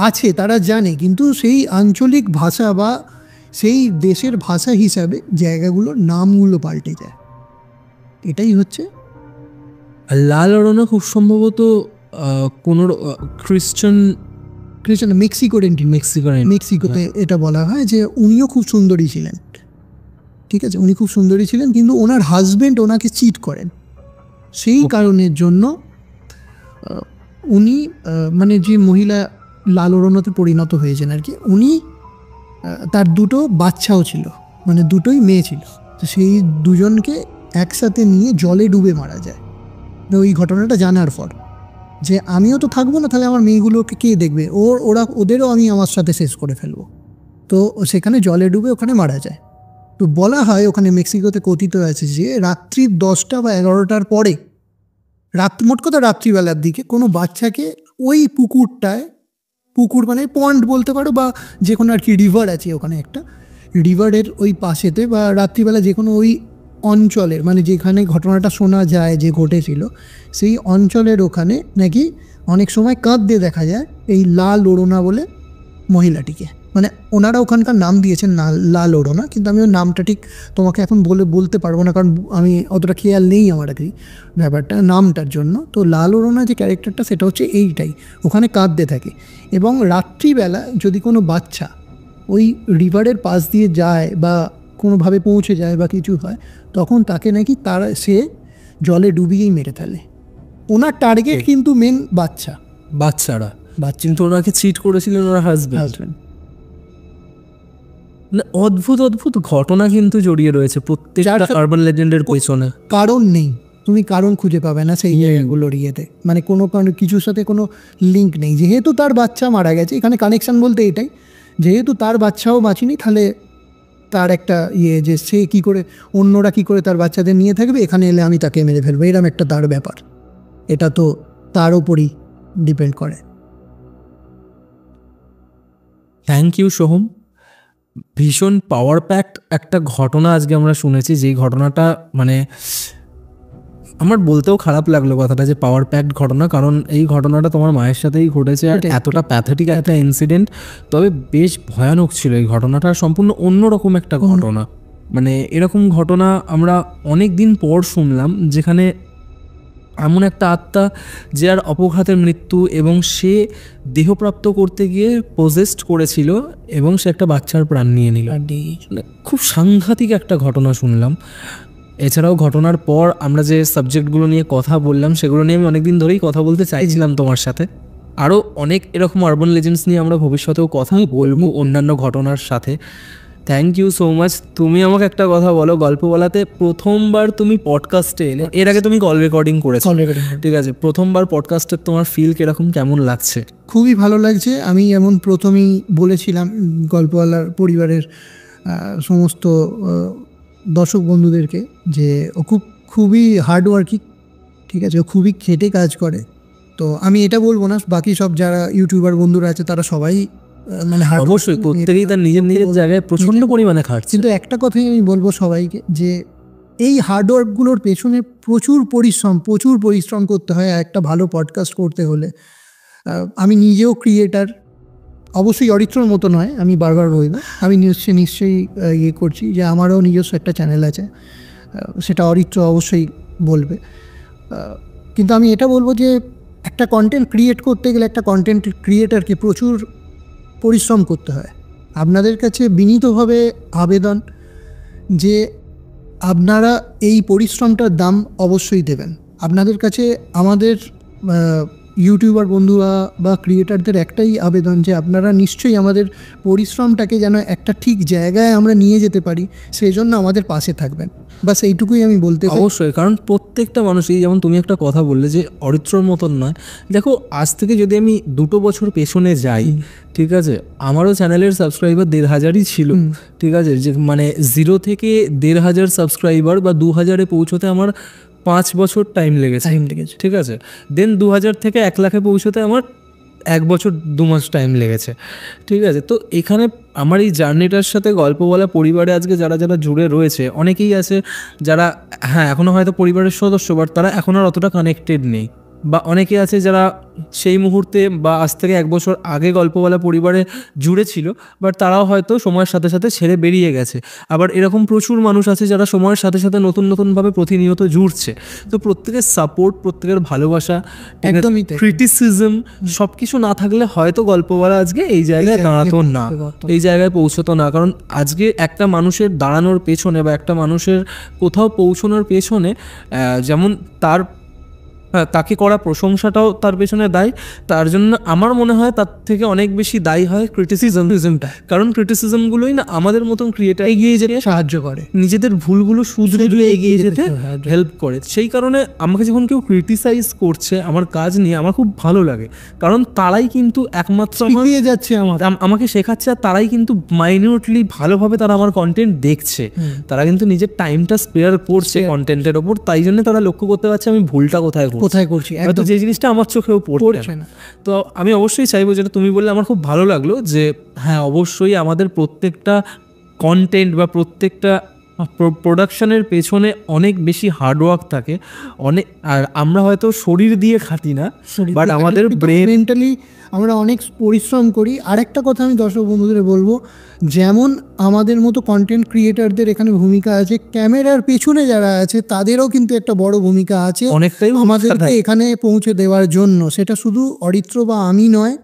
আছে, তারা জানে, কিন্তু সেই আঞ্চলিক ভাষা বা সেই দেশের ভাষা হিসাবে জায়গাগুলোর নামগুলো পাল্টে যায়। এটাই হচ্ছে লাল ওড়না। খুব সম্ভবত কোনো খ্রিস্টান মেক্সিকোতে এটা বলা হয় যে উনিও খুব সুন্দরী ছিলেন, ঠিক আছে, উনি খুব সুন্দরী ছিলেন, কিন্তু ওনার হাজব্যান্ড ওনাকে চিট করেন। সেই কারণের জন্য উনি মানে যে মহিলা লাল ওড়নাতে পরিণত হয়েছেন আর কি, উনি তার দুটো বাচ্চাও ছিল, মানে দুটোই মেয়ে ছিল, তো সেই দুজনকে একসাথে নিয়ে জলে ডুবে মারা যায়। তো ওই ঘটনাটা জানার পর যে আমিও তো থাকবো না, তাহলে আমার মেয়েগুলোকে কে দেখবে, ওদেরও আমি আমার সাথে শেষ করে ফেলবো। তো সেখানে জলে ডুবে ওখানে মারা যায়। তো বলা হয় ওখানে মেক্সিকোতে কথিত আছে যে রাত্রি 10টা বা 11টার পরে, মোট কথা রাত্রিবেলার দিকে, কোনো বাচ্চাকে ওই পুকুর মানে পন্ড বলতে পারো, বা যে কোনো আর কি রিভার আছে ওখানে, একটা রিভারের ওই পাশেতে বা রাত্রিবেলা যে কোনো ওই অঞ্চলের, মানে যেখানে ঘটনাটা শোনা যায় যে ঘটেছিল, সেই অঞ্চলের ওখানে নাকি অনেক সময় কাঁদতে দেখা যায় এই লাল ওড়না বলে মহিলাটিকে। মানে ওনারা ওখানকার নাম দিয়েছেন লাল ওড়না, কিন্তু আমি ওর নামটা ঠিক তোমাকে এখন বলতে পারবো না, কারণ আমি অতটা খেয়াল নেই আমার আর কি ব্যাপারটা নামটার জন্য। তো লাল ওড়না যে ক্যারেক্টারটা সেটা হচ্ছে এইটাই, ওখানে কাঁদতে থাকে। এবং রাত্রিবেলা যদি কোনো বাচ্চা ওই রিভারের পাশ দিয়ে যায় বা কোনোভাবে পৌঁছে যায় বা কিছু হয়, তখন তাকে নাকি সে জলে ডুবিয়েই মেরে ফেলে। ওনার টার্গেট কিন্তু মেন বাচ্চারা কিন্তু ওনাকে চিট করেছিলেন ওনার হাজব্যান্ড। অদ্ভুত অদ্ভুত ঘটনা কিন্তু জড়িয়ে রয়েছে প্রত্যেকটা আরবান লেজেন্ডের পেছনে। কারণ নেই, তুমি কারণ খুঁজে পাবে না সেই জায়গাগুলোর ইয়েতে, মানে কোনো কিছুর সাথে কোনো লিঙ্ক নেই। যেহেতু তার বাচ্চা মারা গেছে, এখানে কানেকশন বলতে এটাই, যেহেতু তার বাচ্চাও বাঁচেনি, তাহলে তার একটা যে সে কী করে, অন্যরা কী করে তার বাচ্চাদের নিয়ে থাকবে, এখানে এলে আমি তাকে মেরে ফেলবো, এরকম একটা তার ব্যাপার। এটা তো তার ওপরই ডিপেন্ড করে। থ্যাংক ইউ সোহম, ভীষণ পাওয়ার প্যাকড একটা ঘটনা আজকে আমরা শুনেছি, যেই ঘটনাটা মানে আমার বলতেও খারাপ লাগলো কথাটা যে পাওয়ার প্যাকড ঘটনা, কারণ এই ঘটনাটা তোমার মায়ের সাথেই ঘটেছে আর এতটা প্যাথেটিক একটা ইনসিডেন্ট, তবে বেশ ভয়ানক ছিল এই ঘটনাটা, সম্পূর্ণ অন্যরকম একটা ঘটনা। মানে এরকম ঘটনা আমরা অনেক দিন পর শুনলাম, যেখানে এমন একটা আত্মা যে আর অপঘাতের মৃত্যু এবং সে দেহপ্রাপ্ত করতে গিয়ে পজেস্ট করেছিল এবং সে একটা বাচ্চার প্রাণ নিয়ে নিল। খুব সাংঘাতিক একটা ঘটনা শুনলাম। এছাড়াও ঘটনার পর আমরা যে সাবজেক্টগুলো নিয়ে কথা বললাম সেগুলো নিয়ে আমি অনেকদিন ধরেই কথা বলতে চাইছিলাম তোমার সাথে। আরও অনেক এরকম আরবান লেজেন্ডস নিয়ে আমরা ভবিষ্যতেও কথা বলবো অন্যান্য ঘটনার সাথে। Thank you so much. তুমি আমাকে একটা কথা বলো, গল্প বলাতে প্রথমবার তুমি পডকাস্টে এলে, এর আগে তুমি কল রেকর্ডিং করেছো, ঠিক আছে, প্রথমবার পডকাস্টের তোমার ফিল কিরকম, কেমন লাগছে? খুবই ভালো লাগছে। আমি যেমন প্রথমেই বলেছিলাম গল্পওয়ালার পরিবারের সমস্ত দর্শক বন্ধুদেরকে যে ও খুবই হার্ডওয়ার্কিং, ঠিক আছে, ও খুবই খেটে কাজ করে। তো আমি এটা বলবো না বাকি সব যারা ইউটিউবার বন্ধুরা আছে তারা সবাই মানে অবশ্যই প্রত্যেকেই তার নিজের নিজের জায়গায় প্রচণ্ড পরিমাণে খাটছে, কিন্তু একটা কথাই আমি বলবো সবাইকে যে এই হার্ডওয়ার্কগুলোর পেছনে প্রচুর পরিশ্রম করতে হয় একটা ভালো পডকাস্ট করতে হলে। আমি নিজেও ক্রিয়েটার, অবশ্যই অরিত্রর মতো নয়, আমি বারবার বলি না, আমি নিশ্চয়ই ইয়ে করছি যে আমারও নিজস্ব একটা চ্যানেল আছে, সেটা অরিত্র অবশ্যই বলবে। কিন্তু আমি এটা বলবো যে একটা কন্টেন্ট ক্রিয়েট করতে গেলে একটা কন্টেন্ট ক্রিয়েটারকে প্রচুর পরিশ্রম করতে হয়। আপনাদের কাছে বিনীতভাবে আবেদন যে আপনারা এই পরিশ্রমটার দাম অবশ্যই দেবেন। আপনাদের কাছে আমাদের ইউটিউবার বন্ধুরা বা ক্রিয়েটারদের একটাই আবেদন যে আপনারা নিশ্চয়ই আমাদের পরিশ্রমটাকে যেন একটা ঠিক জায়গায় আমরা নিয়ে যেতে পারি, সেই জন্য আমাদের পাশে থাকবেন, বাস এইটুকুই আমি বলতে। অবশ্যই, কারণ প্রত্যেকটা মানুষই, যেমন তুমি একটা কথা বললে যে অরিত্রর মতন নয়, দেখো আজ থেকে যদি আমি 2 বছর পেছনে যাই, ঠিক আছে, আমারও চ্যানেলের সাবস্ক্রাইবার 1,500ই ছিল, ঠিক আছে, যে মানে 0 থেকে 1,500 সাবস্ক্রাইবার বা 2,000-এ পৌঁছতে আমার 5 বছর টাইম লেগেছে, ঠিক আছে, দেন 2,000 থেকে 1 লাখে পৌঁছতে আমার 1 বছর 2 মাস টাইম লেগেছে, ঠিক আছে। তো এখানে আমার এই জার্নিটার সাথে গল্প বলা পরিবারে আজকে যারা যারা জুড়ে রয়েছে, অনেকেই আছে যারা হ্যাঁ এখনও হয়তো পরিবারের সদস্য, বাট তারা এখন আর অতটা কানেক্টেড নেই, বা অনেকে আছে যারা সেই মুহূর্তে বা আজ থেকে 1 বছর আগে গল্পওয়ালা পরিবারে জুড়ে ছিল, বাট তারাও হয়তো সময়ের সাথে সাথে ছেড়ে বেরিয়ে গেছে। আবার এরকম প্রচুর মানুষ আছে যারা সময়ের সাথে সাথে নতুন নতুনভাবে প্রতিনিয়ত জুড়ছে। তো প্রত্যেকের সাপোর্ট, প্রত্যেকের ভালোবাসা, একদমই ক্রিটিসিজম সব কিছু না থাকলে হয়তো গল্পওয়ালা আজকে এই জায়গায় দাঁড়াতো না, এই জায়গায় পৌঁছতো না। কারণ আজকে একটা মানুষের দাঁড়ানোর পেছনে বা একটা মানুষের কোথাও পৌঁছানোর পেছনে যেমন তাকে করা প্রশংসাটাও তার পেছনে দায়ী, তার জন্য আমার মনে হয় তার থেকে অনেক বেশি দায়ী হয় ক্রিটিসিজমটা। কারণ ক্রিটিসিজমগুলোই না আমাদের মতন ক্রিয়েটার এগিয়ে যেতে সাহায্য করে, নিজেদের ভুলগুলো শুধরে এগিয়ে যেতে হেল্প করে। সেই কারণে আমাকে যখন কেউ ক্রিটিসাইজ করছে আমার কাজ নিয়ে, আমার খুব ভালো লাগে, কারণ তারাই কিন্তু একমাত্র এগিয়ে যাচ্ছে, আমাকে শেখাচ্ছে, আর তারাই কিন্তু মাইনিউটলি ভালোভাবে তারা আমার কন্টেন্ট দেখছে, তারা কিন্তু নিজের টাইমটা স্পেয়ার করছে কন্টেন্টের ওপর। তাই জন্য তারা লক্ষ্য করতে পারছে আমি ভুলটা কোথায় করছি, হয়তো যে জিনিসটা আমার চোখেও পড়ছে না। তো আমি অবশ্যই চাইবো, যেটা তুমি বললে আমার খুব ভালো লাগলো, যে হ্যাঁ অবশ্যই আমাদের প্রত্যেকটা কন্টেন্ট বা প্রত্যেকটা প্রোডাকশনের পেছনে অনেক বেশি হার্ডওয়ার্ক থাকে, অনেক, আর আমরা হয়তো শরীর দিয়ে খাটি না, বাট আমাদের ব্রেন মেন্টালি আমরা অনেক পরিশ্রম করি। আরেকটা কথা আমি দর্শক বন্ধুদের বলবো, যেমন আমাদের মতো কন্টেন্ট ক্রিয়েটারদের এখানে ভূমিকা আছে, ক্যামেরার পেছনে যারা আছে তাদেরও কিন্তু একটা বড় ভূমিকা আছে অনেকটাই আমাদেরকে এখানে পৌঁছে দেওয়ার জন্য। সেটা শুধু অরিত্র বা আমি নয়,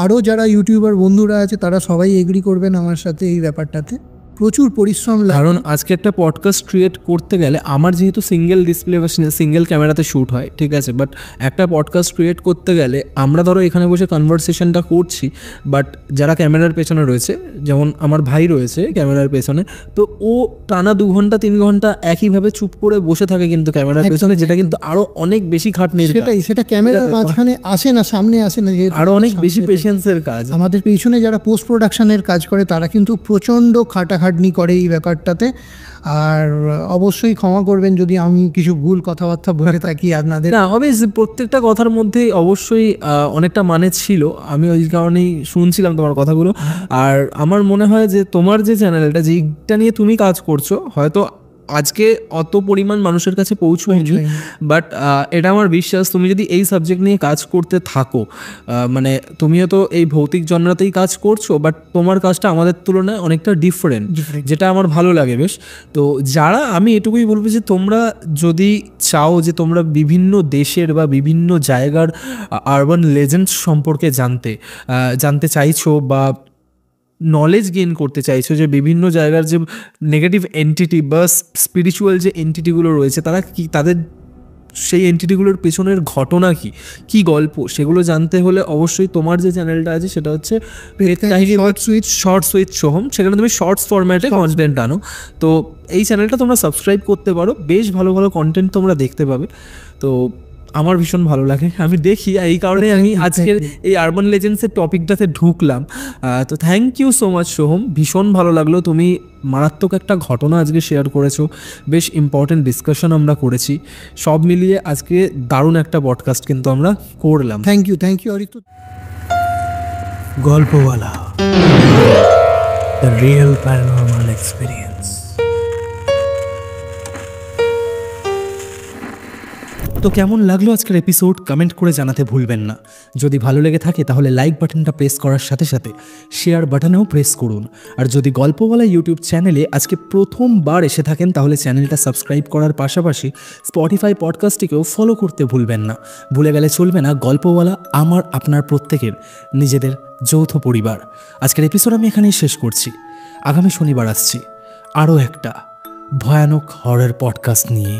আরও যারা ইউটিউবার বন্ধুরা আছে তারা সবাই এগ্রি করবেন আমার সাথে এই ব্যাপারটাতে। প্রচুর পরিশ্রম লাগে। কারণ আজকে একটা পডকাস্ট ক্রিয়েট করতে গেলে আমার যেহেতু সিঙ্গেল ডিসপ্লে বা সিঙ্গেল ক্যামেরাতে শ্যুট হয়, ঠিক আছে, বাট একটা পডকাস্ট ক্রিয়েট করতে গেলে আমরা ধরো এখানে বসে কনভারসেশনটা করছি, বাট যারা ক্যামেরার পেছনে রয়েছে, যেমন আমার ভাই রয়েছে ক্যামেরার পেছনে, তো ও টানা 2 ঘন্টা 3 ঘন্টা একইভাবে চুপ করে বসে থাকে কিন্তু ক্যামেরার পেছনে, যেটা কিন্তু আরও অনেক বেশি খাটনির, সেটা ক্যামেরার মাঝখানে আসে না, সামনে আসে না, যেহেতু আরও অনেক বেশি পেশেন্সের কাজ। আমাদের পেছনে যারা পোস্ট প্রোডাকশনের কাজ করে তারা কিন্তু প্রচণ্ড খাটাখাটনি করে এই ব্যাপারটাতে। আর অবশ্যই ক্ষমা করবেন যদি আমি কিছু ভুল কথাবার্তা বলে থাকি আপনাদের। না, অবভিয়াসলি প্রত্যেকটা কথার মধ্যেই অবশ্যই অনেকটা মানে ছিল, আমি ওই কারণেই শুনছিলাম তোমার কথাগুলো। আর আমার মনে হয় যে তোমার যে চ্যানেলটা, যেটা নিয়ে তুমি কাজ করছো, হয়তো আজকে অত পরিমাণ মানুষের কাছে পৌঁছয়নি, বাট এটা আমার বিশ্বাস তুমি যদি এই সাবজেক্ট নিয়ে কাজ করতে থাকো, মানে তুমিও তো এই ভৌতিক জনরাতেই কাজ করছো, বাট তোমার কাজটা আমাদের তুলনায় অনেকটা ডিফারেন্ট, যেটা আমার ভালো লাগে বেশ। তো যারা, আমি এটুকুই বলবো যে তোমরা যদি চাও যে তোমরা বিভিন্ন দেশের বা বিভিন্ন জায়গার আরবান লেজেন্ডস সম্পর্কে জানতে চাইছো বা নলেজ গেইন করতে চাইছো, যে বিভিন্ন জায়গার যে নেগেটিভ এন্টিটি বা স্পিরিচুয়াল যে এন্টিটিগুলো রয়েছে তারা কি, তাদের সেই এন্টিটিগুলোর পেছনের ঘটনা কি গল্প, সেগুলো জানতে হলে অবশ্যই তোমার যে চ্যানেলটা আছে সেটা হচ্ছে শর্টস উইথ সোহম, সেখানে তুমি শর্টস ফরম্যাটে কন্টেন্ট আনো। তো এই চ্যানেলটা তোমরা সাবস্ক্রাইব করতে পারো, বেশ ভালো ভালো কন্টেন্ট তোমরা দেখতে পাবে। তো আমার ভীষণ ভালো লাগে, আমি দেখি, এই কারণে আমি আজকের এই আরবান লেজেন্ডসের টপিকটাতে ঢুকলাম। তো thank you so much Soham, ভীষণ ভালো লাগলো, তুমি মারাত্মক একটা ঘটনা আজকে শেয়ার করেছো, বেশ ইম্পর্টেন্ট ডিসকাশন আমরা করেছি, সব মিলিয়ে আজকে দারুণ একটা পডকাস্ট কিন্তু আমরা করলাম। Thank you Aritra. Golpowala, the real paranormal experience. তো কেমন লাগলো আজকের এপিসোড কমেন্ট করে জানাতে ভুলবেন না। যদি ভালো লেগে থাকে তাহলে লাইক বাটনটা প্রেস করার সাথে সাথে শেয়ার বাটনেও প্রেস করুন। আর যদি গল্পওয়ালা ইউটিউব চ্যানেলে আজকে প্রথমবার এসে থাকেন তাহলে চ্যানেলটা সাবস্ক্রাইব করার পাশাপাশি স্পটিফাই পডকাস্টটিকেও ফলো করতে ভুলবেন না। ভুলে গেলে চলবে না, গল্পওয়ালা আমার আপনার প্রত্যেকের নিজেদের যৌথ পরিবার। আজকের এপিসোড আমি এখানেই শেষ করছি। আগামী শনিবার আসছি আরও একটা ভয়ানক হরর পডকাস্ট নিয়ে।